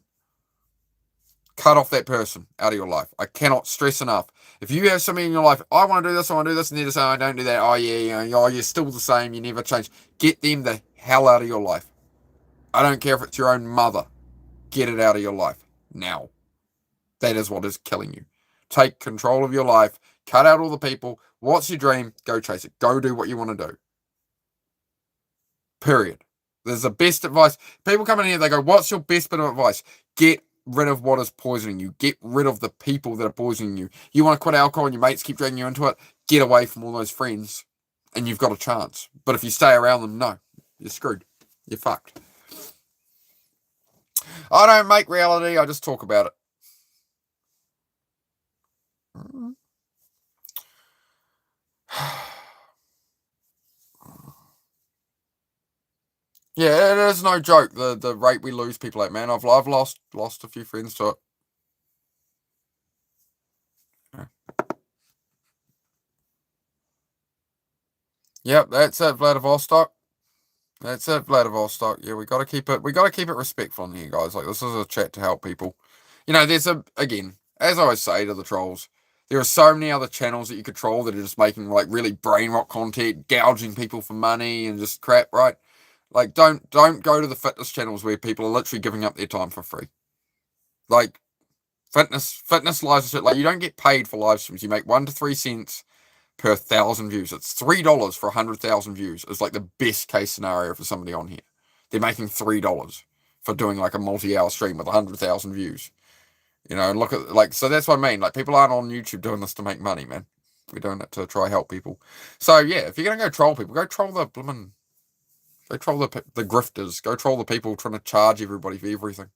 A: Cut off that person out of your life. I cannot stress enough. If you have somebody in your life, I want to do this, and they're just saying, I don't do that. Oh, yeah, you're still the same. You never change. Get them the hell out of your life. I don't care if it's your own mother. Get it out of your life now. That is what is killing you. Take control of your life. Cut out all the people. What's your dream? Go chase it. Go do what you want to do. Period. There's the best advice. People come in here, they go, what's your best bit of advice? Get rid of what is poisoning you. Get rid of the people that are poisoning you. You want to quit alcohol and your mates keep dragging you into it? Get away from all those friends and you've got a chance. But if you stay around them, no. You're screwed. You're fucked. I don't make reality. I just talk about it. Yeah, it is no joke. The rate we lose people at, man. I've lost a few friends to it. Yep, that's it, Vladivostok. That's it, Vladivostok. Yeah, we gotta keep it respectful in here, guys. Like, this is a chat to help people. There's again, as I always say to the trolls, there are so many other channels that you could troll that are just making like really brain rot content, gouging people for money and just crap, right? Like, don't go to the fitness channels where people are literally giving up their time for free. Like, fitness live shit. Like, you don't get paid for live streams. You make 1 to 3 cents per 1,000 views. It's $3 for 100,000 views. It's like the best case scenario for somebody on here. They're making $3 for doing like a multi-hour stream with 100,000 views. And look at, like, so that's what I mean. Like, people aren't on YouTube doing this to make money, man. We're doing it to try help people. So yeah, if you're gonna go troll people, go troll the blooming, go troll the grifters. Go troll the people trying to charge everybody for everything.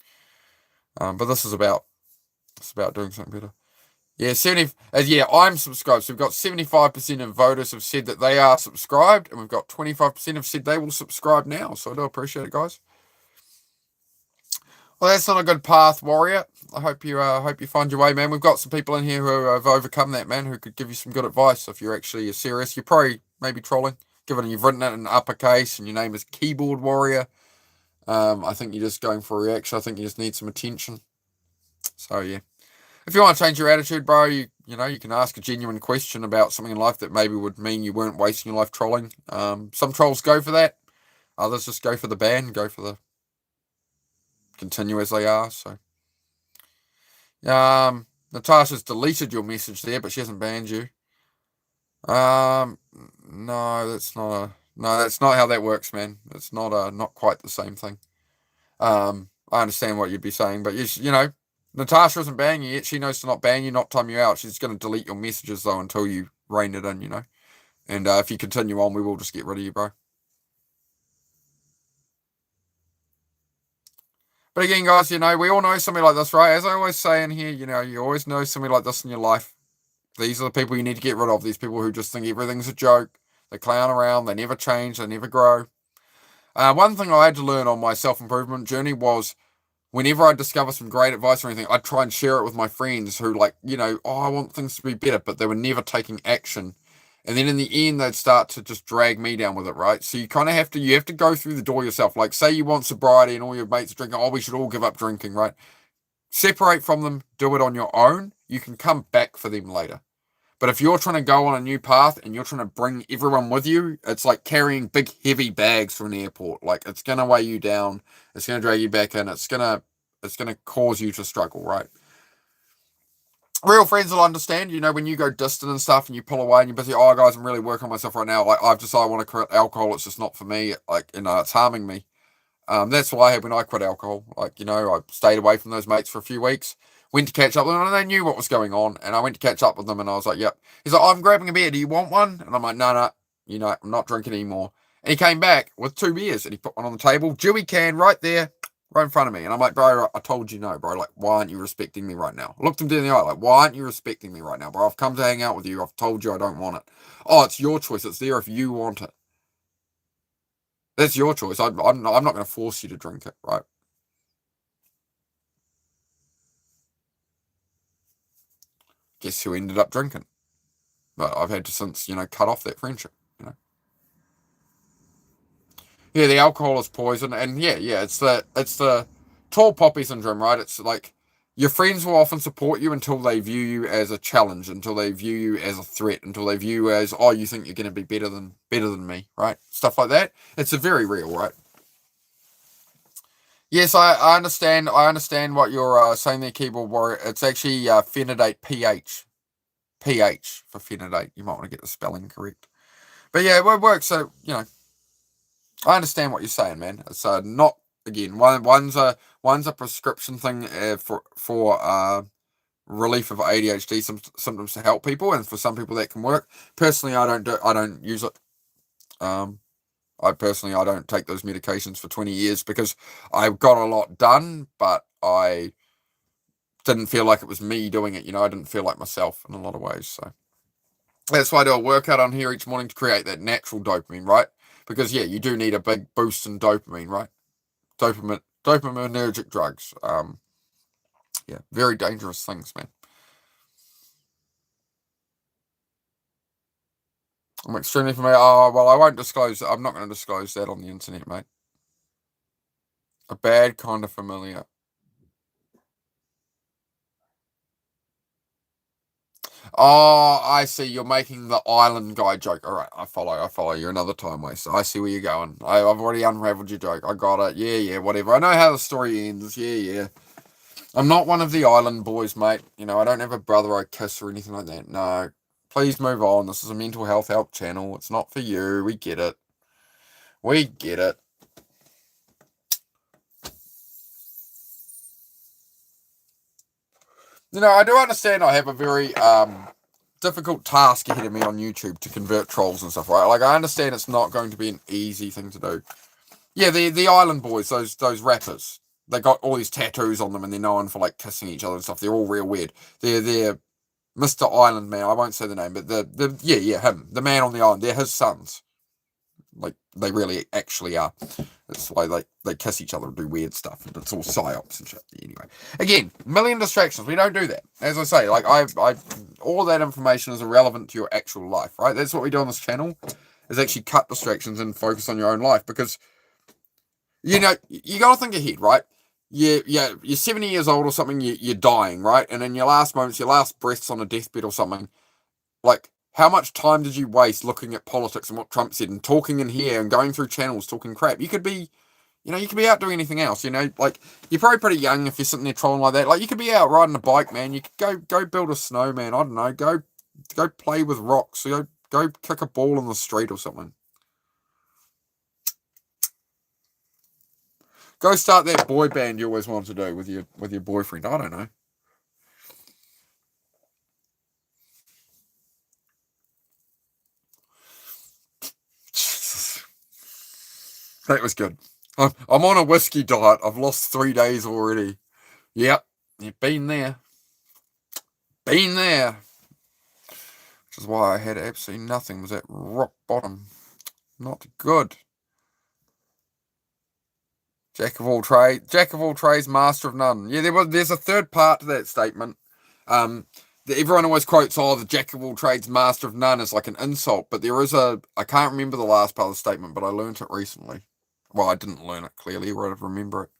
A: But this is about doing something better. Yeah, I'm subscribed. So we've got 75% of voters have said that they are subscribed, and we've got 25% have said they will subscribe now. So I do appreciate it, guys. Well, that's not a good path, Warrior. I hope you find your way, man. We've got some people in here who have overcome that, man, who could give you some good advice if you're actually serious. You're probably maybe trolling, given you've written it in uppercase and your name is Keyboard Warrior. I think you're just going for a reaction. I think you just need some attention. So yeah. If you want to change your attitude, bro, you can ask a genuine question about something in life that maybe would mean you weren't wasting your life trolling. Some trolls go for that. Others just go for the ban, go for the continue as they are. So, Natasha's deleted your message there, but she hasn't banned you. No, that's not a no. That's not how that works, man. It's not quite the same thing. I understand what you'd be saying, but you know, Natasha isn't banning you yet. She knows to not ban you, not time you out. She's going to delete your messages though until you rein it in, you know. And if you continue on, we will just get rid of you, bro. But again, guys, you know, we all know somebody like this, right? As I always say in here, you know, you always know somebody like this in your life. These are the people you need to get rid of. These people who just think everything's a joke. They clown around. They never change. They never grow. One thing I had to learn on my self improvement journey was whenever I discover some great advice or anything, I'd try and share it with my friends who, like, you know, oh, I want things to be better, but they were never taking action. And then in the end, they'd start to just drag me down with it, right? So you kind of have to go through the door yourself. Like, say you want sobriety and all your mates are drinking, oh, we should all give up drinking, right? Separate from them, do it on your own. You can come back for them later. But if you're trying to go on a new path and you're trying to bring everyone with you, it's like carrying big, heavy bags from an airport. Like, it's gonna weigh you down. It's gonna drag you back in. It's gonna cause you to struggle, right? Real friends will understand, you know, when you go distant and stuff and you pull away and you're busy, oh, guys, I'm really working on myself right now. Like, I've decided I want to quit alcohol. It's just not for me. Like, you know, it's harming me. That's what I had when I quit alcohol. Like, you know, I stayed away from those mates for a few weeks, went to catch up with them, and they knew what was going on. And I went to catch up with them, and I was like, yep. He's like, oh, I'm grabbing a beer. Do you want one? And I'm like, no, no, you know, I'm not drinking anymore. And he came back with 2 beers, and he put one on the table, Dewey can right there, right in front of me. And I'm like, bro, I told you no, bro. Like, why aren't you respecting me right now? I looked him dead in the eye, like, why aren't you respecting me right now, bro? I've come to hang out with you. I've told you I don't want it. Oh, it's your choice. It's there if you want it. That's your choice. I'm not going to force you to drink it, right? Guess who ended up drinking? But I've had to since, you know, cut off that friendship, you know. Yeah, the alcohol is poison, and yeah, it's the tall poppy syndrome, right? It's like your friends will often support you until they view you as a challenge, until they view you as a threat, until they view you as, oh, you think you're going to be better than me, right? Stuff like that. It's a very real, right? Yes, I understand. I understand what you're saying there, keyboard warrior. It's actually phenidate pH for phenidate. You might want to get the spelling correct. But yeah, it works. So you know, I understand what you're saying, man. It's not again. One's a prescription thing for relief of ADHD symptoms to help people, and for some people that can work. Personally, I don't use it. Um, I don't take those medications for 20 years because I got a lot done, but I didn't feel like it was me doing it. You know, I didn't feel like myself in a lot of ways. So that's why I do a workout on here each morning to create that natural dopamine, right? Because yeah, you do need a big boost in dopamine, right? Dopaminergic drugs. Yeah, very dangerous things, man. I'm extremely familiar. Oh, well, I won't disclose. I'm not going to disclose that on the internet, mate. A bad kind of familiar. Oh, I see. You're making the island guy joke. All right, I follow. I follow. You're another time waster. I see where you're going. I've already unraveled your joke. I got it. Yeah, yeah, whatever. I know how the story ends. Yeah, yeah. I'm not one of the island boys, mate. You know, I don't have a brother I kiss or anything like that. No. Please move on. This is a mental health help channel. It's not for you. We get it. We get it. You know, I do understand I have a very difficult task ahead of me on YouTube to convert trolls and stuff, right? Like, I understand it's not going to be an easy thing to do. Yeah, the Island Boys, those rappers, they got all these tattoos on them, and they're known for like kissing each other and stuff. They're all real weird. They're Mr. Island Man. I won't say the name, but the yeah him, the man on the island. They're his sons. Like they really actually are. That's why they kiss each other and do weird stuff, and it's all psyops and shit. Anyway, again, million distractions. We don't do that. As I say, like I all that information is irrelevant to your actual life, right? That's what we do on this channel. Is actually cut distractions and focus on your own life because you know, you got to think ahead, right? You're 70 years old or something, you're dying, right? And in your last moments, your last breaths on a deathbed or something, like, how much time did you waste looking at politics and what Trump said and talking in here and going through channels talking crap? You could be, you know, you could be out doing anything else, you know? Like, you're probably pretty young if you're sitting there trolling like that. Like, you could be out riding a bike, man. You could go build a snowman. I don't know. Go play with rocks. Go Go kick a ball in the street or something. Go start that boy band you always wanted to do with your boyfriend. I don't know. Jesus. That was good. I'm on a whiskey diet. I've lost 3 days already. Yep. You've been there. Been there. Which is why I had absolutely nothing. Was at rock bottom. Not good. Jack of all trades, master of none. Yeah, there's a third part to that statement. Everyone always quotes, the jack of all trades, master of none is like an insult, but there is I can't remember the last part of the statement, but I learnt it recently. Well, I didn't learn it clearly, or I'd remember it.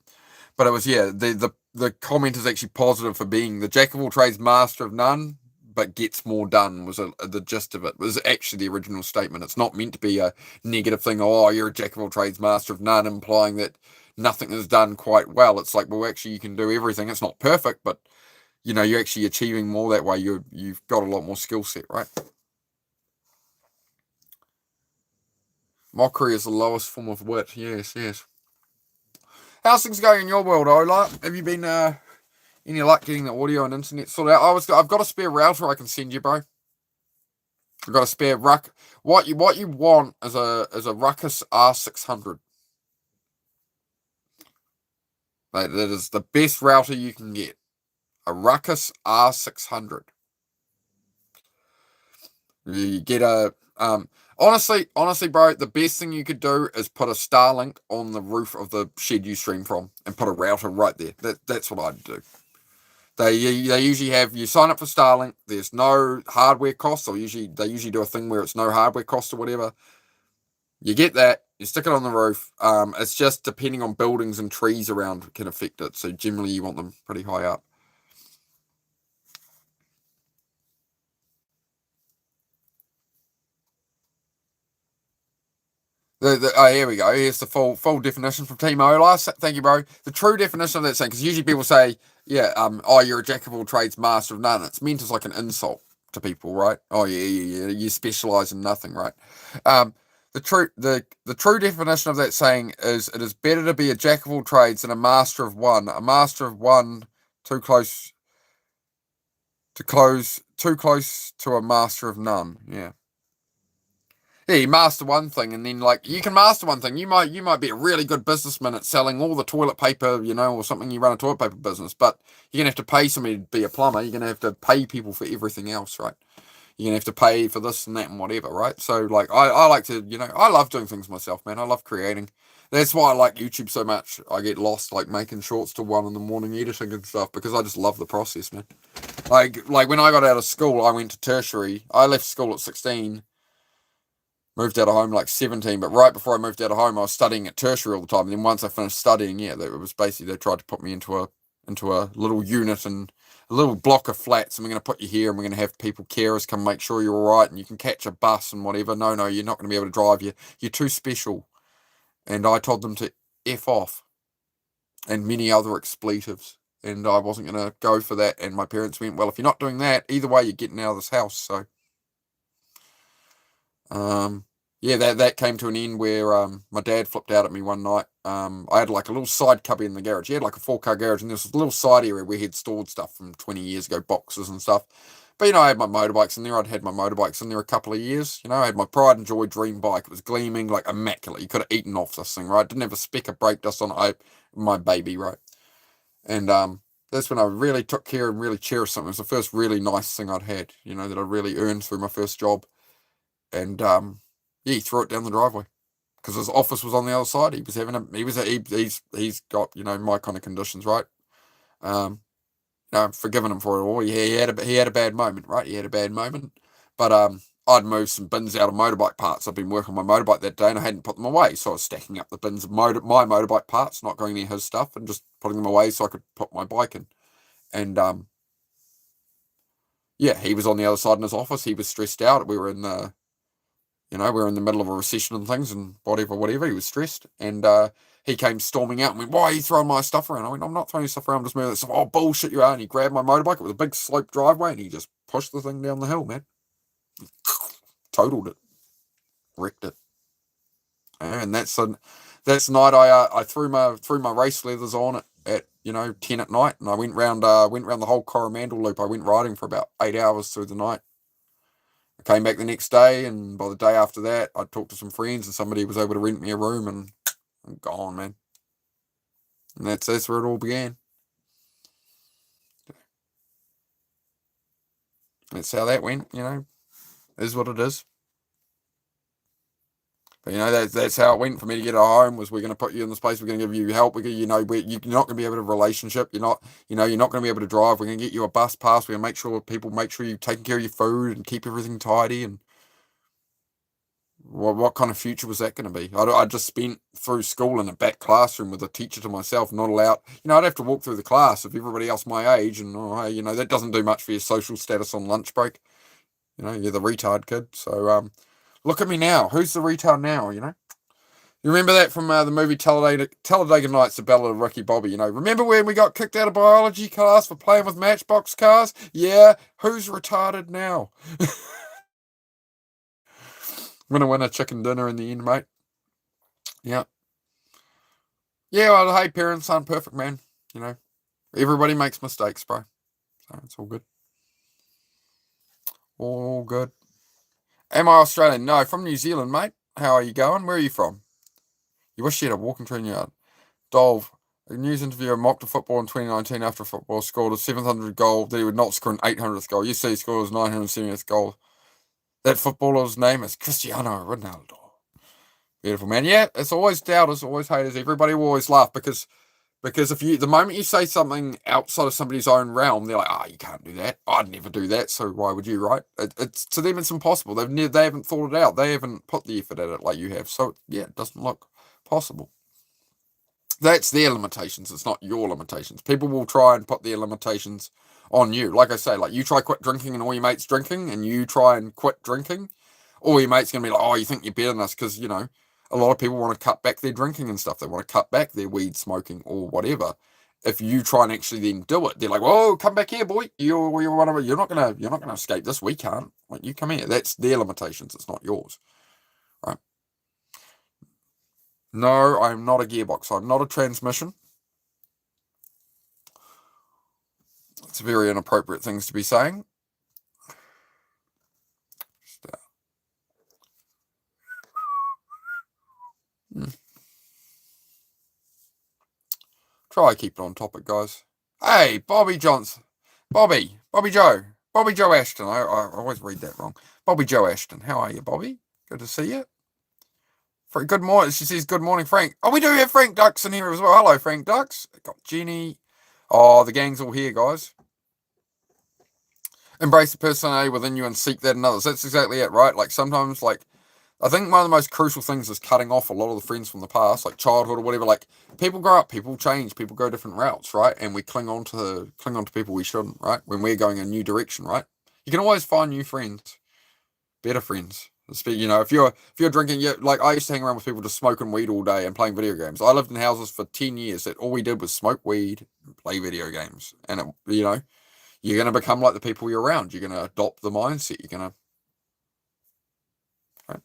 A: But it was, the comment is actually positive for being the jack of all trades, master of none, but gets more done was the gist of it. It was actually the original statement. It's not meant to be a negative thing. Oh, you're a jack of all trades, master of none, implying that nothing is done quite well. It's like, well, actually, you can do everything. It's not perfect, but you're actually achieving more that way. You've got a lot more skill set, right? Mockery is the lowest form of wit. Yes. How's things going in your world, Ola? Have you been any luck getting the audio and internet sorted out? I've got a spare router I can send you, bro. I've got a spare ruck. What you want is a Ruckus R600. That is the best router you can get. A Ruckus R600. You get a honestly, bro, the best thing you could do is put a Starlink on the roof of the shed you stream from and put a router right there. That's what I'd do. They usually have you sign up for Starlink. There's no hardware cost. They usually do a thing where it's no hardware cost or whatever. You get that. You stick it on the roof. It's just depending on buildings and trees around can affect it. So generally you want them pretty high up. Here we go. Here's the full definition from Team Ola. Thank you, bro. The true definition of that saying, because usually people say, you're a jack of all trades, master of none. It's meant as like an insult to people, right? Oh yeah. You specialize in nothing, right? The true definition of that saying is it is better to be a jack of all trades than a master of one. A master of one too close to a master of none. Yeah. Yeah, you master one thing, and then you can master one thing. You might be a really good businessman at selling all the toilet paper, or something. You run a toilet paper business, but you're gonna have to pay somebody to be a plumber. You're gonna have to pay people for everything else, right? You're gonna have to pay for this and that and whatever, right? So I like to, I love doing things myself, man. I love creating. That's why I like YouTube so much. I get lost making shorts till 1 a.m. editing and stuff because I just love the process, man. Like when I got out of school, I went to tertiary. I left school at 16. Moved out of home 17, but right before I moved out of home, I was studying at tertiary all the time. And then once I finished studying, it was basically they tried to put me into a little unit and a little block of flats, and we're going to put you here, and we're going to have people carers come make sure you're all right, and you can catch a bus and whatever. No, you're not going to be able to drive. You're too special. And I told them to F off, and many other expletives. And I wasn't going to go for that. And my parents went, well, if you're not doing that, either way, you're getting out of this house. So. That came to an end where my dad flipped out at me one night. I had a little side cubby in the garage. He had a 4-car garage, and there was this little side area where he'd stored stuff from 20 years ago, boxes and stuff. But I had my motorbikes in there. I'd had my motorbikes in there a couple of years. I had my pride and joy dream bike. It was gleaming, immaculate. You could have eaten off this thing, right? Didn't have a speck of brake dust on it. My baby, right? And that's when I really took care and really cherished something. It was the first really nice thing I'd had, that I really earned through my first job. And he threw it down the driveway because his office was on the other side. He's got my kind of conditions, right? I've forgiven him for it all. He had a bad moment, right? He had a bad moment, but I'd moved some bins out of motorbike parts. I'd been working on my motorbike that day and I hadn't put them away, so I was stacking up the bins of my motorbike parts, not going near his stuff, and just putting them away so I could put my bike in. And he was on the other side in his office. He was stressed out. We were in the we're in the middle of a recession and things and whatever. He was stressed. And he came storming out and went, why are you throwing my stuff around? I went, I'm not throwing your stuff around. I'm just moving it. So, oh, bullshit you are. And he grabbed my motorbike. It was a big slope driveway and he just pushed the thing down the hill, man. totaled it, wrecked it. And that's night I threw my race leathers on at 10 at night, and I went round the whole Coromandel loop. I went riding for about 8 hours through the night. I came back the next day, and by the day after that, I talked to some friends, and somebody was able to rent me a room, and I'm gone, man. And that's where it all began. That's how that went, is what it is. But that's how it went for me to get a home. Was we're going to put you in this place. We're going to give you help. You're not going to be able to have a relationship. You're not going to be able to drive. We're going to get you a bus pass. We're going to make sure you're taking care of your food and keep everything tidy. And what kind of future was that going to be? I just spent through school in a back classroom with a teacher to myself, not allowed. I'd have to walk through the class of everybody else my age, and that doesn't do much for your social status on lunch break. You're the retard kid. So look at me now. Who's the retard now? You remember that from the movie Talladega Nights, The Ballad of Ricky Bobby? Remember when we got kicked out of biology class for playing with Matchbox cars? Yeah, who's retarded now? I'm gonna win a chicken dinner in the end, mate. Yeah. Yeah, well, hey, parents aren't perfect, man. Everybody makes mistakes, bro. So it's all good. All good. Am I Australian? No, from New Zealand, mate. How are you going? Where are you from? You wish you had a walking train yard. Dolph, a news interviewer mocked a football in 2019 after football scored a 700 goal that he would not score an 800th goal. You see he scored his 970th goal. That footballer's name is Cristiano Ronaldo. Beautiful, man. Yeah, it's always doubters, always haters. Everybody will always laugh because the moment you say something outside of somebody's own realm, they're like, you can't do that. I'd never do that, so why would you, right? It's to them, it's impossible. They haven't thought it out. They haven't put the effort at it like you have. So, yeah, it doesn't look possible. That's their limitations. It's not your limitations. People will try and put their limitations on you. Like I say, like you try quit drinking and all your mates drinking, and you try and quit drinking, all your mates going to be like, you think you're better than us because, a lot of people want to cut back their drinking and stuff. They want to cut back their weed smoking or whatever. If you try and actually then do it, they're like, "Whoa, come back here, boy! You're not gonna escape this. We can't. Like, you come here." That's their limitations. It's not yours, right? No, I'm not a gearbox. I'm not a transmission. It's very inappropriate things to be saying. Try keep it on topic, guys. Hey, Bobby Johnson. Bobby Joe. Bobby Joe Ashton. I always read that wrong. Bobby Joe Ashton. How are you, Bobby? Good to see you. Good morning. She says, good morning, Frank. Oh, we do have Frank Ducks in here as well. Hello, Frank Ducks. Got Jenny. Oh, the gang's all here, guys. Embrace the personality within you and seek that in others. That's exactly it, right? Like sometimes, I think one of the most crucial things is cutting off a lot of the friends from the past, like childhood or whatever. Like people grow up, people change, people go different routes, right? And we cling on to people we shouldn't, right? When we're going a new direction, right? You can always find new friends, better friends. If you're drinking, like I used to hang around with people just smoking weed all day and playing video games. I lived in houses for 10 years that all we did was smoke weed, and play video games, and you're going to become like the people you're around. You're going to adopt the mindset. You're going to. Right?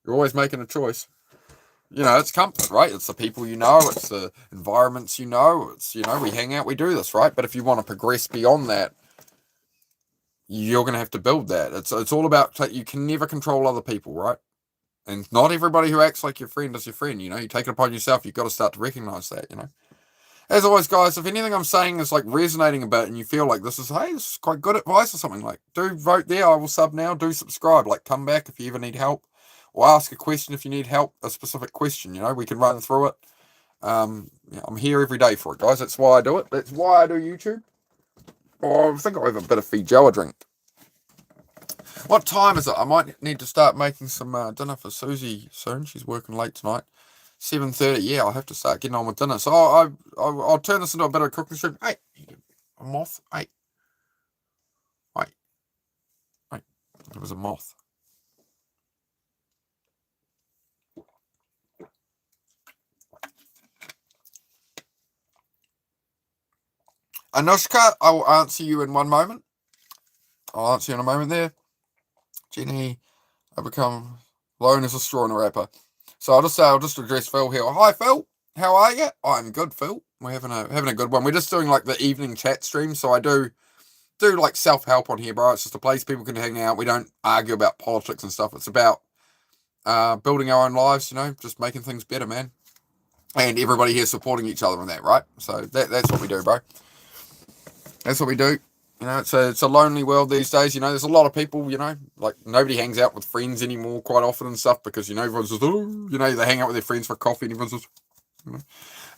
A: You're always making a choice. It's comfort, right? It's the people it's the environments it's, we hang out, we do this, right? But if you want to progress beyond that, you're going to have to build that. It's all about, you can never control other people, right? And not everybody who acts like your friend is your friend, you take it upon yourself. You've got to start to recognize that, As always, guys, if anything I'm saying is resonating a bit and you feel like this is quite good advice or something, do vote there. I will sub now. Do subscribe. Come back if you ever need help, or ask a question if you need help, a specific question. We can run through it. I'm here every day for it, guys. That's why I do it. That's why I do YouTube. Oh, I think I'll have a bit of feed Joe a drink. What time is it? I might need to start making some dinner for Susie soon. She's working late tonight. 7:30. Yeah, I'll have to start getting on with dinner. So I'll turn this into a bit of a cooking stream. Hey, a moth. Hey. It was a moth. Anushka, I will answer you in one moment. I'll answer you in a moment there. Jenny, I become alone as a straw in a wrapper. So I'll just address Phil here. Hi Phil, how are you? I'm good, Phil. We're having a good one. We're just doing like the evening chat stream, so I do like self help on here, bro. It's just a place people can hang out. We don't argue about politics and stuff. It's about building our own lives, just making things better, man. And everybody here supporting each other in that, right? So that's what we do, bro. That's what we do. It's a lonely world these days. There's a lot of people, like nobody hangs out with friends anymore quite often and stuff because, everyone's just, they hang out with their friends for coffee and everyone's just,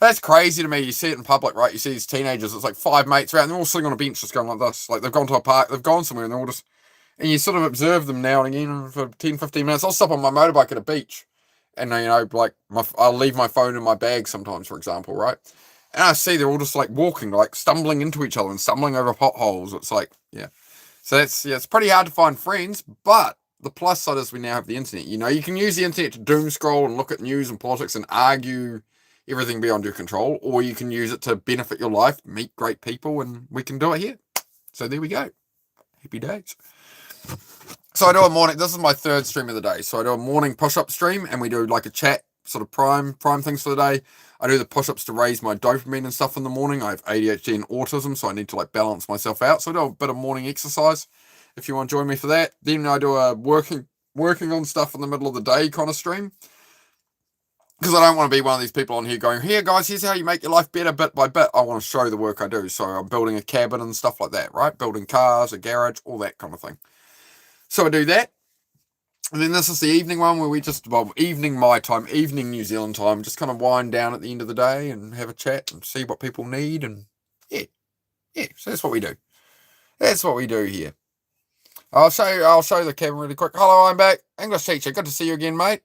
A: That's crazy to me. You see it in public, right? You see these teenagers, it's like 5 mates around, they're all sitting on a bench just going like this. Like they've gone to a park, they've gone somewhere and they're all just, and you sort of observe them now and again for 10, 15 minutes. I'll stop on my motorbike at a beach and, like I'll leave my phone in my bag sometimes, for example, right? And I see they're all just like walking, like stumbling into each other and stumbling over potholes. It's like, yeah. So it's pretty hard to find friends, but the plus side is we now have the internet. You can use the internet to doom scroll and look at news and politics and argue everything beyond your control, or you can use it to benefit your life, meet great people, and we can do it here. So there we go. Happy days. So I do a morning, this is my third stream of the day. So I do a morning push-up stream and we do like a chat, sort of prime things for the day. I do the push-ups to raise my dopamine and stuff in the morning. I have ADHD and autism, so I need to like balance myself out. So I do a bit of morning exercise if you want to join me for that. Then I do a working on stuff in the middle of the day kind of stream. Because I don't want to be one of these people on here going, here guys, here's how you make your life better bit by bit. I want to show the work I do. So I'm building a cabin and stuff like that, right? Building cars, a garage, all that kind of thing. So I do that. And then this is the evening one where we just, evening my time, evening New Zealand time, just kind of wind down at the end of the day and have a chat and see what people need. And yeah. So that's what we do. That's what we do here. I'll show the camera really quick. Hello, I'm back. English teacher. Good to see you again, mate.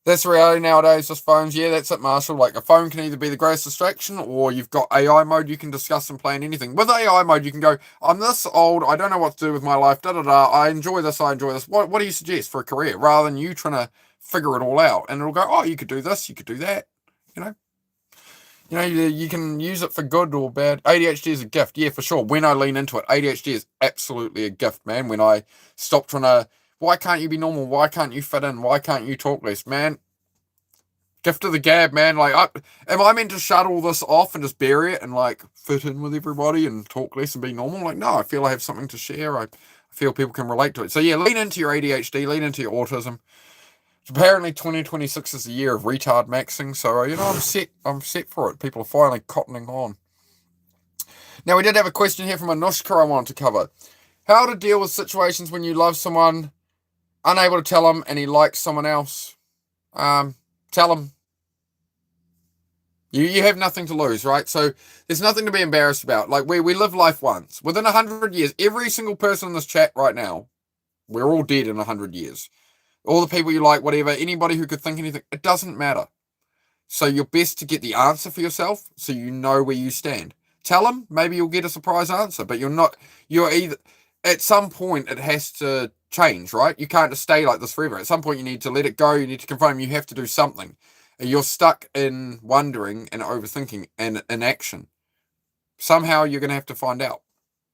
A: That's the reality nowadays, just phones. Yeah, that's it, Marshall. Like, a phone can either be the greatest distraction, or you've got AI mode, you can discuss and plan anything. With AI mode, you can go, I'm this old, I don't know what to do with my life, I enjoy this. What do you suggest for a career? Rather than you trying to figure it all out. And it'll go, oh, you could do this, you could do that, you can use it for good or bad. ADHD is a gift, yeah, for sure. When I lean into it, ADHD is absolutely a gift, man. When I stop trying to, why can't you be normal? Why can't you fit in? Why can't you talk less, man? Gift of the gab, man. Like, am I meant to shut all this off and just bury it and like fit in with everybody and talk less and be normal? Like, no, I feel I have something to share. I feel people can relate to it. So yeah, lean into your ADHD, lean into your autism. Apparently 2026 is the year of retard maxing, so I'm set for it. People are finally cottoning on. Now, we did have a question here from Anushka I wanted to cover. How to deal with situations when you love someone, unable to tell them, and he likes someone else. Tell them. You have nothing to lose, right? So there's nothing to be embarrassed about. Like, we live life once. Within 100 years, every single person in this chat right now, we're all dead in 100 years. All the people you like, whatever, anybody who could think anything, it doesn't matter. So you're best to get the answer for yourself so you know where you stand. Tell them, maybe you'll get a surprise answer, but you're either, at some point it has to change, right? You can't just stay like this forever. At some point you need to let it go, you need to confirm, you have to do something. You're stuck in wondering and overthinking and inaction. Somehow you're going to have to find out.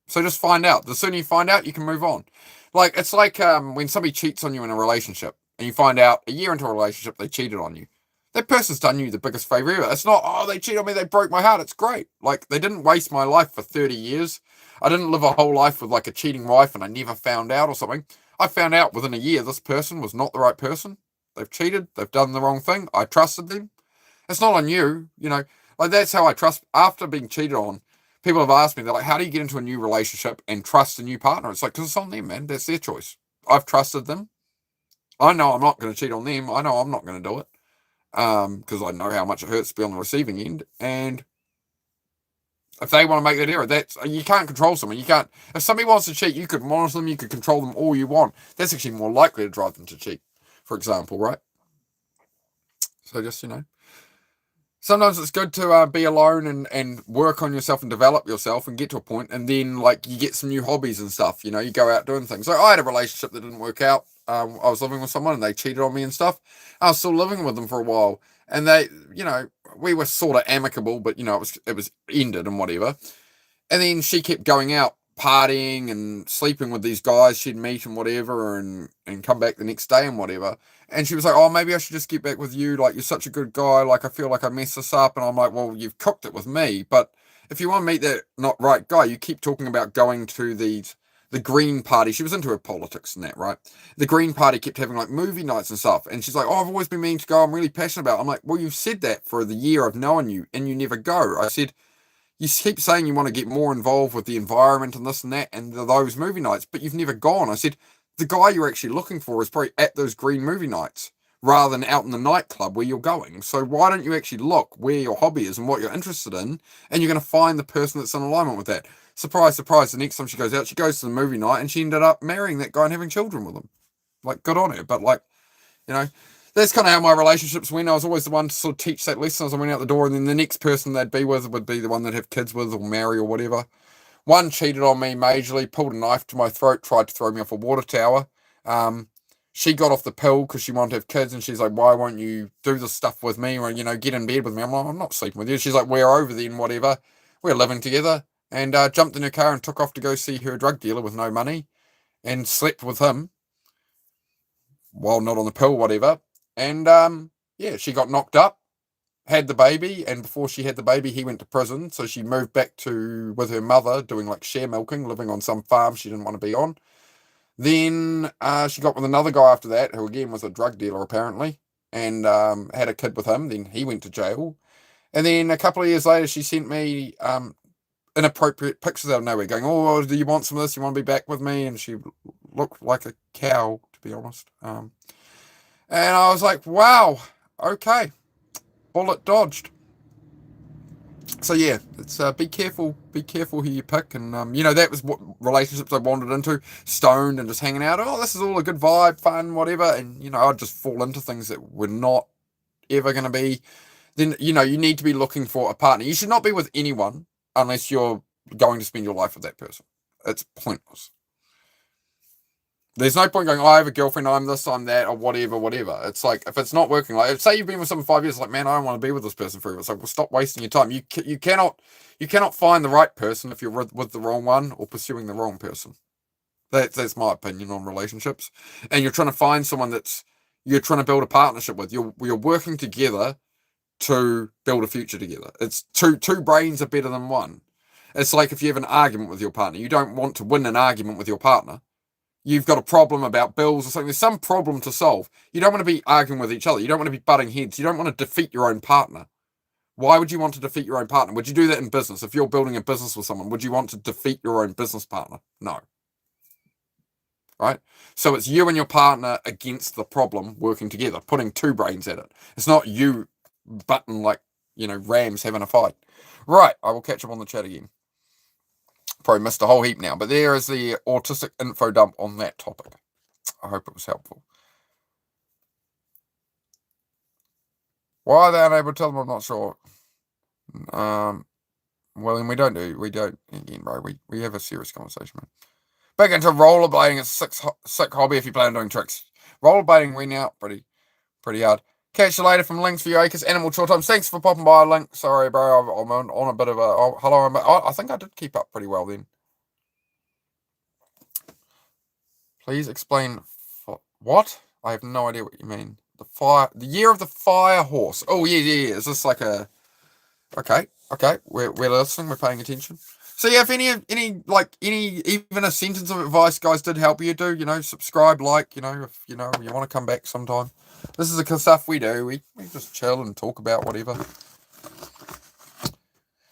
A: So just find out. The sooner you find out, you can move on. Like, it's like when somebody cheats on you in a relationship and you find out a year into a relationship they cheated on you. That person's done you the biggest favor ever. It's not, oh, they cheated on me, they broke my heart. It's great. Like, they didn't waste my life for 30 years. I didn't live a whole life with like a cheating wife and I never found out or something. I found out within a year this person was not the right person. They've cheated. They've done the wrong thing. I trusted them. It's not on you, Like, that's how I trust. After being cheated on, people have asked me, they're like, how do you get into a new relationship and trust a new partner? It's like, because it's on them, man. That's their choice. I've trusted them. I know I'm not going to cheat on them. I know I'm not going to do it. Because I know how much it hurts to be on the receiving end. And if they want to make that error, you can't control someone. You can't. If somebody wants to cheat, you could monitor them, you could control them all you want. That's actually more likely to drive them to cheat, for example, right? So just, sometimes it's good to be alone and work on yourself and develop yourself and get to a point, and then like you get some new hobbies and stuff. You go out doing things. Like, I had a relationship that didn't work out. I was living with someone and they cheated on me and stuff. I was still living with them for a while, and they, we were sort of amicable, but it was ended and whatever. And then she kept going out partying and sleeping with these guys she'd meet and whatever, and come back the next day and whatever. And she was like, oh, maybe I should just get back with you. Like, you're such a good guy. Like, I feel like I messed this up. And I'm like, well, you've cooked it with me. But if you want to meet that not right guy, you keep talking about going to the Green Party. She was into her politics and that, right? The Green Party kept having like movie nights and stuff. And she's like, oh, I've always been meaning to go. I'm really passionate about it. I'm like, well, you've said that for the year I've known you and you never go. I said, you keep saying you want to get more involved with the environment and this and that and those movie nights, but you've never gone. I said, the guy you're actually looking for is probably at those green movie nights rather than out in the nightclub where you're going. So why don't you actually look where your hobby is and what you're interested in, and you're going to find the person that's in alignment with that. Surprise, surprise, the next time she goes out, she goes to the movie night and she ended up marrying that guy and having children with him. Like, good on her. But like, you know, that's kind of how my relationships went. I was always the one to sort of teach that lesson as I went out the door, and then the next person they'd be with would be the one they'd have kids with or marry or whatever. One cheated on me majorly, pulled a knife to my throat, tried to throw me off a water tower. She got off the pill because she wanted to have kids, and she's like, why won't you do this stuff with me or, you know, get in bed with me? I'm like, I'm not sleeping with you. She's like, we're over then, whatever. We're living together. And jumped in her car and took off to go see her drug dealer with no money and slept with him while not on the pill, whatever. And yeah, she got knocked up, had the baby, and before she had the baby, he went to prison. So she moved back with her mother, doing like share milking, living on some farm she didn't want to be on. Then she got with another guy after that, who again was a drug dealer apparently, and had a kid with him. Then he went to jail. And then a couple of years later, she sent me inappropriate pictures out of nowhere, going, oh, do you want some of this? You want to be back with me? And she looked like a cow, to be honest. And I was like, wow, okay, bullet dodged. So yeah, it's be careful who you pick. And you know, that was what relationships I wandered into, stoned and just hanging out. Oh, this is all a good vibe, fun, whatever. And you know, I'd just fall into things that were not ever going to be. Then, you know, you need to be looking for a partner. You should not be with anyone unless you're going to spend your life with that person. It's pointless. There's no point going, oh, I have a girlfriend, I'm this, I'm that, or whatever. It's like, if it's not working, like, say you've been with someone 5 years, like, man, I don't want to be with this person forever. It's like, well, stop wasting your time. You cannot find the right person if you're with the wrong one or pursuing the wrong person. That's my opinion on relationships. And you're trying to find someone you're trying to build a partnership with. You're working together to build a future together. It's two brains are better than one. It's like if you have an argument with your partner, you don't want to win an argument with your partner. You've got a problem about bills or something. There's some problem to solve. You don't want to be arguing with each other. You don't want to be butting heads. You don't want to defeat your own partner. Why would you want to defeat your own partner? Would you do that in business? If you're building a business with someone, would you want to defeat your own business partner? No. Right? So it's you and your partner against the problem, working together, putting two brains at it. It's not you butting like, you know, rams having a fight. Right, I will catch up on the chat again. Probably missed a whole heap now, but there is the autistic info dump on that topic. I hope it was helpful. Why are they unable to tell them? I'm not sure. Well, then we don't, again, bro, we have a serious conversation, man. Back into rollerblading, it's a sick hobby if you plan on doing tricks. Rollerblading went out pretty hard. Catch you later from Links for Your Acres Animal Chore Times. Thanks for popping by, Link. Sorry, bro, I'm on a bit of a... hello, I think I did keep up pretty well then. Please explain... What? I have no idea what you mean. The year of the fire horse. Oh, yeah. Is this like a... Okay. We're listening, we're paying attention. So yeah, if even a sentence of advice, guys, did help you, do, you know, subscribe, like, you know, if, you know, you want to come back sometime. This is the kind of stuff we do. We just chill and talk about whatever.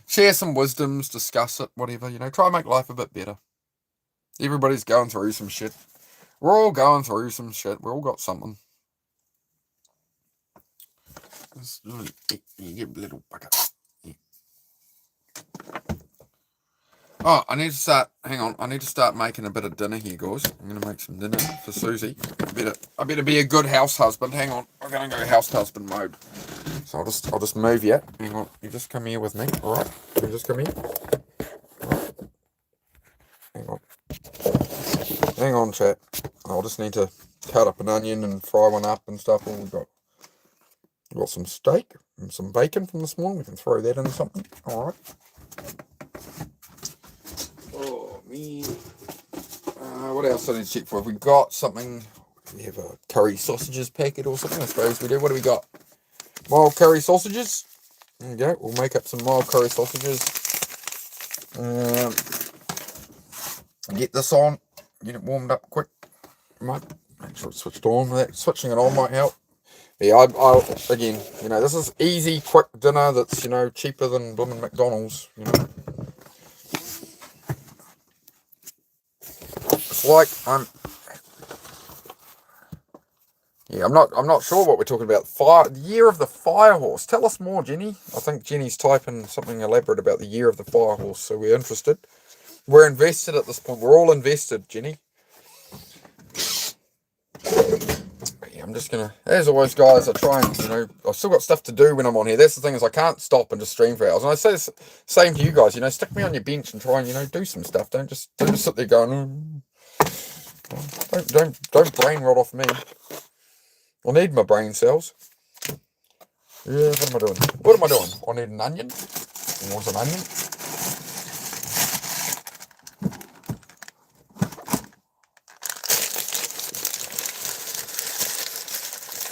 A: Share some wisdoms, discuss it, whatever, you know, try and make life a bit better. Everybody's going through some shit. We're all going through some shit. We all got something. You get a little bucket. Oh, I need to start making a bit of dinner here, guys. I'm going to make some dinner for Susie. I better be a good house husband. Hang on. I'm going to go house husband mode. So I'll just move you. Hang on. You just come here with me. All right. You just come here. All right. Hang on, chat. I'll just need to cut up an onion and fry one up and stuff. We've got some steak and some bacon from this morning. We can throw that in something. All right. Oh. What else I need to check for? Have we got something? We have a curry sausages packet or something, I suppose we do. What do we got? Mild curry sausages. There we go. We'll make up some mild curry sausages. Get this on. Get it warmed up quick. Might make sure it's switched on. That switching it on might help. Yeah, I again, this is easy, quick dinner that's, cheaper than blooming McDonald's, It's like I'm not sure what we're talking about. The year of the fire horse. Tell us more, Jenny. I think Jenny's typing something elaborate about the year of the fire horse, so we're interested. We're invested at this point. We're all invested, Jenny. I'm just gonna, as always, guys, I try and, I've still got stuff to do when I'm on here. That's the thing, is I can't stop and just stream for hours. And I say the same to you guys, stick me on your bench and try and, do some stuff. Don't just sit there going, don't brain rot off me. I need my brain cells. Yeah, what am I doing? What am I doing? I need an onion. What's an onion?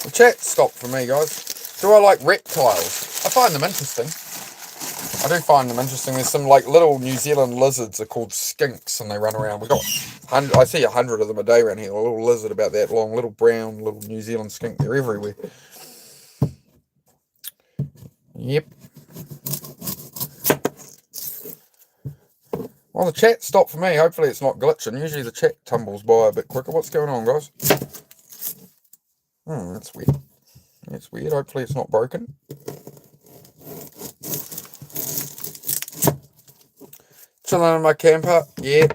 A: The chat stopped for me, guys. Do I like reptiles? I find them interesting. I do find them interesting. There's some little New Zealand lizards are called skinks, and they run around. We got I see 100 of them a day around here. A little lizard about that long, little brown, little New Zealand skink. They're everywhere. Yep. Well, the chat stopped for me. Hopefully it's not glitching. Usually the chat tumbles by a bit quicker. What's going on, guys? That's weird. That's weird. Hopefully it's not broken. Chilling in my camper. Yeah.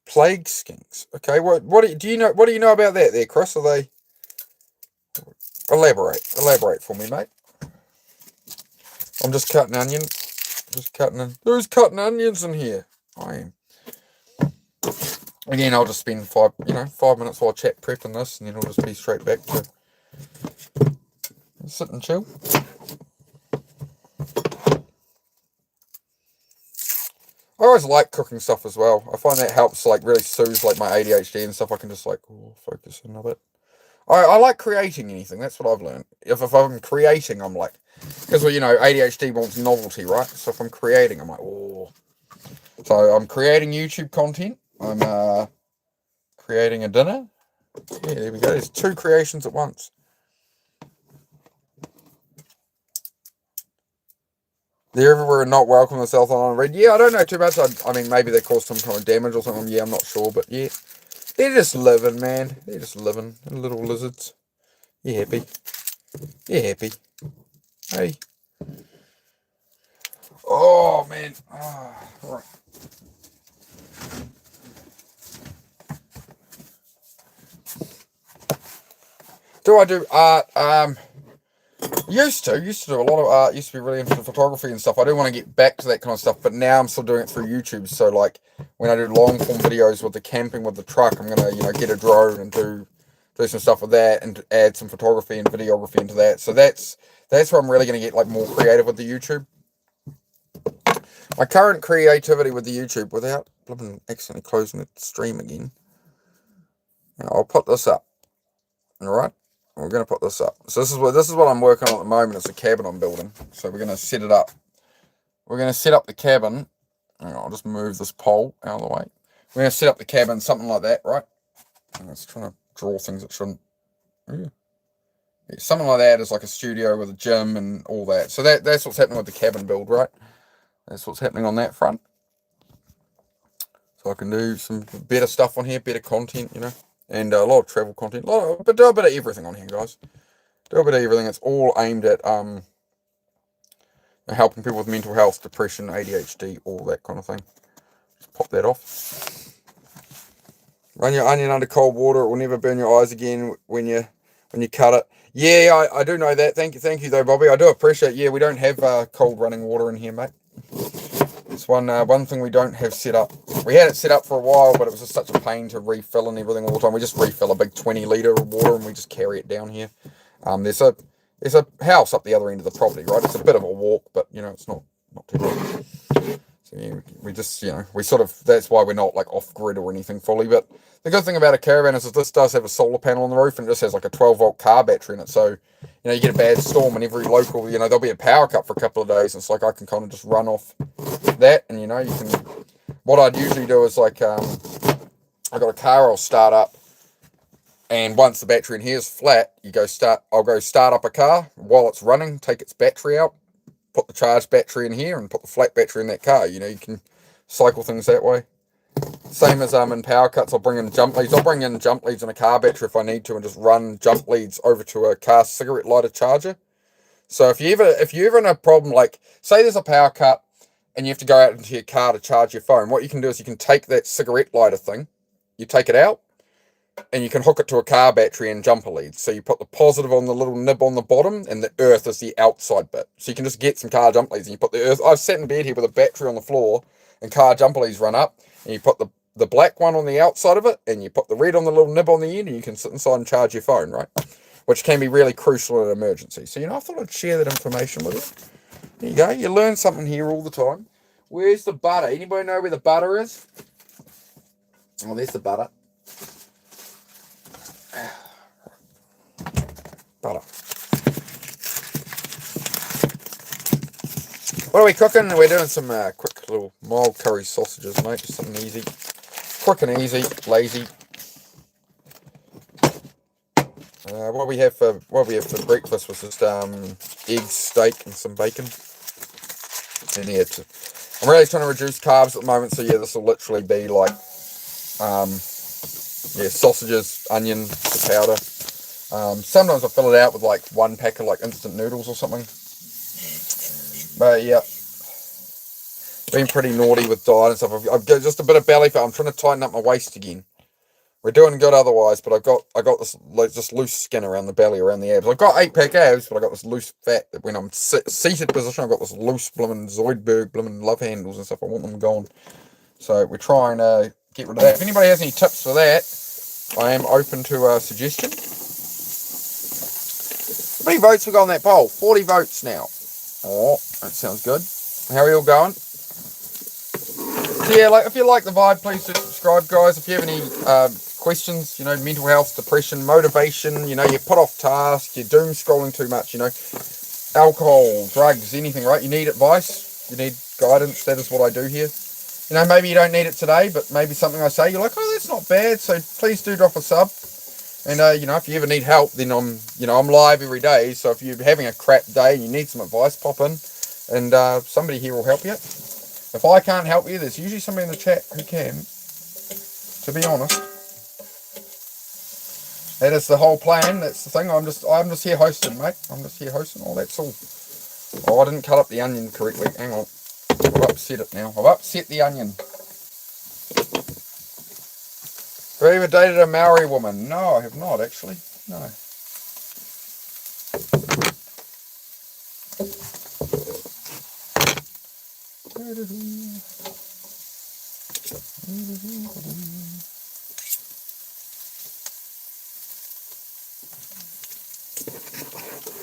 A: Plague skinks. Okay, what do you know? What do you know about that, there, Chris? Are they? Elaborate for me, mate. I'm just cutting onion. Who's cutting onions in here? I am. Again, I'll just spend 5 minutes while I chat prepping this, and then I'll just be straight back to sit and chill. I always like cooking stuff as well. I find that helps, really soothes, my ADHD and stuff. I can just, focus in a bit. I like creating anything. That's what I've learned. If I'm creating, I'm like... Because, ADHD wants novelty, right? So if I'm creating, I'm like, oh. So I'm creating YouTube content. I'm creating a dinner. Yeah, there we go. There's 2 creations at once. They're everywhere and not welcome in the South Island Red. Yeah, I don't know too much. I mean, maybe they caused some kind of damage or something. Yeah, I'm not sure. But yeah, they're just living, man. They're just living. Little lizards. You happy? You happy? Hey. Oh, man. Right. Do I do art? Used to do a lot of art. Used to be really into photography and stuff. I do want to get back to that kind of stuff, but now I'm still doing it through YouTube. So when I do long form videos with the camping with the truck, I'm gonna get a drone and do some stuff with that and add some photography and videography into that. So that's where I'm really gonna get more creative with the YouTube. My current creativity with the YouTube, without accidentally closing the stream again. Now I'll put this up. All right. We're going to put this up. So this is what I'm working on at the moment. It's a cabin I'm building. So we're going to set it up. We're going to set up the cabin. I'll just move this pole out of the way. We're going to set up the cabin, something like that, right? I was trying to draw things that shouldn't. Yeah, something like that is like a studio with a gym and all that. So that's what's happening with the cabin build, right? That's what's happening on that front. So I can do some better stuff on here, better content, and a lot of travel content, but do a bit of everything on here, guys. Do a bit of everything. It's all aimed at helping people with mental health, depression, ADHD, all that kind of thing. Just pop that off. Run your onion under cold water. It will never burn your eyes again when you cut it. Yeah, I do know that. Thank you though, Bobby. I do appreciate. Yeah, we don't have cold running water in here, mate. It's one thing we don't have set up. We had it set up for a while, but it was just such a pain to refill and everything all the time. We just refill a big 20-litre of water and we just carry it down here. There's a house up the other end of the property, right? It's a bit of a walk, but it's not too bad. So yeah, we just, we sort of, that's why we're not like off grid or anything fully. But the good thing about a caravan is that this does have a solar panel on the roof and it just has like a 12-volt car battery in it. So, you get a bad storm and every local, there'll be a power cut for a couple of days. It's like I can kind of just run off that and, you can, what I'd usually do is like, I got a car I'll start up. And once the battery in here is flat, I'll go start up a car while it's running, take its battery out, put the charged battery in here and put the flat battery in that car. You can cycle things that way. Same as in power cuts, I'll bring in jump leads. I'll bring in jump leads and a car battery if I need to and just run jump leads over to a car cigarette lighter charger. So if you're ever in a problem, like say there's a power cut and you have to go out into your car to charge your phone, what you can do is you can take that cigarette lighter thing, you take it out, and you can hook it to a car battery and jumper leads. So you put the positive on the little nib on the bottom, and the earth is the outside bit. So you can just get some car jumper leads, and you put the earth. I've sat in bed here with a battery on the floor, and car jumper leads run up, and you put the black one on the outside of it, and you put the red on the little nib on the end, and you can sit inside and charge your phone, right? Which can be really crucial in an emergency. So, I thought I'd share that information with you. There you go. You learn something here all the time. Where's the butter? Anybody know where the butter is? Oh, there's the butter. Butter. What are we cooking? We're doing some quick little mild curry sausages, mate. Just something easy. Quick and easy, lazy. What we have for breakfast was just eggs, steak, and some bacon. And yeah, I'm really trying to reduce carbs at the moment, so yeah, this will literally be like sausages, onion, the powder. Sometimes I fill it out with like 1 pack of like instant noodles or something. But yeah, been pretty naughty with diet and stuff. I've got just a bit of belly fat. I'm trying to tighten up my waist again. We're doing good otherwise, but I got this like just loose skin around the belly, around the abs. I've got 8-pack abs, but I got this loose fat that when I'm seated position, I've got this loose blooming Zoidberg blooming love handles and stuff. I want them gone. So we're trying to get rid of that. If anybody has any tips for that, I am open to a suggestion. How many votes we got on that poll? 40 votes now. Oh, that sounds good. How are you all going? So yeah, like if you like the vibe, please do subscribe, guys. If you have any questions, mental health, depression, motivation, you put off task, you're doom scrolling too much, alcohol, drugs, anything, right? You need advice, you need guidance. That is what I do here. Maybe you don't need it today, but maybe something I say, you're like, oh, that's not bad. So please do drop a sub. And, if you ever need help, then I'm live every day. So if you're having a crap day and you need some advice, pop in and somebody here will help you. If I can't help you, there's usually somebody in the chat who can, to be honest. That is the whole plan. That's the thing. I'm just here hosting, mate. I'm just here hosting. Oh, that's all. Oh, I didn't cut up the onion correctly. Hang on. I've upset it now. I've upset the onion. Have you ever dated a Maori woman? No, I have not, actually. No.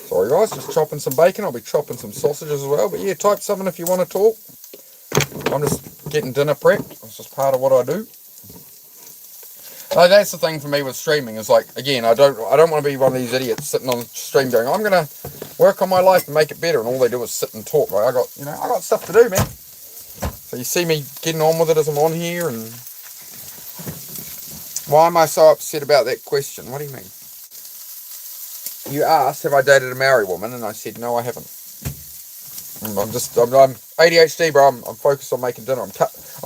A: Sorry guys, just chopping some bacon. I'll be chopping some sausages as well. But yeah, type something if you want to talk. I'm just getting dinner prepped. It's just part of what I do. That's the thing for me with streaming is like, again, I don't want to be one of these idiots sitting on stream going, I'm going to work on my life and make it better, and all they do is sit and talk. Right? I got stuff to do, man. So you see me getting on with it as I'm on here, and why am I so upset about that question? What do you mean? You asked, have I dated a Maori woman? And I said, no, I haven't. I'm ADHD, bro. I'm focused on making dinner. I'm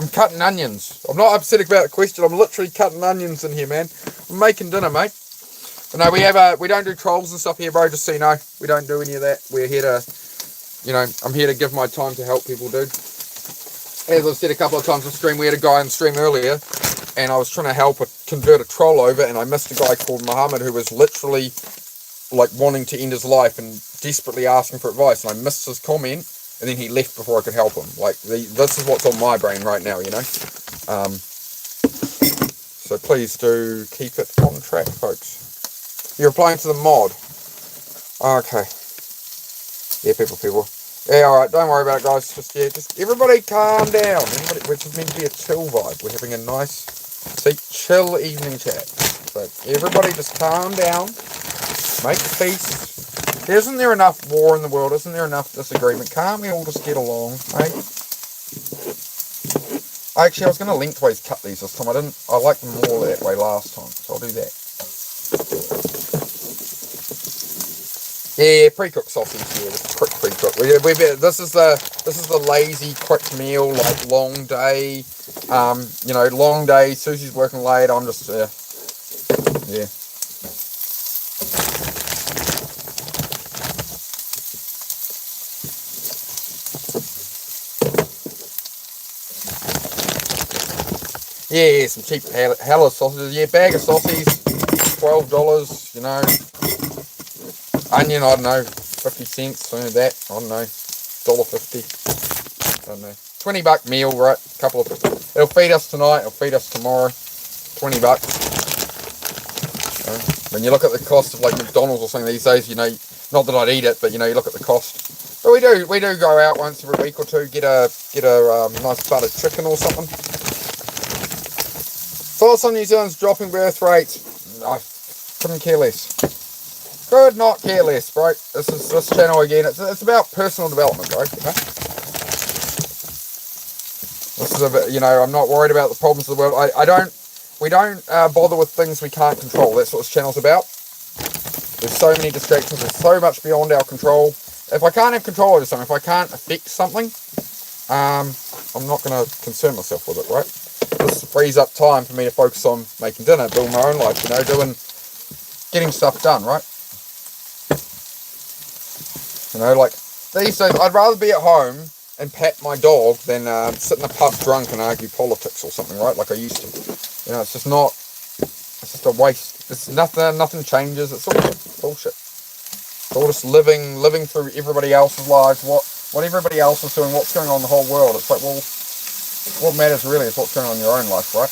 A: cutting onions. I'm not upset about the question. I'm literally cutting onions in here, man. I'm making dinner, mate. But no, we don't do trolls and stuff here, bro. Just so you know, we don't do any of that. We're here to, I'm here to give my time to help people, dude. As I've said a couple of times on stream, we had a guy on stream earlier, and I was trying to help convert a troll over, and I missed a guy called Muhammad who was literally like wanting to end his life and desperately asking for advice, and I missed his comment, and then he left before I could help him. Like, this is what's on my brain right now, So please do keep it on track, folks. You're applying to the mod. Okay. Yeah, people. Yeah, alright, don't worry about it, guys. Just everybody calm down. Everybody, we're just meant to be a chill vibe. We're having a nice, chill evening chat. So everybody just calm down, make peace. Isn't there enough war in the world? Isn't there enough disagreement? Can't we all just get along, mate? Actually, I was going to lengthways cut these this time. I liked them more that way last time, so I'll do that. Yeah, pre-cooked sausage. Yeah, quick pre-cook. This is the lazy quick meal, like long day. Long day. Susie's working late. I'm just yeah. Yeah, some cheap Hello sausages. Yeah, bag of sausages, $12. You know, onion, I don't know, 50 cents, something like that. I don't know, $1.50. I don't know, $20 meal, right? Couple of. It'll feed us tonight. It'll feed us tomorrow. $20. When you look at the cost of like McDonald's or something these days, you know, not that I'd eat it, but you know, you look at the cost. But we do go out once every week or two, get a nice buttered chicken or something. Thoughts on New Zealand's dropping birth rates? I couldn't care less. Could not care less, bro. This channel again. It's about personal development, bro. You know? This is a bit, you know, I'm not worried about the problems of the world. We don't bother with things we can't control. That's what this channel's about. There's so many distractions. There's so much beyond our control. If I can't have control over something, if I can't affect something, I'm not going to concern myself with it, right? This frees up time for me to focus on making dinner, building my own life, you know, getting stuff done, right? You know, like these days, I'd rather be at home and pat my dog than sit in a pub drunk and argue politics or something, right? Like I used to. You know, it's just a waste. It's nothing changes. It's all bullshit. It's all just living through everybody else's lives, what everybody else is doing, what's going on in the whole world. It's like, well, what matters really is what's going on in your own life, right?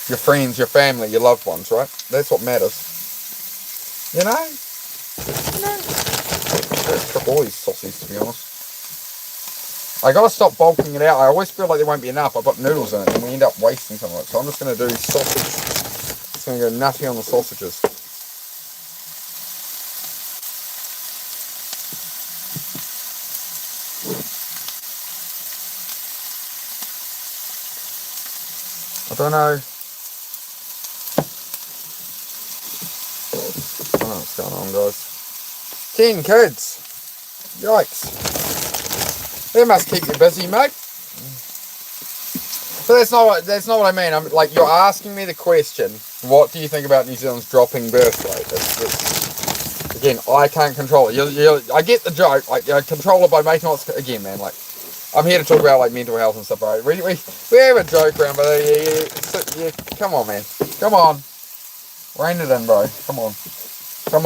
A: Your friends, your family, your loved ones, right? That's what matters. You know? Let's cook all these sausages, to be honest. I gotta stop bulking it out. I always feel like there won't be enough. I've got noodles in it and we end up wasting some of it. So I'm just gonna do sausage. Just gonna go nutty on the sausages. I don't know what's going on, guys. 10 kids. Yikes. They must keep you busy, mate. So that's not what I mean. I'm like, you're asking me the question, what do you think about New Zealand's dropping birth rate? Again, I can't control it. I get the joke. Like, I control it by making it. Again, man, like, I'm here to talk about like mental health and stuff, right? We have a joke around, but yeah, come on, man. Come on. Rein it in, bro. Come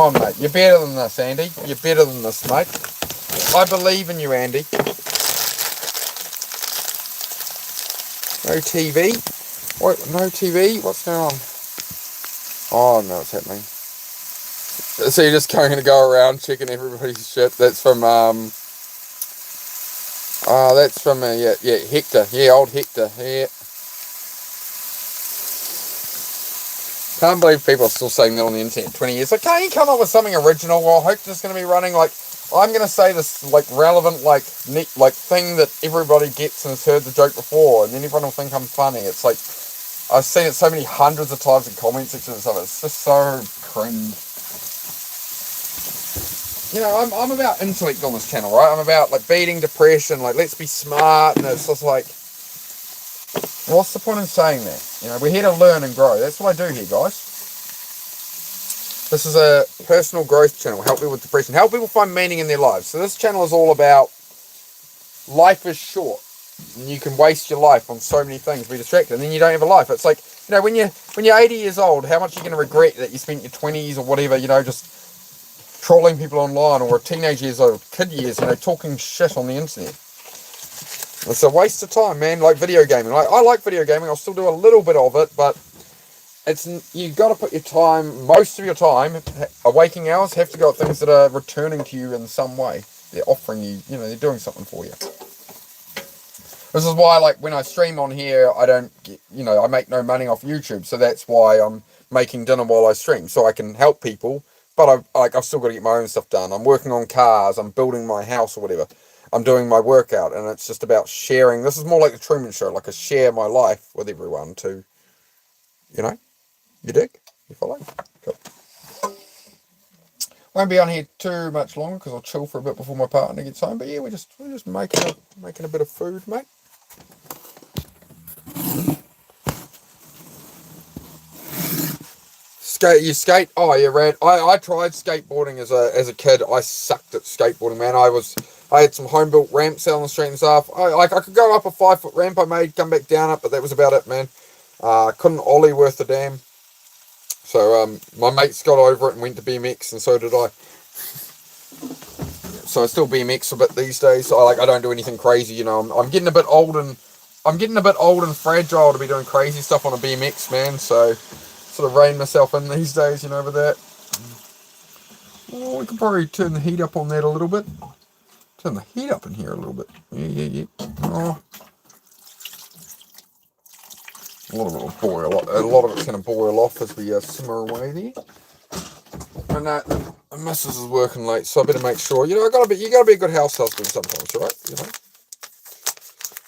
A: on, mate. You're better than this, Andy. You're better than this, mate. I believe in you, Andy. No TV? What? No TV? What's going on? Oh, no, it's happening. So you're just going to go around checking everybody's shit. That's from, yeah, Hector. Yeah, old Hector. Yeah. Can't believe people are still saying that on the internet 20 years. Like, can't you come up with something original? Well, I hope this is going to be running, like, I'm going to say this, like, relevant, like, neat, like, thing that everybody gets and has heard the joke before, and then everyone will think I'm funny. It's like, I've seen it so many hundreds of times in comment sections and stuff. It's just so cringe. You know, I'm about intellect on this channel, right? I'm about, like, beating depression, like, let's be smart, and it's just like, what's the point in saying that? You know, we're here to learn and grow. That's what I do here, guys. This is a personal growth channel. Help people with depression. Help people find meaning in their lives. So this channel is all about life is short. And you can waste your life on so many things, be distracted, and then you don't have a life. It's like, you know, when you're 80 years old, how much are you going to regret that you spent your 20s or whatever, you know, just trolling people online, or teenage years or kid years, you know, talking shit on the internet. It's a waste of time, man. Like video gaming. Like, I like video gaming. I'll still do a little bit of it, but you got to put your time, most of your time, waking hours have to go at things that are returning to you in some way. They're offering you, they're doing something for you. This is why, like, when I stream on here, I don't get, I make no money off YouTube. So that's why I'm making dinner while I stream, so I can help people. But I've still got to get my own stuff done. I'm working on cars. I'm building my house or whatever. I'm doing my workout, and it's just about sharing. This is more like the Truman Show, like I share my life with everyone to, you dig? You follow? Cool. Won't be on here too much longer because I'll chill for a bit before my partner gets home. But yeah, we're just making a bit of food, mate. You skate? Oh yeah, rad. I tried skateboarding as a kid. I sucked at skateboarding, man. I had some home built ramps out on the street and stuff. I could go up a 5-foot ramp. I made come back down it, but that was about it, man. Couldn't ollie worth a damn. So my mates got over it and went to BMX, and so did I. So I still BMX a bit these days. I don't do anything crazy, I'm getting a bit old and fragile to be doing crazy stuff on a BMX, man. So sort of rein myself in these days, with that. Oh, we could probably turn the heat up on that a little bit. Turn the heat up in here a little bit. Yeah. Oh. A lot of it will boil. A lot of it's going to boil off as we simmer away there. And the missus is working late, so I better make sure. You gotta be a good house husband sometimes, right?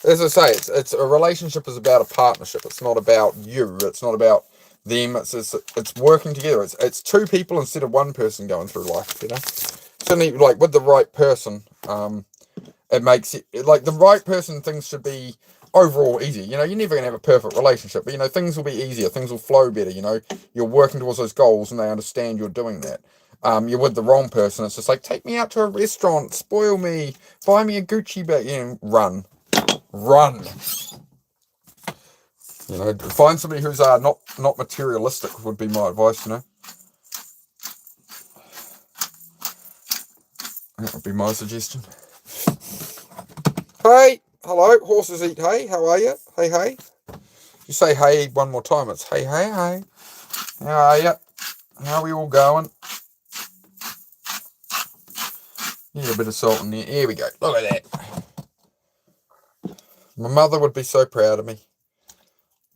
A: As I say, it's a relationship is about a partnership. It's not about you. It's not about them. It's working together. It's two people instead of one person going through life. Certainly, like with the right person, it makes it like the right person. Things should be overall easy. You're never gonna have a perfect relationship, but things will be easier. Things will flow better. You're working towards those goals, and they understand you're doing that. You're with the wrong person. It's just like, take me out to a restaurant, spoil me, buy me a Gucci bag, run. Find somebody who's not materialistic would be my advice. That would be my suggestion. Hey, hello, horses eat hay. How are you? Hey. You say hey one more time. It's hey. How are you? How are we all going? Yeah, a bit of salt in there. Here we go. Look at that. My mother would be so proud of me.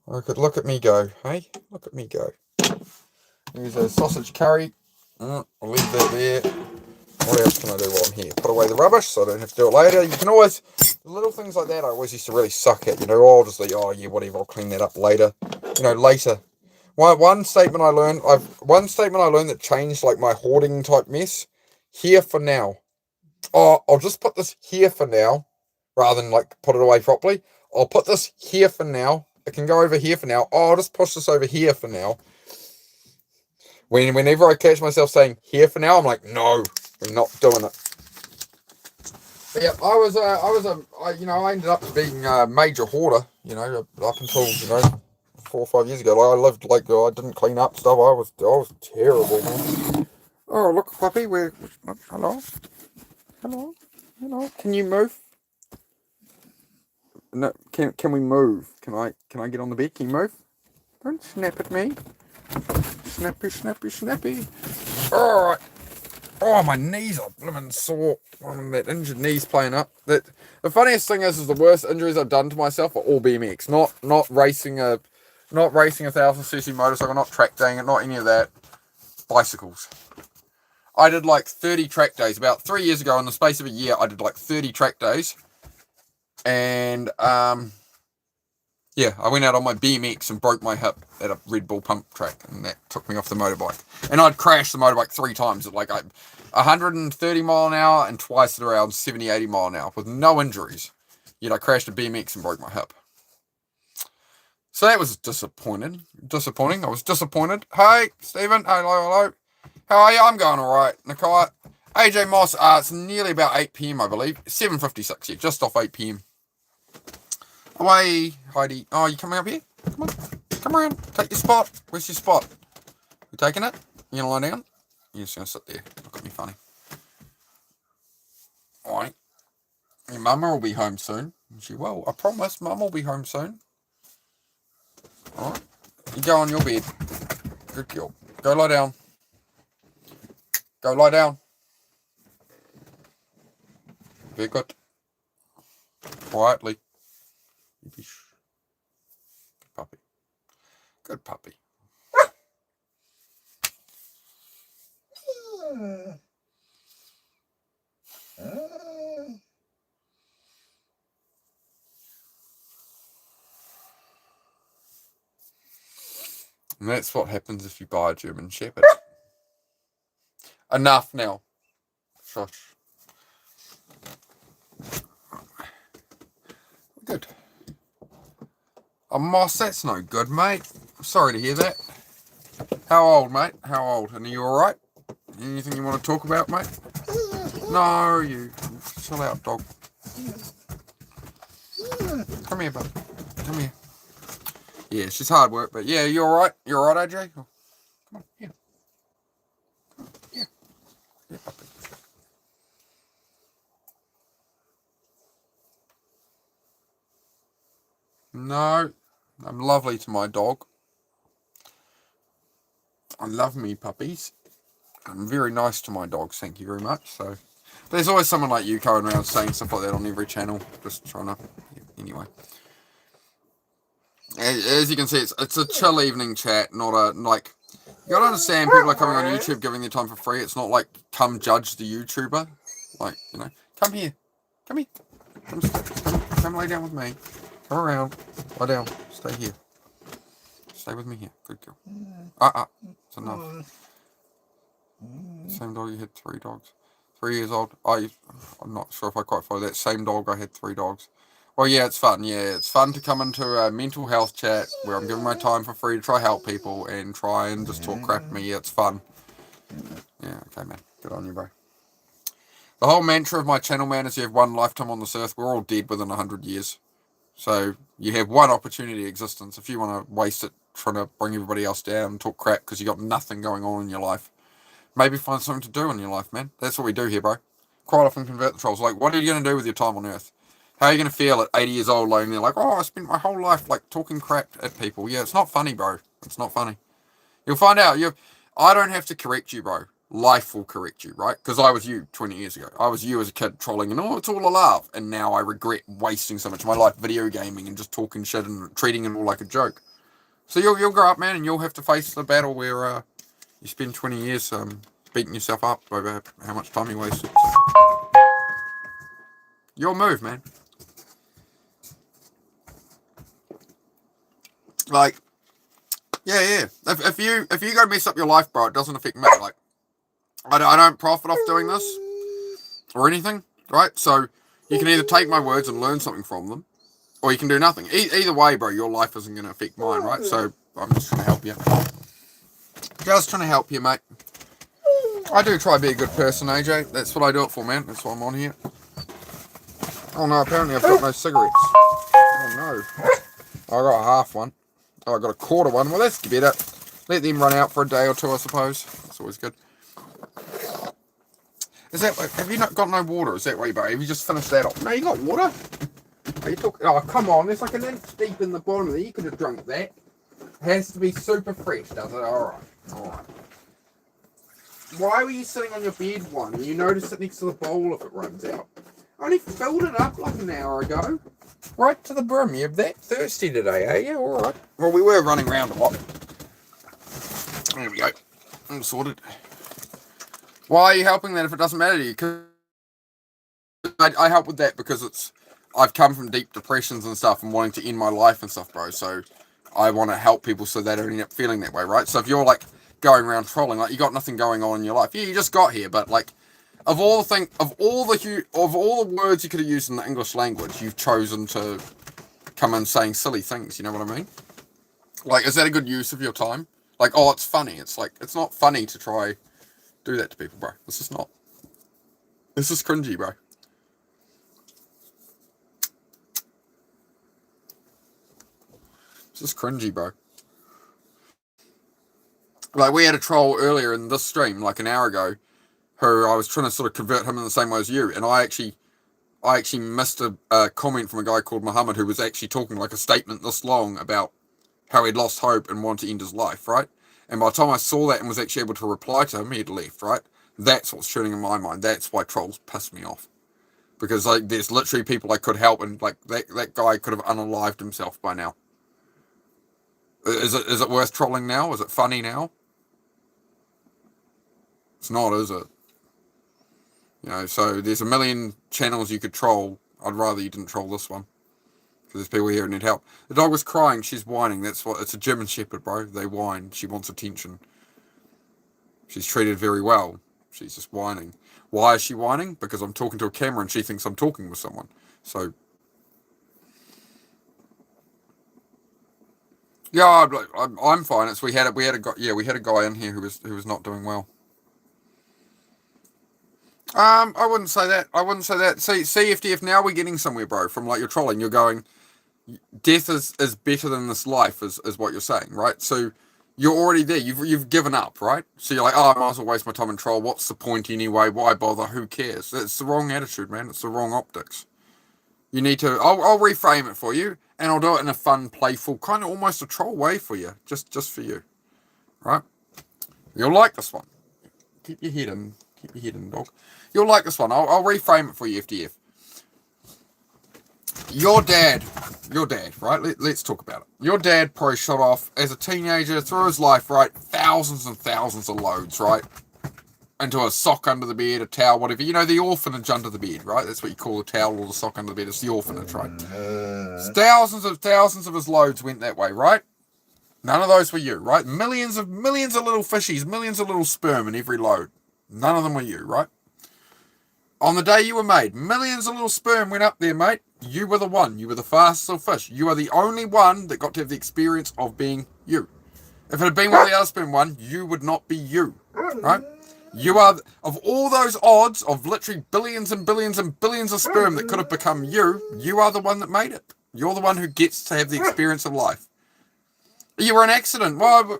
A: Look at me go. Hey, look at me go. Here's a sausage curry. I'll leave that there. What else can I do while I'm here? Put away the rubbish so I don't have to do it later. You can always, little things like that I always used to really suck at. I'll just like, oh yeah, whatever, I'll clean that up later. Later. One statement I learned that changed like my hoarding type mess. Here for now. Oh, I'll just put this here for now, rather than like put it away properly. I'll put this here for now. It can go over here for now. Oh, I'll just push this over here for now. Whenever I catch myself saying here for now, I'm like, no, we're not doing it. But yeah, I ended up being a major hoarder, up until, 4 or 5 years ago. I lived like, I didn't clean up stuff. I was terrible, man. Oh, look, puppy, hello. Can you move? No, can we move? Can I get on the bed? Can you move? Don't snap at me. Snappy. Alright. Oh, my knees are blimmin' sore. That injured knee's playing up. The funniest thing is the worst injuries I've done to myself are all BMX. Not racing a 1000cc motorcycle, not track daying it, not any of that. Bicycles. I did like 30 track days. About 3 years ago, in the space of a year, I did like 30 track days. And, yeah, I went out on my BMX and broke my hip at a Red Bull pump track, and that took me off the motorbike. And I'd crashed the motorbike 3 times at like 130 mile an hour and twice at around 70, 80 mile an hour with no injuries. Yet I crashed a BMX and broke my hip. So that was disappointing. I was disappointed. Hey, Stephen. Hello. How are you? I'm going all right. Nikai. AJ Moss. It's nearly about 8 p.m, I believe. 7:56. Yeah, just off 8 p.m. Away, Heidi. Oh, you coming up here? Come on. Take your spot. Where's your spot? You taking it? You gonna lie down? You're just gonna sit there. Look at me funny. Alright. Your mama will be home soon. She will. I promise. Mum will be home soon. Alright. You go on your bed. Good girl. Go lie down. Go lie down. Very good. Quietly. Good puppy. Good puppy. And that's what happens if you buy a German Shepherd. Enough now. Shush. Good. Oh, Moss, that's no good, mate. I'm sorry to hear that. How old, mate? How old? And are you alright? Anything you want to talk about, mate? No, you. Chill out, dog. Come here, bud. Come here. Yeah, she's hard work, but yeah, you alright? You alright, AJ? Oh, come on, here. Yeah. Yeah, puppy. No, I'm lovely to my dog. I love me puppies. I'm very nice to my dogs, thank you very much. So, there's always someone like you going around saying stuff like that on every channel. Just trying to, anyway. As you can see, it's a chill evening chat, not a, like, you gotta understand, people are coming on YouTube giving their time for free. It's not like, come judge the YouTuber. Like, you know, come here. Come here. Come lay down with me. Come around. Lie down. Stay here. Stay with me here. Good girl. It's enough. Same dog, you had 3 dogs. 3 years old. I'm not sure if I quite follow that. Same dog, I had 3 dogs. Well, yeah, it's fun. Yeah, it's fun to come into a mental health chat where I'm giving my time for free to try help people and try and just talk crap to me. Yeah, it's fun. Yeah, okay, man. Good on you, bro. The whole mantra of my channel, man, is you have one lifetime on this earth. We're all dead within 100 years. So you have one opportunity existence. If you want to waste it trying to bring everybody else down and talk crap because you got nothing going on in your life, maybe find something to do in your life, man. That's what we do here, bro. Quite often convert the trolls. Like, what are you going to do with your time on Earth? How are you going to feel at 80 years old laying there like, oh, I spent my whole life, like, talking crap at people. Yeah, it's not funny, bro. It's not funny. You'll find out. I don't have to correct you, bro. Life will correct you, right? Because I was you 20 years ago. I was you as a kid trolling and, oh, it's all a laugh. And now I regret wasting so much of my life video gaming and just talking shit and treating it all like a joke. So you'll grow up, man, and you'll have to face the battle where you spend 20 years beating yourself up over how much time you wasted. So. Your move, man. Like, yeah. If you go mess up your life, bro, it doesn't affect me. Like, I don't profit off doing this or anything, right? So you can either take my words and learn something from them, or you can do nothing. Either way, bro, your life isn't going to affect mine, right? So I'm just trying to help you. Just trying to help you, mate. I do try to be a good person, AJ. That's what I do it for, man. That's why I'm on here. Oh no, apparently I've got no cigarettes. Oh no. I got a half one. Oh, I got a quarter one. Well, that's better. Let them run out for a day or two, I suppose. That's always good. Have you not got no water? Is that why, bro? Have you just finished that off? No, you got water? Are you talking? Oh, come on. There's like an inch deep in the bottom of there. You could have drunk that. It has to be super fresh, does it? Alright. Why were you sitting on your bed one? You notice it next to the bowl if it runs out. I only filled it up like an hour ago. Right to the brim. You're that thirsty today, eh? Yeah, alright. Well, we were running around a lot. There we go. I'm sorted. Why are you helping that if it doesn't matter to you? Because I help with that because I've come from deep depressions and stuff and wanting to end my life and stuff, bro. So I want to help people so they don't end up feeling that way, right? So if you're like going around trolling, like you got nothing going on in your life, yeah, you just got here, but like of all the words you could have used in the English language, you've chosen to come in saying silly things. You know what I mean? Like, is that a good use of your time? Like, oh, it's funny. It's like it's not funny to try do that to people, bro. This is not. This is cringy, bro. This is cringy, bro. Like, we had a troll earlier in this stream, like an hour ago, who I was trying to sort of convert him in the same way as you, and I actually missed a comment from a guy called Muhammad who was actually talking like a statement this long about how he'd lost hope and wanted to end his life, right? And by the time I saw that and was actually able to reply to him, he'd left, right? That's what's turning in my mind. That's why trolls piss me off. Because like there's literally people I could help, and like that guy could have unalived himself by now. Is it worth trolling now? Is it funny now? It's not, is it? You know, so there's a million channels you could troll. I'd rather you didn't troll this one. Because there's people here who need help. The dog was crying, she's whining. That's what, it's a German Shepherd, bro. They whine. She wants attention. She's treated very well. She's just whining. Why is she whining? Because I'm talking to a camera and she thinks I'm talking with someone. So, yeah, I'm fine. It's we had a guy in here who was not doing well. I wouldn't say that. I wouldn't say that. See, CFDF, now we're getting somewhere, bro. From like you're trolling, you're going, death is better than this life, is what you're saying, right? So you're already there. You've given up, right? So you're like, oh, I might as well waste my time and troll. What's the point anyway? Why bother? Who cares? That's the wrong attitude, man. It's the wrong optics. You need to. I'll reframe it for you, and I'll do it in a fun, playful, kind of almost a troll way for you, just for you, right? You'll like this one. Keep your head in, dog. You'll like this one. I'll reframe it for you, FDF. Your dad, right? Let's talk about it. Your dad probably shot off as a teenager through his life, right? Thousands and thousands of loads, right? Into a sock under the bed, a towel, whatever. You know, the orphanage under the bed, right? That's what you call the towel or the sock under the bed. It's the orphanage, right? Thousands of his loads went that way, right? None of those were you, right? Millions of little fishies, millions of little sperm in every load. None of them were you, right? On the day you were made, millions of little sperm went up there, mate. You were the one. You were the fastest little fish. You are the only one that got to have the experience of being you. If it had been one of the other sperm one, you would not be you, right? You are, of all those odds of literally billions and billions and billions of sperm that could have become you, you are the one that made it. You're the one who gets to have the experience of life. You were an accident. Well,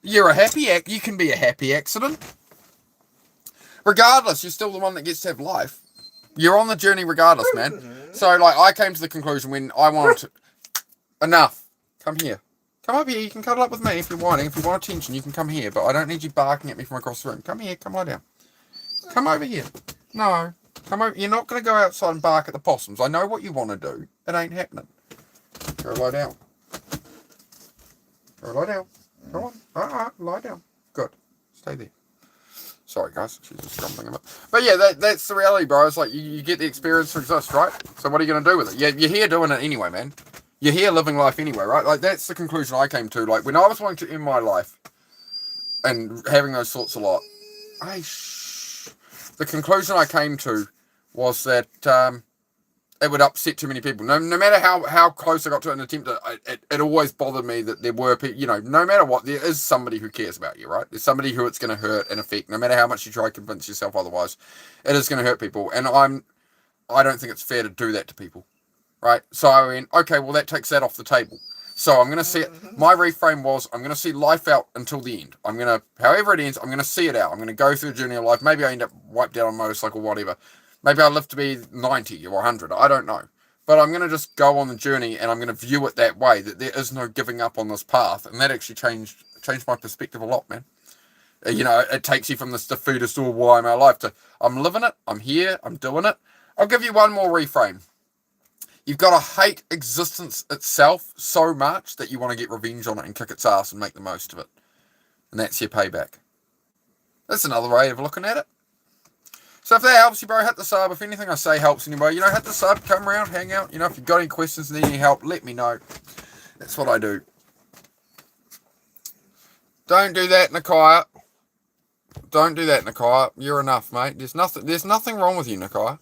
A: you're a happy you can be a happy accident. Regardless, you're still the one that gets to have life. You're on the journey regardless, man. So, like, I came to the conclusion when I wanted to... Enough. Come here. Come up here. You can cuddle up with me if you're whining. If you want attention, you can come here. But I don't need you barking at me from across the room. Come here. Come lie down. Come over here. No. Come over. You're not going to go outside and bark at the possums. I know what you want to do. It ain't happening. Go lie down. Go lie down. Come on. Alright, lie down. Good. Stay there. Sorry, guys. She's just grumbling a bit. But yeah, that's the reality, bro. It's like you get the experience to exist, right? So what are you going to do with it? You're here doing it anyway, man. You're here living life anyway, right? Like, that's the conclusion I came to. Like, when I was wanting to end my life and having those thoughts a lot, the conclusion I came to was that it would upset too many people. No matter how close I got to an attempt, it always bothered me that there were people, you know, no matter what, there is somebody who cares about you, right? There's somebody who it's going to hurt and affect. No matter how much you try to convince yourself otherwise, it is going to hurt people. And I don't think it's fair to do that to people, right? So I went, okay, well, that takes that off the table. So I'm going to see it. My reframe was, I'm going to see life out until the end. I'm going to, however it ends, I'm going to see it out. I'm going to go through the journey of life. Maybe I end up wiped out on a motorcycle, whatever. Maybe I live to be 90 or 100. I don't know. But I'm going to just go on the journey and I'm going to view it that way, that there is no giving up on this path. And that actually changed my perspective a lot, man. You know, it takes you from this defeatist or why my life to I'm living it, I'm here, I'm doing it. I'll give you one more reframe. You've got to hate existence itself so much that you want to get revenge on it and kick its ass and make the most of it. And that's your payback. That's another way of looking at it. So if that helps you, bro, hit the sub. If anything I say helps anybody, you know, hit the sub, come around, hang out. You know, if you've got any questions, need any help, let me know. That's what I do. Don't do that, Nakia. Don't do that, Nakia. You're enough, mate. There's nothing wrong with you, Nakia.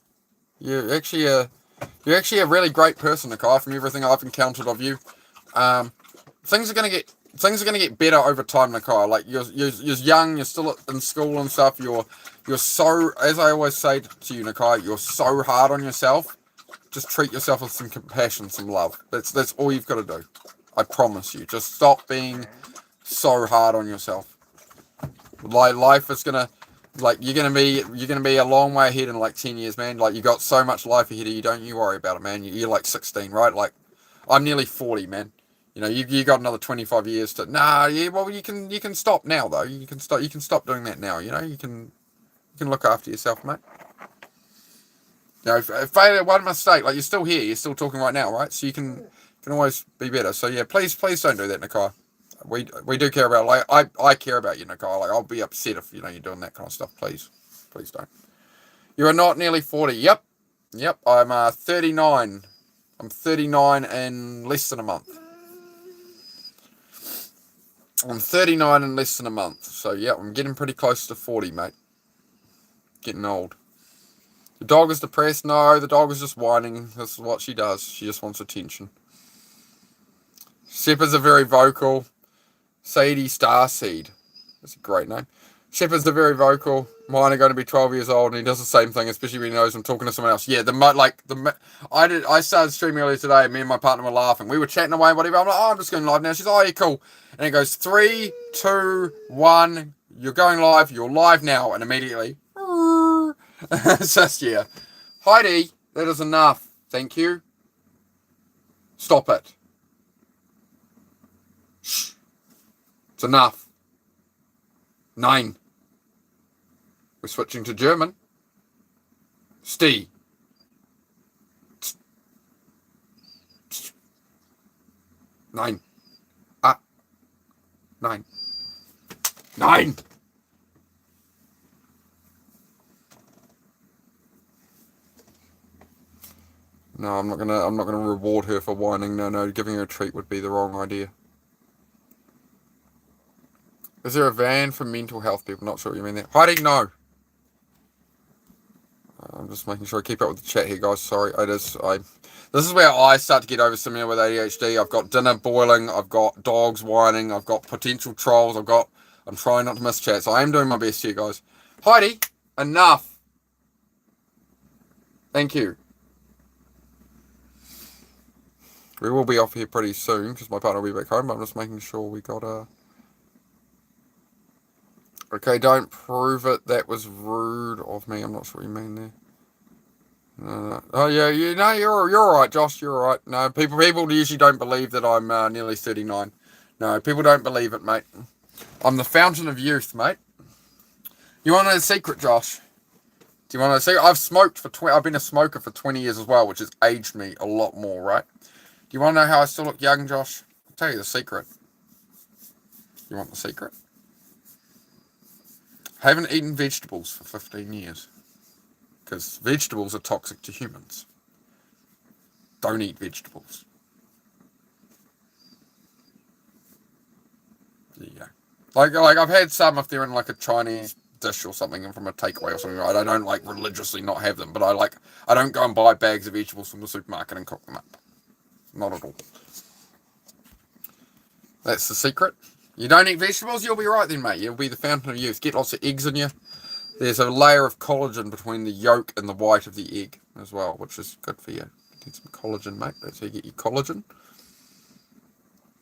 A: You're actually a really great person, Nakia, from everything I've encountered of you. Things are gonna get better over time, Nakia. Like you're young, you're still in school and stuff. You're so, as I always say to you, Nakia, you're so hard on yourself. Just treat yourself with some compassion, some love. That's all you've got to do. I promise you. Just stop being so hard on yourself. Like life is gonna, like you're gonna be a long way ahead in like 10 years, man. Like you got so much life ahead of you. Don't you worry about it, man. You're like 16, right? Like I'm nearly 40, man. You know, you got another 25 years to. Nah, yeah. Well, you can stop now though. You can stop doing that now. You know, you can look after yourself, mate. You know, if failure, one mistake, like you're still here, you're still talking right now, right? So you can always be better. So yeah, please don't do that, Nakai. We do care about, like, I care about you, Nakai. Like, I'll be upset if you're doing that kind of stuff. Please don't. You are not nearly 40. Yep. I'm 39. I'm 39 in less than a month. I'm 39 in less than a month. So yeah, I'm getting pretty close to 40, mate. Getting old. The dog is depressed. No, the dog is just whining. This is what she does. She just wants attention. Shepherds are very vocal. Sadie Starseed. That's a great name. Shepherds are very vocal. Mine are going to be 12 years old, and he does the same thing, especially when he knows I'm talking to someone else. Yeah, I started streaming earlier today. Me and my partner were laughing. We were chatting away, whatever. I'm like, oh, I'm just going live now. She's like, oh, yeah, cool. And it goes 3, 2, 1. You're going live. You're live now, and immediately, it's just, yeah. Heidi, that is enough. Thank you. Stop it. Shh. It's enough. 9. We're switching to German. Stee. 9. 9. 9. No, I'm not gonna reward her for whining. No, giving her a treat would be the wrong idea. Is there a van for mental health people? Not sure what you mean there. Heidi, no. I'm just making sure I keep up with the chat here, guys. Sorry, this is where I start to get overstimulated with ADHD. I've got dinner boiling. I've got dogs whining. I've got potential trolls. I'm trying not to miss chat, so I am doing my best here, guys. Heidi, enough. Thank you. We will be off here pretty soon because my partner will be back home. But I'm just making sure we got a. Okay, don't prove it. That was rude of me. I'm not sure what you mean there. No. Oh yeah, you're all right, Josh. You're all right. No, people usually don't believe that I'm nearly 39. No, people don't believe it, mate. I'm the fountain of youth, mate. You want a secret, Josh? Do you want a secret? I've been a smoker for 20 years as well, which has aged me a lot more, right? Do you want to know how I still look young, Josh? I'll tell you the secret. You want the secret? I haven't eaten vegetables for 15 years. Because vegetables are toxic to humans. Don't eat vegetables. There you go. Like I've had some if they're in like a Chinese dish or something from a takeaway or something. Right? I don't like religiously not have them, but I don't go and buy bags of vegetables from the supermarket and cook them up. Not at all. That's the secret. You don't eat vegetables, you'll be right then, mate. You'll be the fountain of youth. Get lots of eggs in you. There's a layer of collagen between the yolk and the white of the egg as well, which is good for you. Get some collagen, mate. That's how you get your collagen.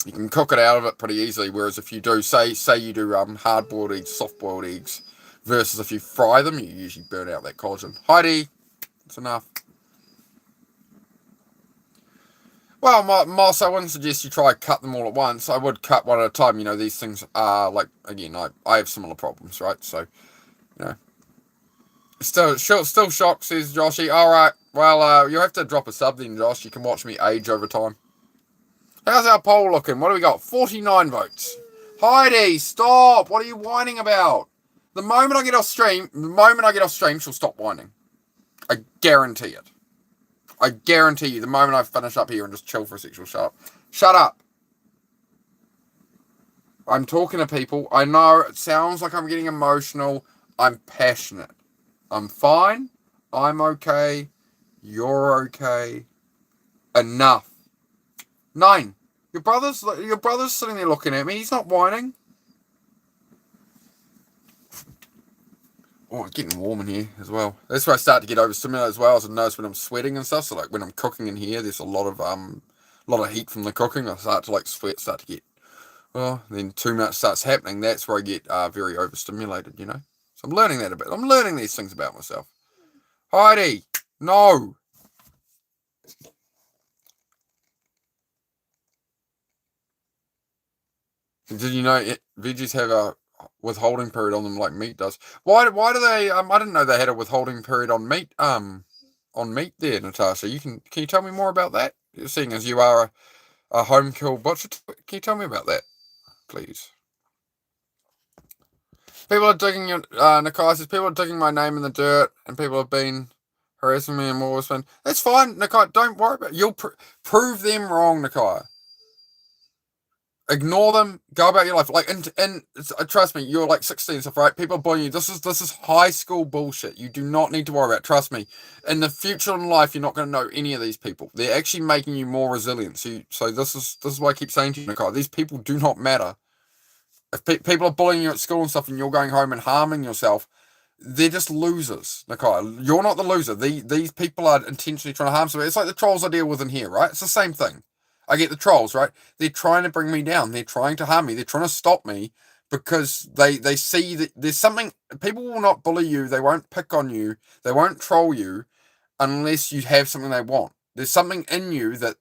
A: You can cook it out of it pretty easily, whereas if you do, say you do hard-boiled eggs, soft-boiled eggs, versus if you fry them, you usually burn out that collagen. Heidi, it's enough. Well, Moss, I wouldn't suggest you try cut them all at once. I would cut one at a time. These things are, like, again, I have similar problems, right? So, Still shocked, says Joshy. Alright, well, you'll have to drop a sub then, Josh. You can watch me age over time. How's our poll looking? What do we got? 49 votes. Heidi, stop! What are you whining about? The moment I get off stream, she'll stop whining. I guarantee it. I guarantee you, the moment I finish up here and just chill for a sec, she'll shut up. Shut up! I'm talking to people. I know it sounds like I'm getting emotional. I'm passionate. I'm fine. I'm okay. You're okay. Enough. 9. Your brother's sitting there looking at me. He's not whining. Oh, it's getting warm in here as well. That's where I start to get overstimulated as well. As I notice when I'm sweating and stuff. So like when I'm cooking in here, there's a lot of heat from the cooking. I start to like sweat, start to get. Oh, then too much starts happening. That's where I get very overstimulated. So I'm learning that a bit. I'm learning these things about myself. Heidi, no. Did you know veggies have a withholding period on them like meat does? Why do they? I didn't know they had a withholding period on meat. On meat there, Natasha. Can you tell me more about that? Seeing as you are a home kill butcher, can you tell me about that, please? People are digging your Nakai says people are digging my name in the dirt, and people have been harassing me and more. That's fine, Nakai. Don't worry about it. You'll prove them wrong, Nakai. Ignore them. Go about your life. Like, and trust me, you're like 16 and stuff, right? People are bullying you. This is high school bullshit. You do not need to worry about it. Trust me. In the future in life, you're not going to know any of these people. They're actually making you more resilient. So this is why I keep saying to you, Nicole, these people do not matter. If people are bullying you at school and stuff, and you're going home and harming yourself, they're just losers, Nicole. You're not the loser. These people are intentionally trying to harm somebody. It's like the trolls I deal with in here, right? It's the same thing. I get the trolls, right? They're trying to bring me down. They're trying to harm me. They're trying to stop me because they see that there's something. People will not bully you. They won't pick on you. They won't troll you unless you have something they want. There's something in you that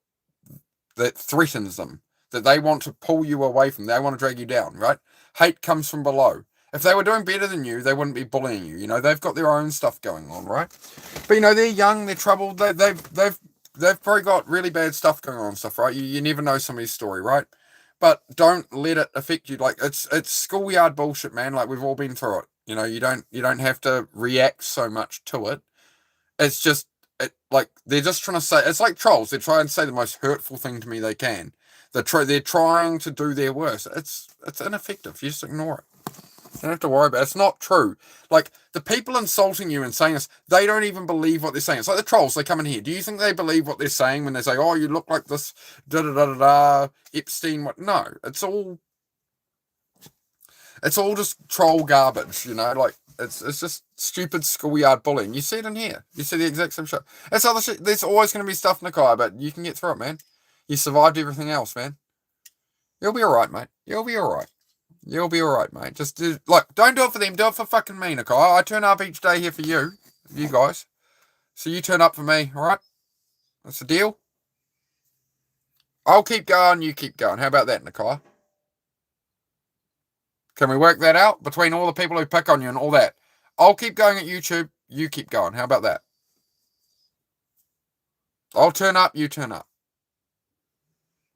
A: threatens them, that they want to pull you away from. They want to drag you down, right? Hate comes from below. If they were doing better than you, they wouldn't be bullying you. You know, they've got their own stuff going on, right? But you know, they're young, they're troubled, they've probably got really bad stuff going on, stuff, right? You never know somebody's story, right? But don't let it affect you. Like it's schoolyard bullshit, man. Like we've all been through it. You know, you don't have to react so much to it. It's just like they're just trying to say it's like trolls. They're trying to say the most hurtful thing to me they can. They're trying to do their worst. It's ineffective. You just ignore it. You don't have to worry about it. It's not true. Like the people insulting you and saying this, they don't even believe what they're saying. It's like the trolls. They come in here. Do you think they believe what they're saying when they say, "Oh, you look like this," da da da da da, Epstein? What? No, it's all just troll garbage. You know, like it's just stupid schoolyard bullying. You see it in here. You see the exact same shit. It's other shit. There's always going to be stuff, Nakai, but you can get through it, man. You survived everything else, man. You'll be alright, mate. You'll be alright. You'll be alright, mate. Just look, don't do it for them, do it for fucking me, Nicole. I turn up each day here for you guys. So you turn up for me, alright? That's the deal. I'll keep going, you keep going. How about that, Nicole? Can we work that out between all the people who pick on you and all that? I'll keep going at YouTube, you keep going. How about that? I'll turn up, you turn up.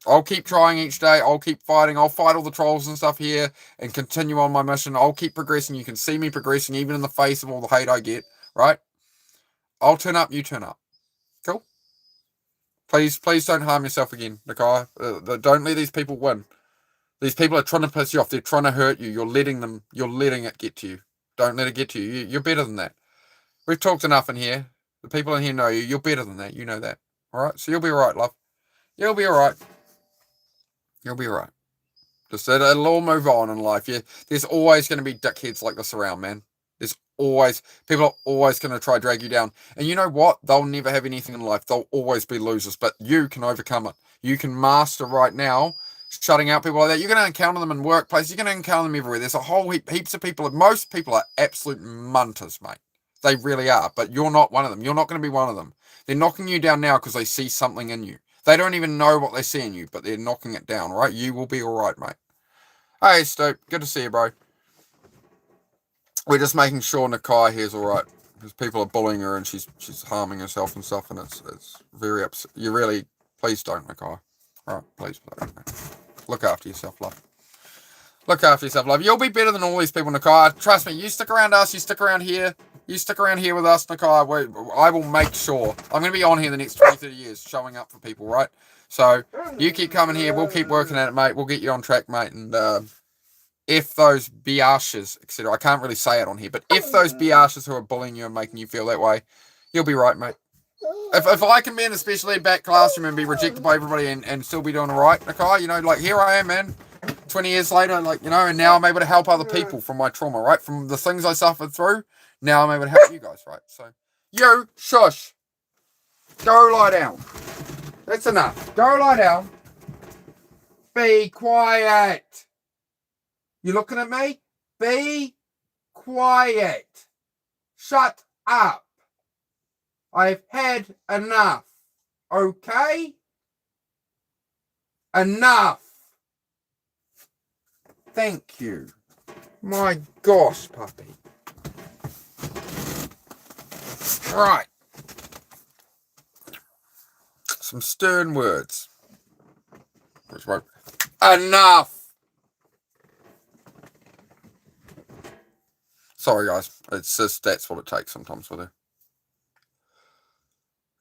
A: I'll keep trying each day. I'll keep fighting. I'll fight all the trolls and stuff here and continue on my mission. I'll keep progressing. You can see me progressing even in the face of all the hate I get, right? I'll turn up, you turn up. Cool? Please don't harm yourself again, Nakai. Don't let these people win. These people are trying to piss you off. They're trying to hurt you. You're letting it get to you. Don't let it get to you. You're better than that. We've talked enough in here. The people in here know you. You're better than that. You know that. Alright? So you'll be alright, love. You'll be alright. You'll be alright. Just it'll all move on in life. Yeah, there's always going to be dickheads like this around, man. There's always people are always going to try to drag you down. And you know what? They'll never have anything in life. They'll always be losers. But you can overcome it. You can master right now shutting out people like that. You're going to encounter them in workplaces. You're going to encounter them everywhere. There's a whole heaps of people. Most people are absolute munters, mate. They really are. But you're not one of them. You're not going to be one of them. They're knocking you down now because they see something in you. They don't even know what they see in you, but they're knocking it down, right? You will be all right, mate. Hey, Stu. Good to see you, bro. We're just making sure Nakai here's all right. Because people are bullying her and she's harming herself and stuff, and it's very upset. You really, please don't, Nakai. All right, please don't. Look after yourself, love. Look after yourself, love. You'll be better than all these people, Nakai. Trust me, you stick around us, you stick around here. You stick around here with us, Nakai. I will make sure. I'm going to be on here the next 20, 30 years, showing up for people, right? So, you keep coming here. We'll keep working at it, mate. We'll get you on track, mate. And if those biashes, etc., I can't really say it on here, but if those biashes who are bullying you and making you feel that way, you'll be right, mate. If I can be in a special ed back classroom and be rejected by everybody and still be doing all right, Nakai, you know, like here I am, man. 20 years later, like, you know, and now I'm able to help other people from my trauma, right? From the things I suffered through, now I'm able to help you guys, right? So, you, shush. Go lie down. That's enough. Go lie down. Be quiet. You looking at me? Be quiet. Shut up. I've had enough. Okay? Enough. Thank you. My gosh, puppy. Right. Some stern words. Which won't. Enough! Sorry, guys. It's just that's what it takes sometimes with her.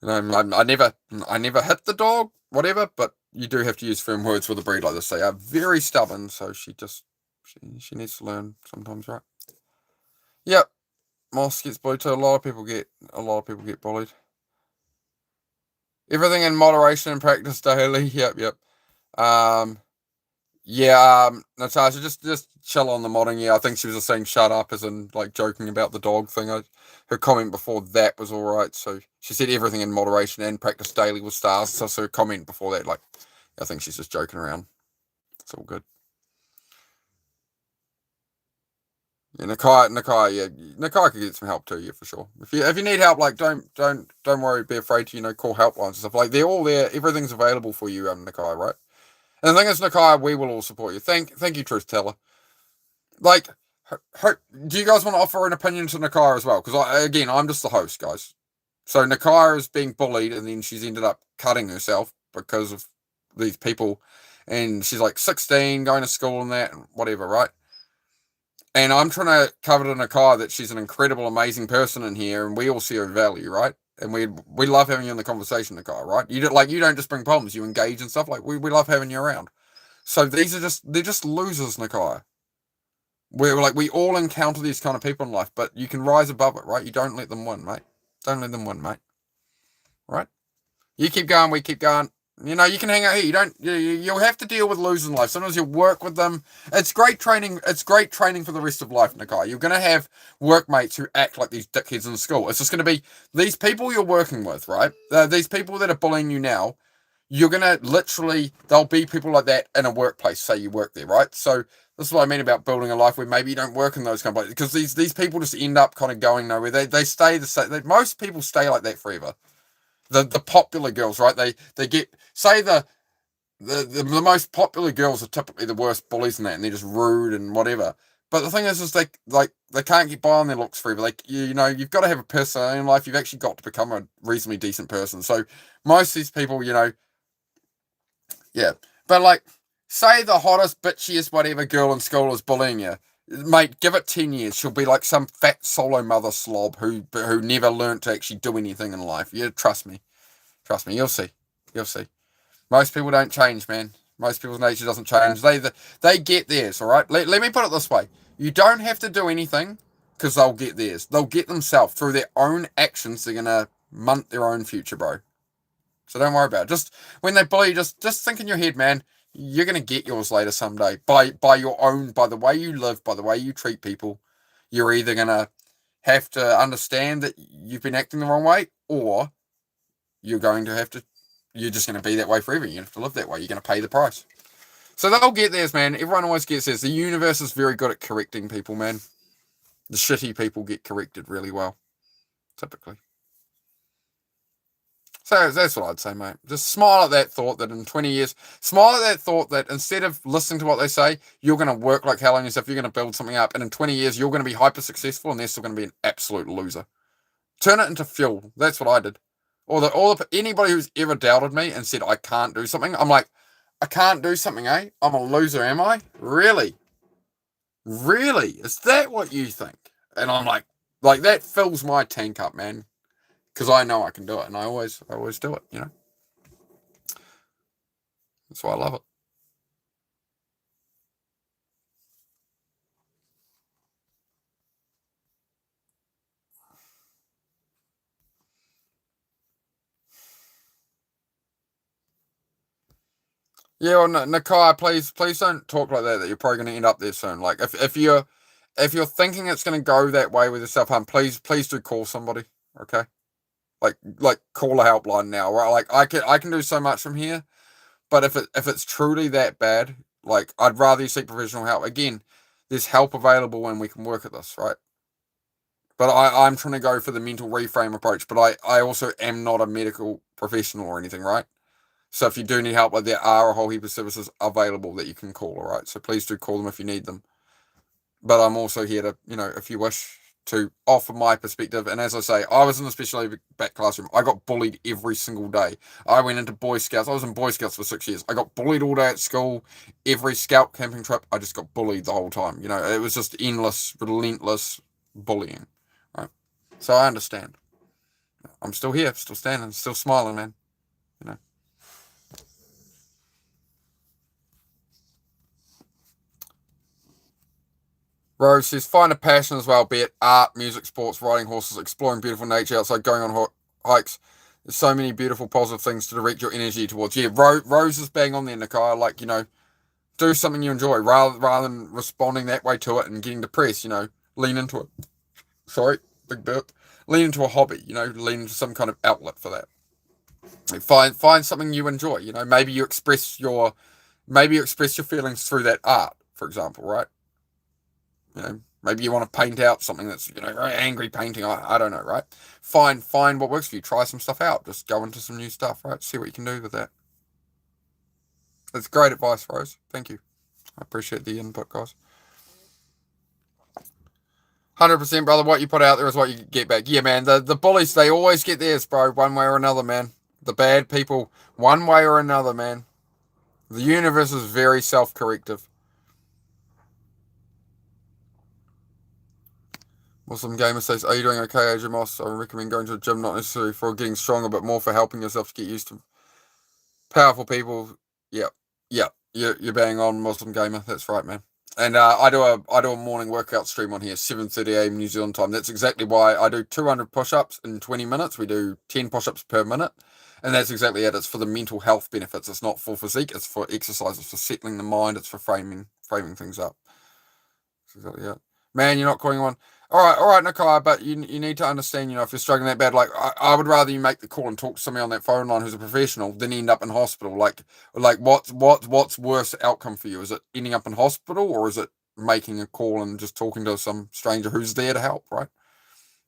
A: You know, I never hit the dog, whatever. But you do have to use firm words with a breed like this. They are very stubborn, so she needs to learn sometimes, right? Yep. Moss gets bullied too. A lot of people get bullied. Everything in moderation and practice daily. Yep. Natasha, just chill on the modding. Yeah, I think she was just saying shut up, as in like joking about the dog thing. Her comment before that was all right. So she said everything in moderation and practice daily with stars. So her comment before that, like, I think she's just joking around. It's all good. Yeah, Nakai could get some help too. Yeah, for sure. If you need help, like don't worry, be afraid to call helplines and stuff. Like they're all there. Everything's available for you, Nakai, right? And the thing is, Nakai, we will all support you. Thank you, Truth Teller. Like, do you guys want to offer an opinion to Nakai as well? Because I'm just the host, guys. So Nakai is being bullied, and then she's ended up cutting herself because of these people, and she's like 16, going to school and that, and whatever, right? And I'm trying to cover to Nakai that she's an incredible, amazing person in here, and we all see her value, right? And we love having you in the conversation, Nakai, right? You don't just bring problems, you engage and stuff. Like we love having you around. So they're just losers, Nakai. We all encounter these kind of people in life, but you can rise above it, right? You don't let them win, mate. Don't let them win, mate. Right? You keep going, we keep going. You can hang out here. You'll have to deal with losing life. Sometimes you'll work with them. It's great training. It's great training for the rest of life, Nakai. You're going to have workmates who act like these dickheads in school. It's just going to be these people you're working with, right? These people that are bullying you now, you're going to literally, there'll be people like that in a workplace, say you work there, right? So this is what I mean about building a life where maybe you don't work in those kind of places, because these people just end up kind of going nowhere. They stay the same. Most people stay like that forever. The popular girls, right? They get, say the most popular girls are typically the worst bullies in that, and they're just rude and whatever. But the thing is they can't get by on their looks forever. Like you've got to have a personality in life. You've actually got to become a reasonably decent person. So most of these people, yeah. But like, say the hottest, bitchiest, whatever girl in school is bullying you, mate. Give it 10 years, she'll be like some fat solo mother slob who never learned to actually do anything in life. Yeah, trust me. You'll see. Most people don't change, man. Most people's nature doesn't change. They get theirs, all right? Let me put it this way. You don't have to do anything, because they'll get theirs. They'll get themselves through their own actions. They're going to munt their own future, bro. So don't worry about it. Just when they bully you, just think in your head, man, you're going to get yours later someday. By the way you live, by the way you treat people, you're either going to have to understand that you've been acting the wrong way, or you're just going to be that way forever. You're going to have to live that way. You're going to pay the price. So they'll get theirs, man. Everyone always gets theirs. The universe is very good at correcting people, man. The shitty people get corrected really well, typically. So that's what I'd say, mate. Just smile at that thought that in 20 years, smile at that thought that instead of listening to what they say, you're going to work like hell on yourself. You're going to build something up. And in 20 years, you're going to be hyper successful, and they're still going to be an absolute loser. Turn it into fuel. That's what I did. Anybody who's ever doubted me and said I can't do something, I'm like, I can't do something, eh? I'm a loser, am I? Really? Really? Is that what you think? And I'm like that fills my tank up, man. Because I know I can do it, and I always do it, That's why I love it. Yeah, well, Nakai, please don't talk like that. That you're probably going to end up there soon. Like if you're thinking it's going to go that way with your self harm, please do call somebody. Okay, like call a helpline now. Right? Like I can do so much from here, but if it's truly that bad, like I'd rather you seek professional help. Again, there's help available, and we can work at this, right? But I'm trying to go for the mental reframe approach. But I also am not a medical professional or anything, right? So if you do need help, like there are a whole heap of services available that you can call, all right? So please do call them if you need them. But I'm also here to, if you wish to offer my perspective. And as I say, I was in the special ed back classroom. I got bullied every single day. I went into Boy Scouts. I was in Boy Scouts for 6 years. I got bullied all day at school. Every scout camping trip, I just got bullied the whole time. It was just endless, relentless bullying. Right? So I understand. I'm still here, still standing, still smiling, man. Rose says, find a passion as well, be it art, music, sports, riding horses, exploring beautiful nature outside, going on hikes. There's so many beautiful, positive things to direct your energy towards. Yeah, Rose is bang on there, Nakai. Like, do something you enjoy rather than responding that way to it and getting depressed, lean into it. Sorry, big burp. Lean into a hobby, lean into some kind of outlet for that. Find something you enjoy, maybe you express your feelings through that art, for example, right? Maybe you want to paint out something that's, very angry painting. I don't know, right? Find what works for you. Try some stuff out. Just go into some new stuff, right? See what you can do with that. That's great advice, Rose. Thank you. I appreciate the input, guys. 100%, brother. What you put out there is what you get back. Yeah, man. The bullies, they always get theirs, bro. One way or another, man. The bad people, one way or another, man. The universe is very self-corrective. Muslim Gamer says, are you doing okay, Adrian Moss? I recommend going to the gym, not necessarily for getting stronger, but more for helping yourself to get used to powerful people. Yep. You're bang on, Muslim Gamer. That's right, man. And I do a morning workout stream on here, 7:30 a.m. New Zealand time. That's exactly why I do 200 push-ups in 20 minutes. We do 10 push-ups per minute. And that's exactly it. It's for the mental health benefits. It's not for physique. It's for exercise. It's for settling the mind. It's for framing things up. That's exactly it. Man, you're not calling one. All right, Nakai, but you need to understand, if you're struggling that bad, like, I would rather you make the call and talk to somebody on that phone line who's a professional than end up in hospital. Like what's worse outcome for you? Is it ending up in hospital, or is it making a call and just talking to some stranger who's there to help, right?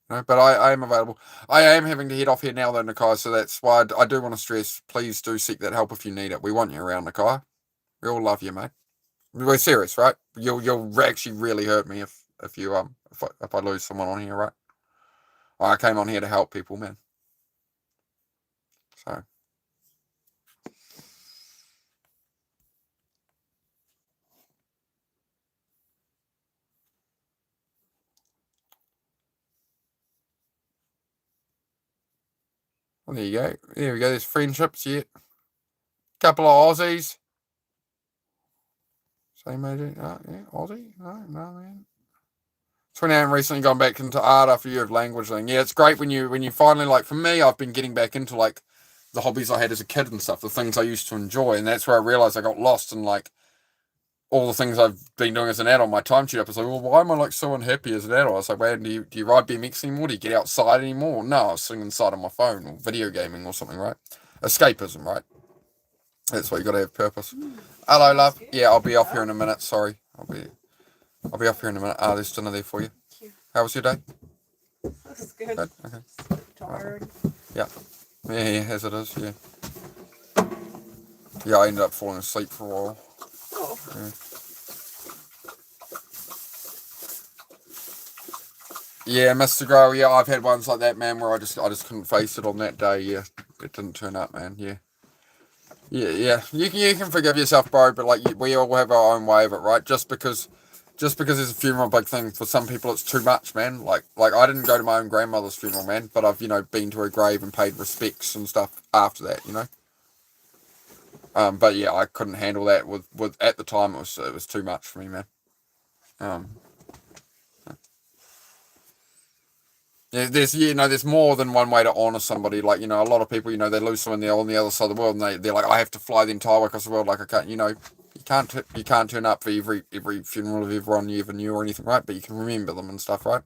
A: But I am available. I am having to head off here now, though, Nakai, so that's why I do want to stress, please do seek that help if you need it. We want you around, Nakai. We all love you, mate. We're serious, right? You'll actually really hurt me if I lose someone on here, right? I came on here to help people, man. So well, there you go. There we go. There's friendships, yeah. Couple of Aussies. Same age, yeah, Aussie. No, man. 28 recently gone back into art after a year of language learning. Yeah, it's great when you finally, like, for me, I've been getting back into like the hobbies I had as a kid and stuff, the things I used to enjoy, and that's where I realized I got lost in like all the things I've been doing as an adult. My time chewed up. It's like, well, why am I like so unhappy as an adult? I was like, man, do you ride BMX anymore? Do you get outside anymore? No, I was sitting inside on my phone or video gaming or something, right? Escapism, right? That's why you got to have purpose. Hello, love. Yeah, I'll be off here in a minute. Sorry, I'll be off here in a minute. There's dinner there for you. How was your day?
B: This is good.
A: Good. Okay.
B: Tired.
A: Yeah, as it is. Yeah. Yeah, I ended up falling asleep for a while.
B: Oh.
A: Yeah, Mr. Grow. Yeah, I've had ones like that, man, where I just couldn't face it on that day. Yeah, it didn't turn up, man. Yeah. Yeah. You can forgive yourself, bro, but like we all have our own way of it, right? Just because there's a funeral big thing, for some people it's too much, man. Like I didn't go to my own grandmother's funeral, man, but I've been to her grave and paid respects and stuff after that. But yeah, I couldn't handle that with at the time. It was too much for me, man. Yeah, there's more than one way to honor somebody. Like, a lot of people, they lose someone there on the other side of the world, and they're like, I have to fly the entire way across the world. Like, I can't, you can't turn up for every funeral of everyone you ever knew or anything, right? But you can remember them and stuff, right?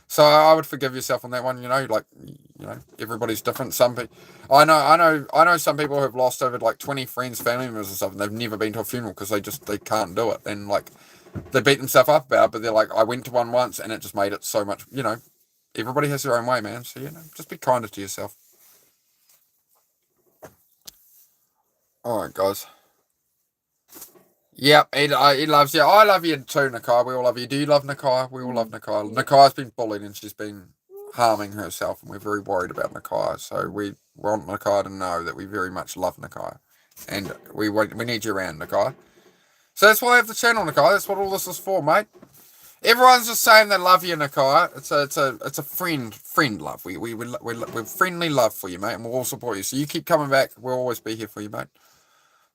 A: So I would forgive yourself on that one. Everybody's different. Some people, I know some people who have lost over like 20 friends, family members and stuff, and they've never been to a funeral because they can't do it, and like they beat themselves up about it. But they're like, I went to one once, and it just made it so much, Everybody has their own way, man. So, just be kinder to yourself. Alright, guys. Yep, he loves you. I love you too, Nakai. We all love you. Do you love Nakai? We all love Nakai. Nakai's been bullied and she's been harming herself, and we're very worried about Nakai. So we want Nakai to know that we very much love Nakai, and we need you around, Nakai. So that's why I have the channel, Nakai. That's what all this is for, mate. Everyone's just saying they love you, Nakai. It's a friend love. We're friendly love for you, mate, and we'll all support you. So you keep coming back. We'll always be here for you, mate.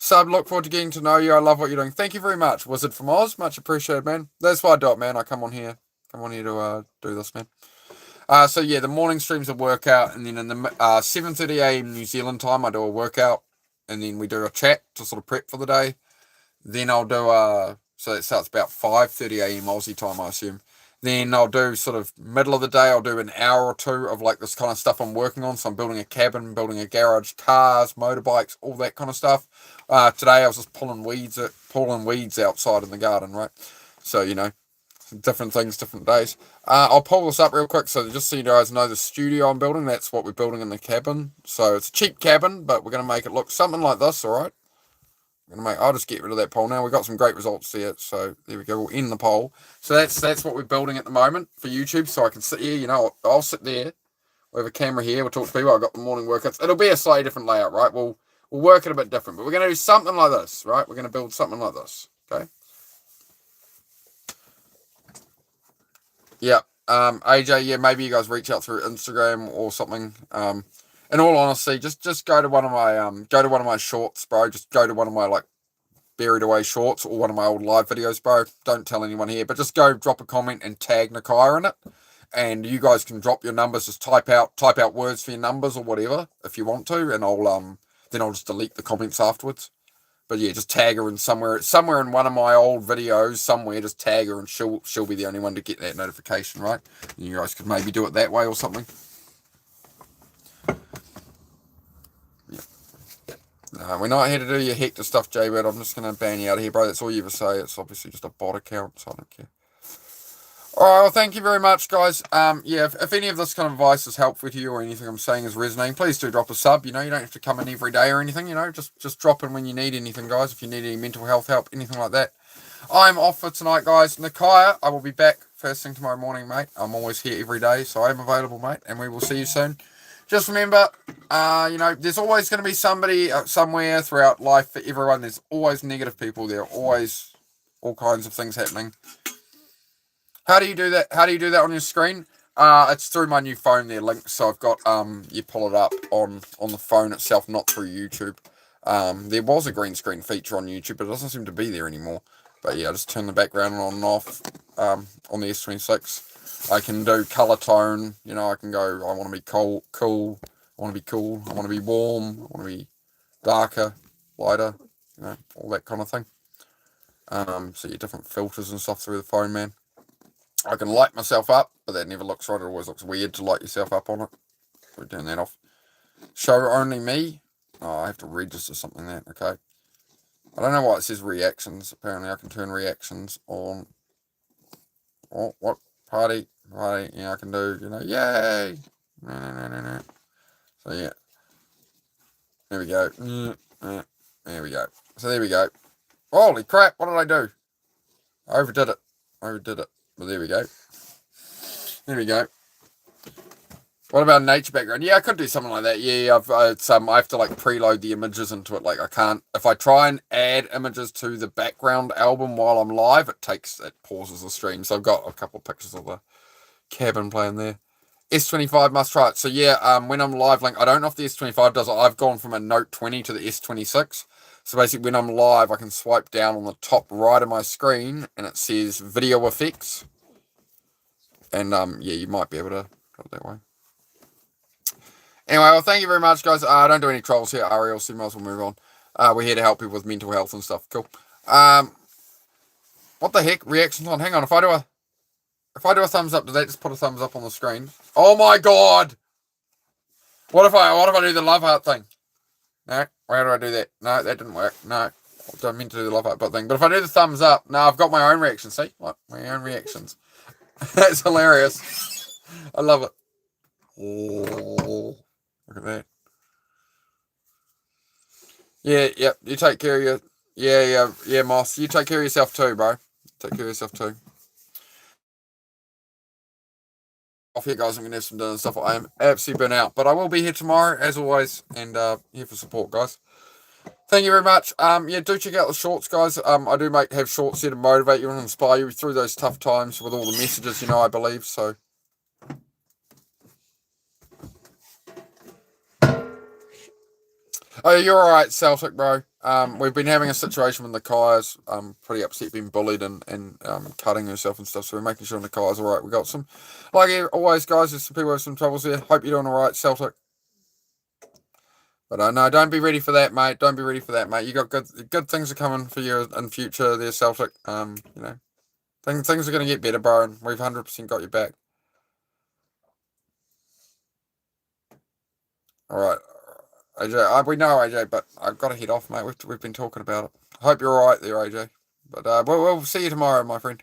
A: Sub, look forward to getting to know you. I love what you're doing. Thank you very much. Wizard from Oz, much appreciated, man. That's why I do it, man. I come on here to do this, man. So yeah, the morning stream's a workout, and then in the 7:30 a.m. New Zealand time, I do a workout, and then we do a chat to sort of prep for the day. Then I'll do so it starts about 5:30 a.m. Aussie time, I assume. Then I'll do sort of middle of the day, I'll do an hour or two of like this kind of stuff I'm working on. So I'm building a cabin, building a garage, cars, motorbikes, all that kind of stuff. Today I was just pulling weeds outside in the garden, right? So, you know, different things, different days. I'll pull this up real quick so just so you guys know the studio I'm building, that's what we're building in the cabin. So it's a cheap cabin, but we're going to make it look something like this, all right? I'll just get rid of that poll now. We've got some great results there, so there we go. We'll end the poll. So that's what we're building at the moment for YouTube. So I can sit here, you know, I'll sit there. We have a camera here. We'll talk to people. I've got the morning workouts. It'll be a slightly different layout, right? We'll work it a bit different, but we're going to do something like this, right? We're going to build something like this, okay? Yeah. AJ, yeah, maybe you guys reach out through Instagram or something. In all honesty, just go to one of my shorts, bro. Just go to one of my like buried away shorts or one of my old live videos, bro. Don't tell anyone here, but just go drop a comment and tag Nakai in it. And you guys can drop your numbers, just type out words for your numbers or whatever if you want to, and I'll just delete the comments afterwards. But yeah, just tag her in somewhere in one of my old videos somewhere, just tag her and she'll be the only one to get that notification, right? And you guys could maybe do it that way or something. We're not here to do your hector stuff, J-Bird. I'm just going to ban you out of here, bro. That's all you ever say. It's obviously just a bot account, so I don't care. Alright, well, thank you very much, guys. Yeah, if any of this kind of advice is helpful to you or anything I'm saying is resonating, please do drop a sub. You know, you don't have to come in every day or anything, you know. Just drop in when you need anything, guys. If you need any mental health help, anything like that. I'm off for tonight, guys. Nakaya, I will be back first thing tomorrow morning, mate. I'm always here every day, so I am available, mate. And we will see you soon. Just remember, you know, there's always going to be somebody somewhere throughout life for everyone. There's always negative people. There are always all kinds of things happening. How do you do that? How do you do that on your screen? It's through my new phone there, link. So I've got, you pull it up on the phone itself, not through YouTube. There was a green screen feature on YouTube, but it doesn't seem to be there anymore. But yeah, I just turn the background on and off on the S26. I can do color tone, you know, I can go, I want to be cool, I want to be cool, I want to be warm, I want to be darker, lighter, you know, all that kind of thing. So yeah, different filters and stuff through the phone, man. I can light myself up, but that never looks right. It always looks weird to light yourself up on it. We'll turn that off. Show only me. Oh, I have to register something there, okay. I don't know why it says reactions. Apparently I can turn reactions on. Oh, what? Party, yeah, I can do, you know, yay! No. So, yeah. There we go. There we go. So, there we go. Holy crap, what did I do? I overdid it. But there we go. There we go. What about nature background? Yeah, I could do something like that. Yeah, I have to like preload the images into it. Like I can't, if I try and add images to the background album while I'm live, it pauses the stream. So I've got a couple of pictures of the cabin playing there. S25 must try it. So yeah, when I'm live, I don't know if the S25 does it. I've gone from a Note 20 to the S26. So basically when I'm live, I can swipe down on the top right of my screen and it says video effects. And yeah, you might be able to do it that way. Anyway, well, thank you very much, guys. I don't do any trolls here, Ariel, so we might as well move on. We're here to help people with mental health and stuff. Cool. What the heck? Reactions on. Hang on. If I do a thumbs up, does that just put a thumbs up on the screen? Oh my god! What if I do the love heart thing? No. How do I do that? No, that didn't work. No. I don't mean to do the love heart thing. But if I do the thumbs up, no, I've got my own reactions. See? What? My own reactions. That's hilarious. I love it. Oh. Look at that. Yeah, yep. You take care of your. Yeah, Moss. You take care of yourself too, bro. Take care of yourself too. Off here, guys. I'm gonna have some dinner and stuff. I am absolutely burnt out, but I will be here tomorrow as always, and here for support, guys. Thank you very much. Yeah, do check out the shorts, guys. I do have shorts here to motivate you and inspire you through those tough times with all the messages, I believe. So. Oh, you're all right, Celtic, bro. We've been having a situation with Nakai's pretty upset, being bullied and cutting herself and stuff. So we're making sure Nakai's all right. We got some, like always, guys. There's some people with some troubles there. Hope you're doing all right, Celtic. But no, don't be ready for that, mate. Don't be ready for that, mate. You got good things are coming for you in future, there, Celtic. Things are gonna get better, bro. And we've 100% got your back. All right, AJ. We know AJ, but I've got to head off, mate. We've been talking about it. Hope you're all right there, AJ. But we'll see you tomorrow, my friend.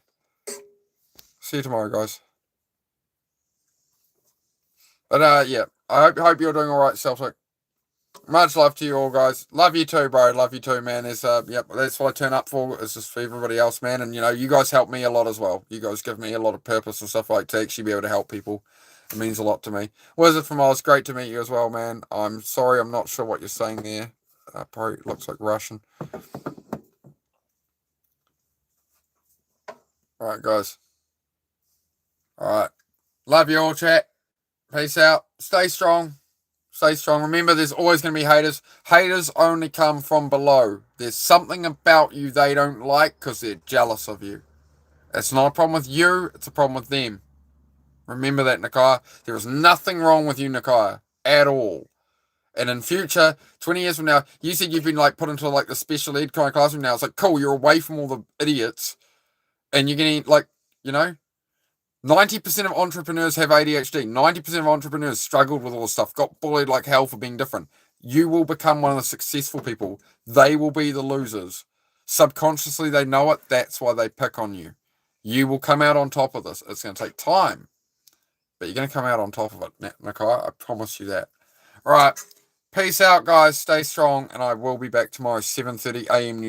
A: See you tomorrow, guys. But yeah, I hope you're doing all right, Celtic. Much love to you all, guys. Love you too, bro. Love you too, man. Yep, that's what I turn up for. It's just for everybody else, man. And you guys help me a lot as well. You guys give me a lot of purpose and stuff like to actually be able to help people. It means a lot to me. Wizard from Oz, great to meet you as well, man. I'm sorry, I'm not sure what you're saying there. Probably looks like Russian. All right, guys. All right. Love you all, chat. Peace out. Stay strong. Stay strong. Remember, there's always going to be haters. Haters only come from below. There's something about you they don't like because they're jealous of you. It's not a problem with you, it's a problem with them. Remember that, Nakia. There is nothing wrong with you, Nakia, at all. And in future, 20 years from now, you said you've been put into the special ed kind of classroom now. It's cool, you're away from all the idiots and you're getting 90% of entrepreneurs have ADHD. 90% of entrepreneurs struggled with all this stuff, got bullied like hell for being different. You will become one of the successful people. They will be the losers. Subconsciously, they know it. That's why they pick on you. You will come out on top of this. It's going to take time, but you're going to come out on top of it, Nakai. I promise you that. All right. Peace out, guys. Stay strong, and I will be back tomorrow, 7:30 a.m.